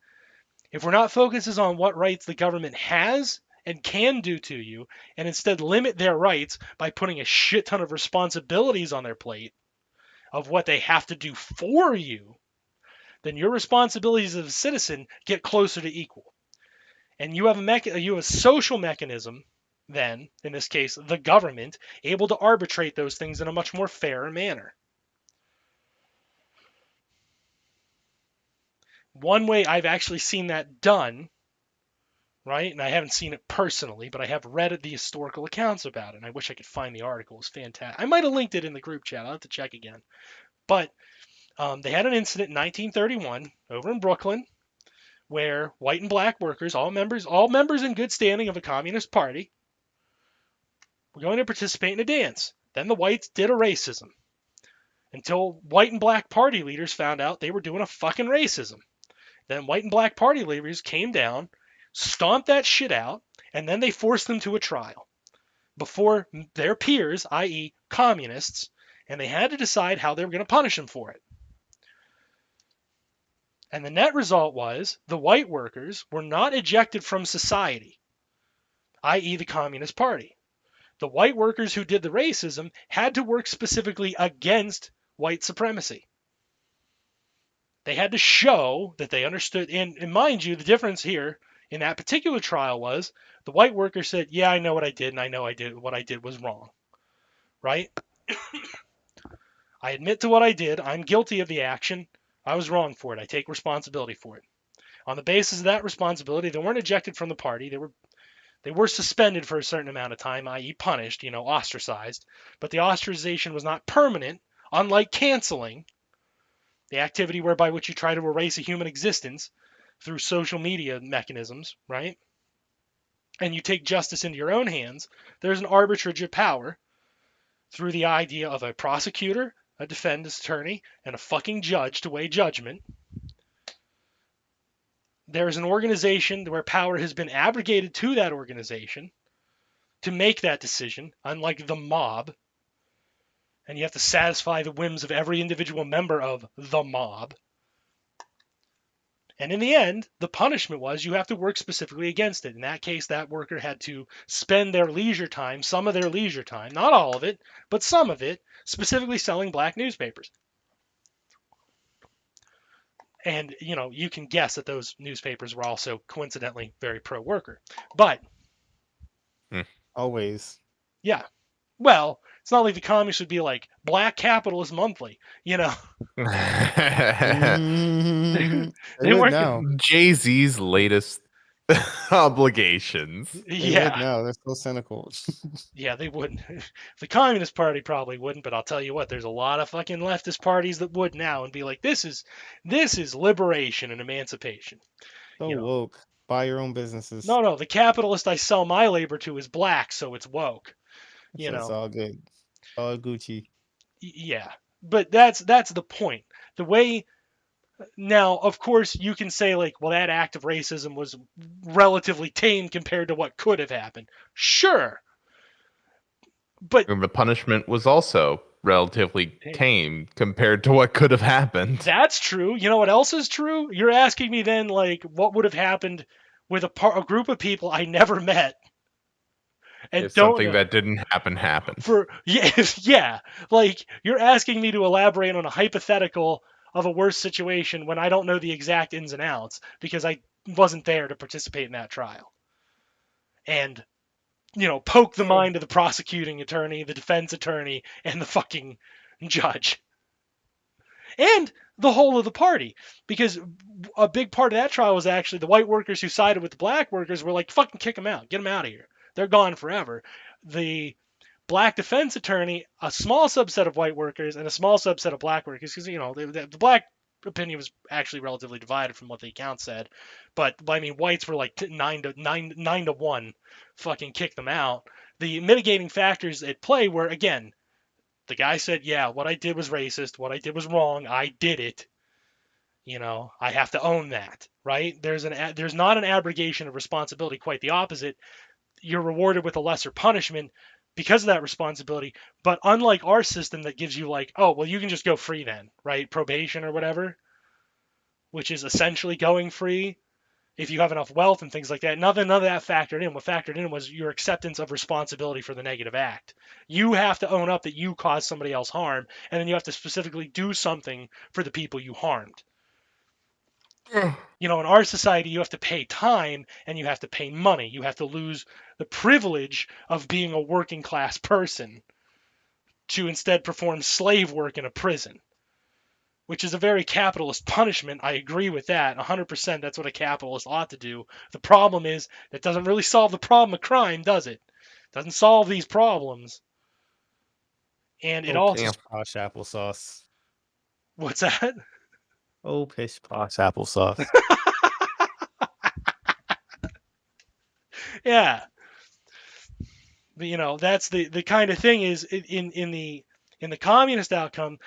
If we're not focused on what rights the government has and can do to you, and instead limit their rights by putting a shit ton of responsibilities on their plate of what they have to do for you, then your responsibilities as a citizen get closer to equal. And you have a social mechanism then, in this case, the government, able to arbitrate those things in a much more fair manner. One way I've actually seen that done right? And I haven't seen it personally, but I have read the historical accounts about it. And I wish I could find the article. It's fantastic. I might have linked it in the group chat. I'll have to check again. But they had an incident in 1931 over in Brooklyn where white and black workers, all members in good standing of a communist party, were going to participate in a dance. Then the whites did a racism until white and black party leaders found out they were doing a fucking racism. Then white and black party leaders came down, stomped that shit out, and then they forced them to a trial before their peers, i.e. communists, and they had to decide how they were going to punish them for it. And the net result was the white workers were not ejected from society, i.e. the Communist Party. The white workers who did the racism had to work specifically against white supremacy. They had to show that they understood. And mind you, the difference here in that particular trial was the white worker said, yeah, I know what I did, and I know what I did was wrong. Right? I admit to what I did. I'm guilty of the action. I was wrong for it. I take responsibility for it. On the basis of that responsibility, they weren't ejected from the party. They were suspended for a certain amount of time, i.e. punished, ostracized. But the ostracization was not permanent, unlike canceling, the activity whereby which you try to erase a human existence through social media mechanisms, right? And you take justice into your own hands. There's an arbitrage of power through the idea of a prosecutor, a defense attorney, and a fucking judge to weigh judgment. There's an organization where power has been abrogated to that organization to make that decision, unlike the mob. And you have to satisfy the whims of every individual member of the mob. And in the end, the punishment was you have to work specifically against it. In that case, that worker had to spend their leisure time, some of their leisure time, not all of it, but some of it, specifically selling black newspapers. And, you can guess that those newspapers were also coincidentally very pro-worker. But... Always. Yeah. Well, it's not like the communists would be like, Black Capitalist Monthly, They They would weren't now. Jay-Z's latest obligations. They Yeah. would now. They're so cynical. Yeah, they wouldn't. The Communist Party probably wouldn't, but I'll tell you what, there's a lot of fucking leftist parties that would now and be like, this is liberation and emancipation. So woke. Buy your own businesses. No, the capitalist I sell my labor to is black, so it's woke. So it's all good. All Gucci. Yeah, but that's the point. The way now, of course, you can say like, well, that act of racism was relatively tame compared to what could have happened. Sure, but the punishment was also relatively tame compared to what could have happened. That's true. You know what else is true? You're asking me then, like, what would have happened with a group of people I never met. And if something that didn't happen happened. Yeah, like you're asking me to elaborate on a hypothetical of a worse situation when I don't know the exact ins and outs because I wasn't there to participate in that trial. And poke the mind of the prosecuting attorney, the defense attorney, and the fucking judge. And the whole of the party. Because a big part of that trial was actually the white workers who sided with the black workers were like, fucking kick them out. Get them out of here. They're gone forever. The black defense attorney, a small subset of white workers and a small subset of black workers, because, the black opinion was actually relatively divided from what the account said. But, I mean, whites were like 9 to 1 fucking kick them out. The mitigating factors at play were, again, the guy said, yeah, what I did was racist. What I did was wrong. I did it. I have to own that, right? There's not an abrogation of responsibility, quite the opposite. You're rewarded with a lesser punishment because of that responsibility. But unlike our system that gives you like, oh, well, you can just go free then, right? Probation or whatever, which is essentially going free if you have enough wealth and things like that. None of that factored in. What factored in was your acceptance of responsibility for the negative act. You have to own up that you caused somebody else harm, and then you have to specifically do something for the people you harmed. In our society, you have to pay time and you have to pay money. You have to lose the privilege of being a working class person to instead perform slave work in a prison. which is a very capitalist punishment. I agree with that. 100% that's what a capitalist ought to do. The problem is that doesn't really solve the problem of crime, does it? Doesn't solve these problems. And it also... Pish posh applesauce. What's that? Oh, pish posh applesauce. Yeah. But, you know, that's the kind of thing is in the communist outcome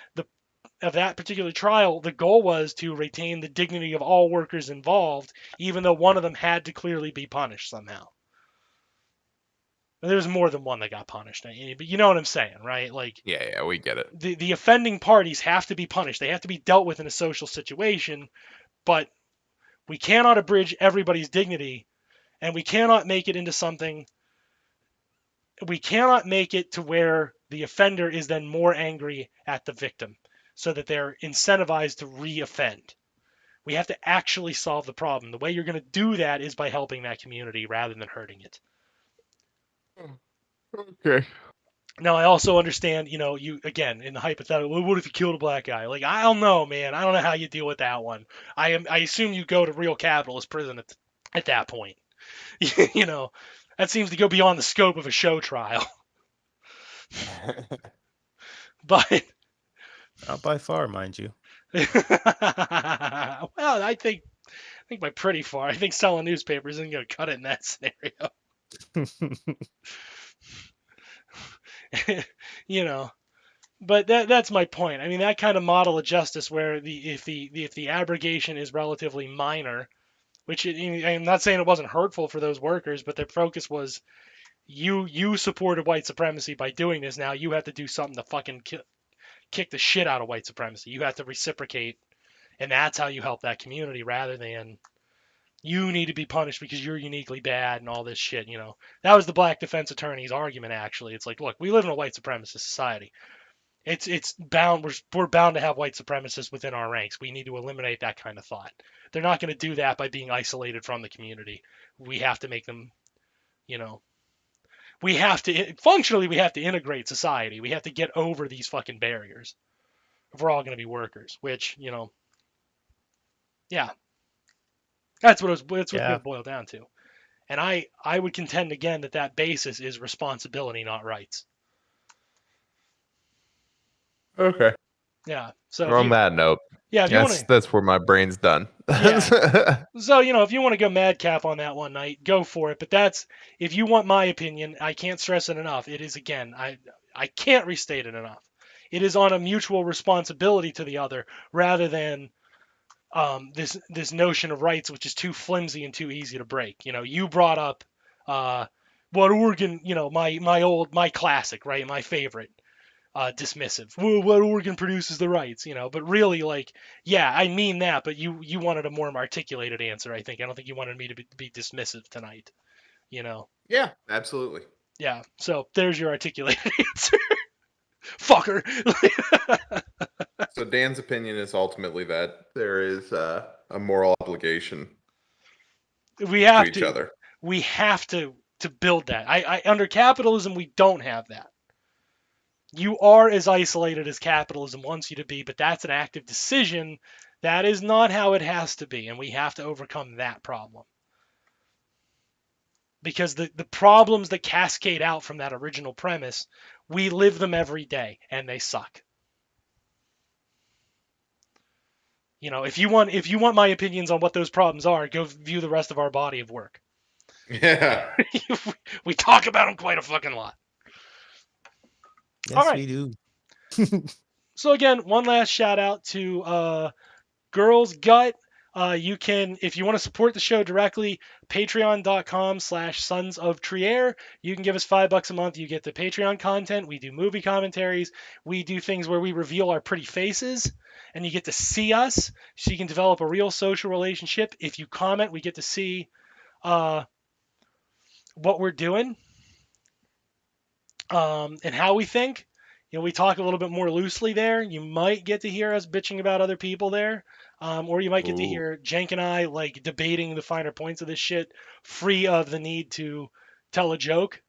of that particular trial, the goal was to retain the dignity of all workers involved, even though one of them had to clearly be punished somehow. There was more than one that got punished, but you know what I'm saying, right? Like, Yeah, we get it. The offending parties have to be punished. They have to be dealt with in a social situation, but we cannot abridge everybody's dignity, and we cannot make it into something. We cannot make it to where the offender is then more angry at the victim, so that they're incentivized to re-offend. We have to actually solve the problem. The way you're going to do that is by helping that community rather than hurting it. Okay. Now, I also understand, you know, you, again, in the hypothetical, well, what if you killed a black guy? Like, I don't know, man. I don't know how you deal with that one. I assume you go to real capitalist prison at that point. You know, that seems to go beyond the scope of a show trial. But not by far, mind you. Well, I think by pretty far. I think selling newspapers isn't going to cut it in that scenario. You know, but that's my point. I mean, that kind of model of justice where if the abrogation is relatively minor, which I'm not saying it wasn't hurtful for those workers, but their focus was you supported white supremacy by doing this. Now you have to do something to fucking kick the shit out of white supremacy. You have to reciprocate, and that's how you help that community, rather than you need to be punished because you're uniquely bad and all this shit. You know, that was the black defense attorney's argument. Actually, it's like, look, we live in a white supremacist society. It's bound. We're bound to have white supremacists within our ranks. We need to eliminate that kind of thought. They're not going to do that by being isolated from the community. We have to make them, you know, we have to integrate society. We have to get over these fucking barriers if we're all going to be workers. Which, you know, yeah, that's what it's going to boil down to. And I would contend again that basis is responsibility, not rights. Okay. Yeah. So on that note, yeah, that's where my brain's done. Yeah. So, you know, if you want to go madcap on that one night, go for it. But that's, if you want my opinion, I can't stress it enough. It is, again, I can't restate it enough. It is on a mutual responsibility to the other, rather than this notion of rights, which is too flimsy and too easy to break. You know, you brought up what Oregon, you know, my classic, right, my favorite. Dismissive. Well, what Oregon produces the rights, you know, but really, like, yeah, I mean that, but you wanted a more articulated answer, I think. I don't think you wanted me to be dismissive tonight, you know. Yeah, absolutely. Yeah, so there's your articulated answer. Fucker. So Dan's opinion is ultimately that there is a moral obligation we have to each other. We have to build that. I under capitalism, we don't have that. You are as isolated as capitalism wants you to be, but that's an active decision. That is not how it has to be, and we have to overcome that problem. Because the problems that cascade out from that original premise, we live them every day, and they suck. You know, if you want my opinions on what those problems are, go view the rest of our body of work. Yeah. We talk about them quite a fucking lot. Yes, all right. We do. So again, one last shout out to Girls Gut. You can, if you want to support the show directly, patreon.com/Sons of Trier. You can give us $5 a month. You get the Patreon content. We do movie commentaries. We do things where we reveal our pretty faces, and you get to see us, so you can develop a real social relationship. If you comment, we get to see what we're doing. And how we think. You know, we talk a little bit more loosely there. You might get to hear us bitching about other people there. Or you might get to hear Cenk and I like debating the finer points of this shit, free of the need to tell a joke.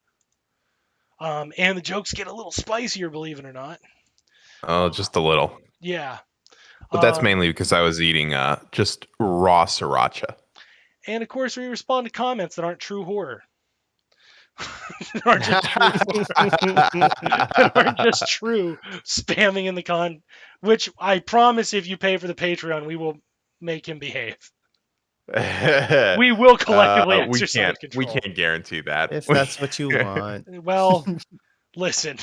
And the jokes get a little spicier, believe it or not. Oh, just a little. Yeah. But that's mainly because I was eating just raw sriracha. And of course, we respond to comments that aren't true horror. aren't just true aren't just true spamming in the which I promise if you pay for the Patreon, we will make him behave. We will collectively exercise control. We can't guarantee that. If that's what you want. Well, listen,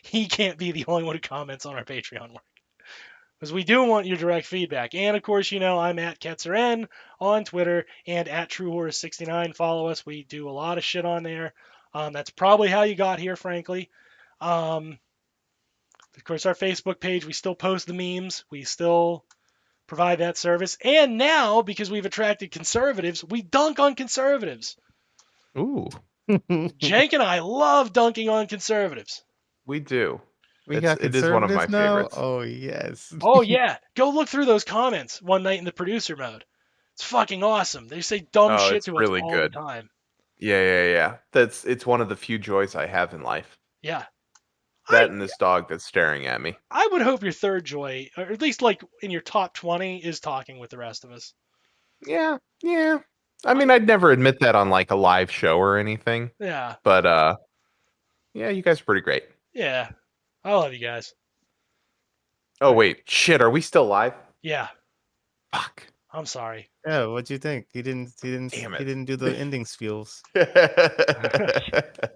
he can't be the only one who comments on our Patreon work. Because we do want your direct feedback. And of course, I'm at KetzerN on Twitter and at TrueHorror69. Follow us. We do a lot of shit on there. That's probably how you got here, frankly. Of course, our Facebook page, we still post the memes. We still provide that service. And now, because we've attracted conservatives, we dunk on conservatives. Ooh. Cenk and I love dunking on conservatives. We do. It is one of my favorites. Oh, yes. Oh, yeah. Go look through those comments one night in the producer mode. It's fucking awesome. They say dumb shit to us all the time. Yeah. It's one of the few joys I have in life. Yeah. That and this dog that's staring at me. I would hope your third joy, or at least like in your top 20, is talking with the rest of us. Yeah. I mean, I'd never admit that on like a live show or anything. Yeah. But yeah, you guys are pretty great. Yeah. I love you guys. Oh wait, shit, are we still live? Yeah. Fuck. I'm sorry. Yeah, what'd you think? He didn't do the ending spiels.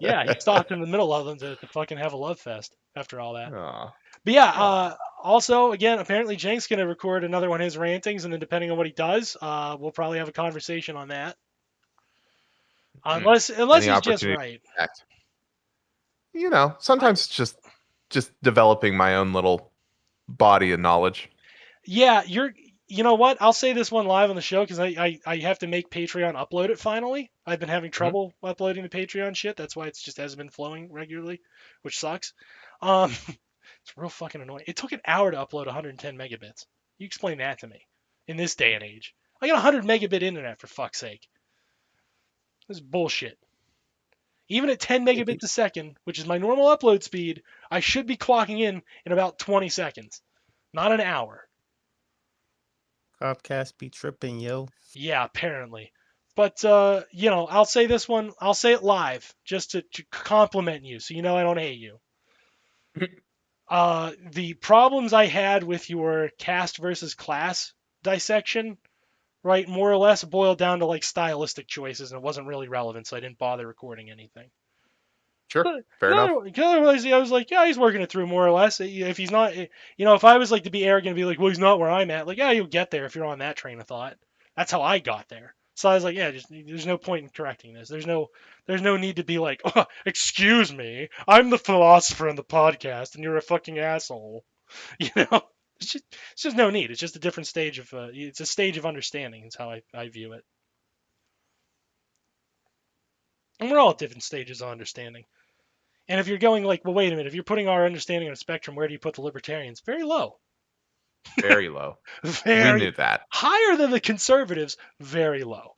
Yeah, he stopped in the middle of them to fucking have a love fest after all that. Aww. But yeah, also, again, apparently Cenk's going to record another one of his rantings, and then depending on what he does, we'll probably have a conversation on that. Unless he's just right. Sometimes it's just developing my own little body of knowledge. Yeah, you know what? I'll say this one live on the show because I have to make Patreon upload it finally. I've been having trouble uploading the Patreon shit. That's why it just hasn't been flowing regularly, which sucks. It's real fucking annoying. It took an hour to upload 110 megabits. You explain that to me in this day and age. I got 100 megabit internet for fuck's sake. This is bullshit. Even at 10 megabits a second, which is my normal upload speed, I should be clocking in about 20 seconds, not an hour. Comcast be tripping, yo. Yeah, apparently. But, I'll say this one. I'll say it live just to compliment you so you know I don't hate you. The problems I had with your caste versus class dissection, right, more or less boiled down to like stylistic choices, and it wasn't really relevant, so I didn't bother recording anything. Sure, fair enough. Otherwise, I was like, yeah, he's working it through more or less. If he's not, if I was like to be arrogant and be like, well, he's not where I'm at, like, yeah, you'll get there if you're on that train of thought. That's how I got there. So I was like, yeah, there's no point in correcting this. There's no need to be like, oh, excuse me, I'm the philosopher in the podcast, and you're a fucking asshole. It's just no need. It's just a different stage of it's a stage of understanding. Is how I view it. And we're all at different stages of understanding. And if you're going like, well, wait a minute, if you're putting our understanding on a spectrum, where do you put the libertarians? Very low. Very low. We knew that. Higher than the conservatives, very low.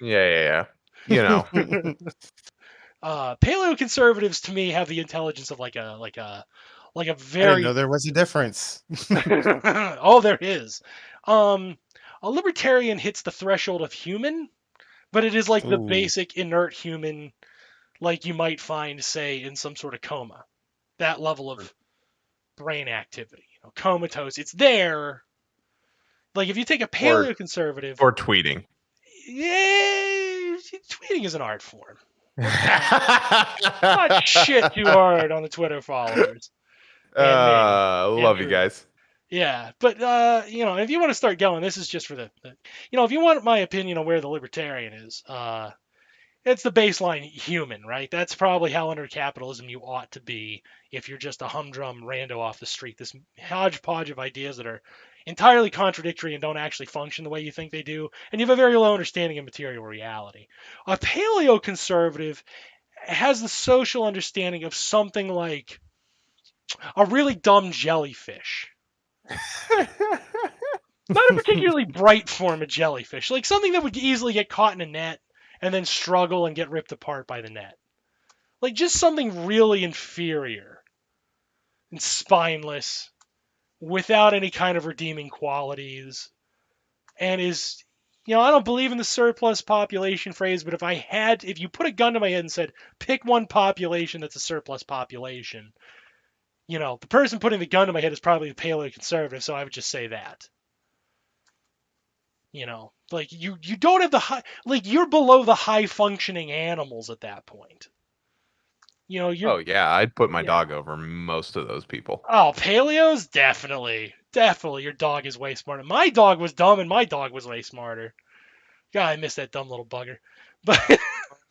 Yeah. Paleoconservatives to me have the intelligence of like a very. I didn't know there was a difference. Oh, there is. A libertarian hits the threshold of human, but it is like the basic inert human, like you might find, say, in some sort of coma. That level of brain activity, comatose. It's there. Like if you take a paleoconservative or tweeting. Yeah, tweeting is an art form. Not shit too hard on the Twitter followers. Love you guys. Yeah, but if you want to start going, this is just for the if you want my opinion on where the libertarian is, it's the baseline human, right? That's probably how under capitalism you ought to be if you're just a humdrum rando off the street. This hodgepodge of ideas that are entirely contradictory and don't actually function the way you think they do, and you have a very low understanding of material reality. A paleoconservative has the social understanding of something like a really dumb jellyfish. Not a particularly bright form of jellyfish, like something that would easily get caught in a net and then struggle and get ripped apart by the net. Like just something really inferior and spineless without any kind of redeeming qualities, and is, I don't believe in the surplus population phrase, but if you put a gun to my head and said, pick one population that's a surplus population, the person putting the gun to my head is probably the paleoconservative, so I would just say that. Like you don't have the high, like you're below the high functioning animals at that point. Oh yeah, I'd put my Yeah. dog over most of those people. Oh, paleos? Definitely. Your dog is way smarter. My dog was dumb and my dog was way smarter. God, I miss that dumb little bugger. But all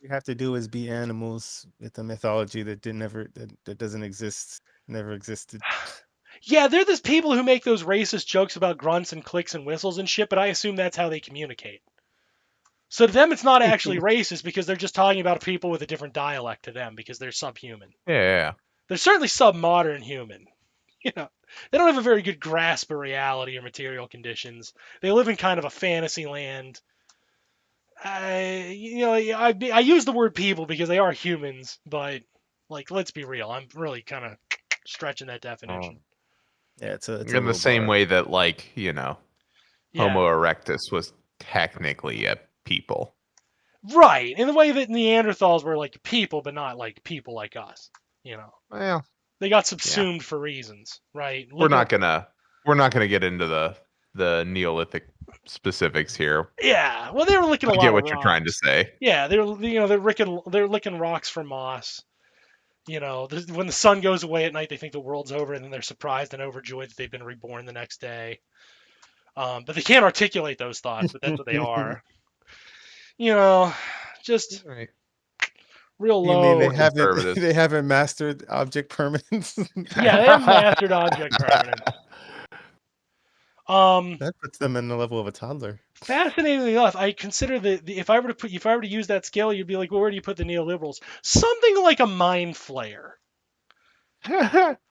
you have to do is be animals with a mythology that that doesn't exist, never existed. yeah, they're those people who make those racist jokes about grunts and clicks and whistles and shit, but I assume that's how they communicate. So to them, it's not actually racist because they're just talking about people with a different dialect to them because they're subhuman. Yeah. They're certainly sub-modern human. They don't have a very good grasp of reality or material conditions. They live in kind of a fantasy land. I use the word people because they are humans, but let's be real. I'm really kind of stretching that definition. Yeah, it's a In the same way that Homo erectus was technically a people. Right. In the way that Neanderthals were like people, but not like people like us. Well, they got subsumed for reasons, right? We're not gonna get into the Neolithic specifics here. Yeah. Well, they were licking a lot I get of what rocks. you're trying to say. Yeah, they're licking rocks for moss. When the sun goes away at night, they think the world's over, and then they're surprised and overjoyed that they've been reborn the next day. But they can't articulate those thoughts, but that's what they are. Just right. Real low. You mean they haven't mastered object permanence? Yeah, they haven't mastered object permanence. That puts them in the level of a toddler. Fascinatingly enough, I consider if I were to use that scale, you'd be like, well, where do you put the neoliberals? Something like a mind flayer.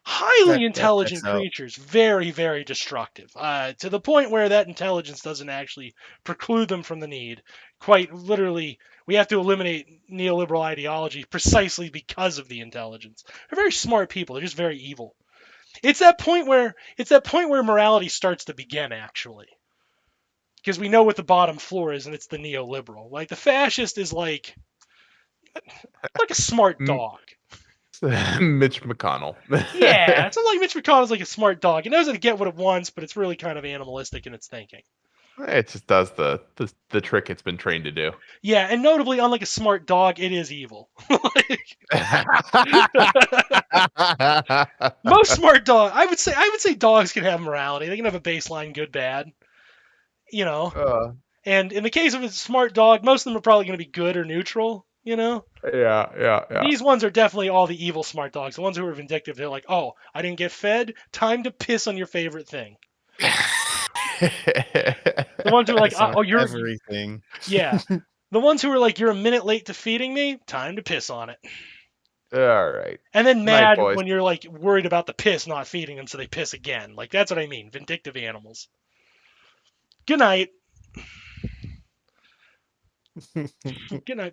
Highly intelligent creatures, very, very destructive, to the point where that intelligence doesn't actually preclude them from the need. Quite literally, we have to eliminate neoliberal ideology precisely because of the intelligence. They're very smart people. They're just very evil. It's that point where morality starts to begin, actually. Because we know what the bottom floor is, and it's the neoliberal. Like, the fascist is like a smart dog. Mitch McConnell. Yeah, it's not like Mitch McConnell's like a smart dog. It knows how to get what it wants, but it's really kind of animalistic in its thinking. It just does the trick it's been trained to do. Yeah, and notably, unlike a smart dog, it is evil. Most smart dogs, I would say dogs can have morality. They can have a baseline good bad. And in the case of a smart dog, most of them are probably going to be good or neutral. Yeah. These ones are definitely all the evil smart dogs. The ones who are vindictive, they're like, oh, I didn't get fed. Time to piss on your favorite thing. The ones who are like, oh, you're everything. Yeah. The ones who are like, you're a minute late to feeding me. Time to piss on it. All right. And then mad when you're like worried about the piss not feeding them, so they piss again. Like, that's what I mean. Vindictive animals. Good night. Good night.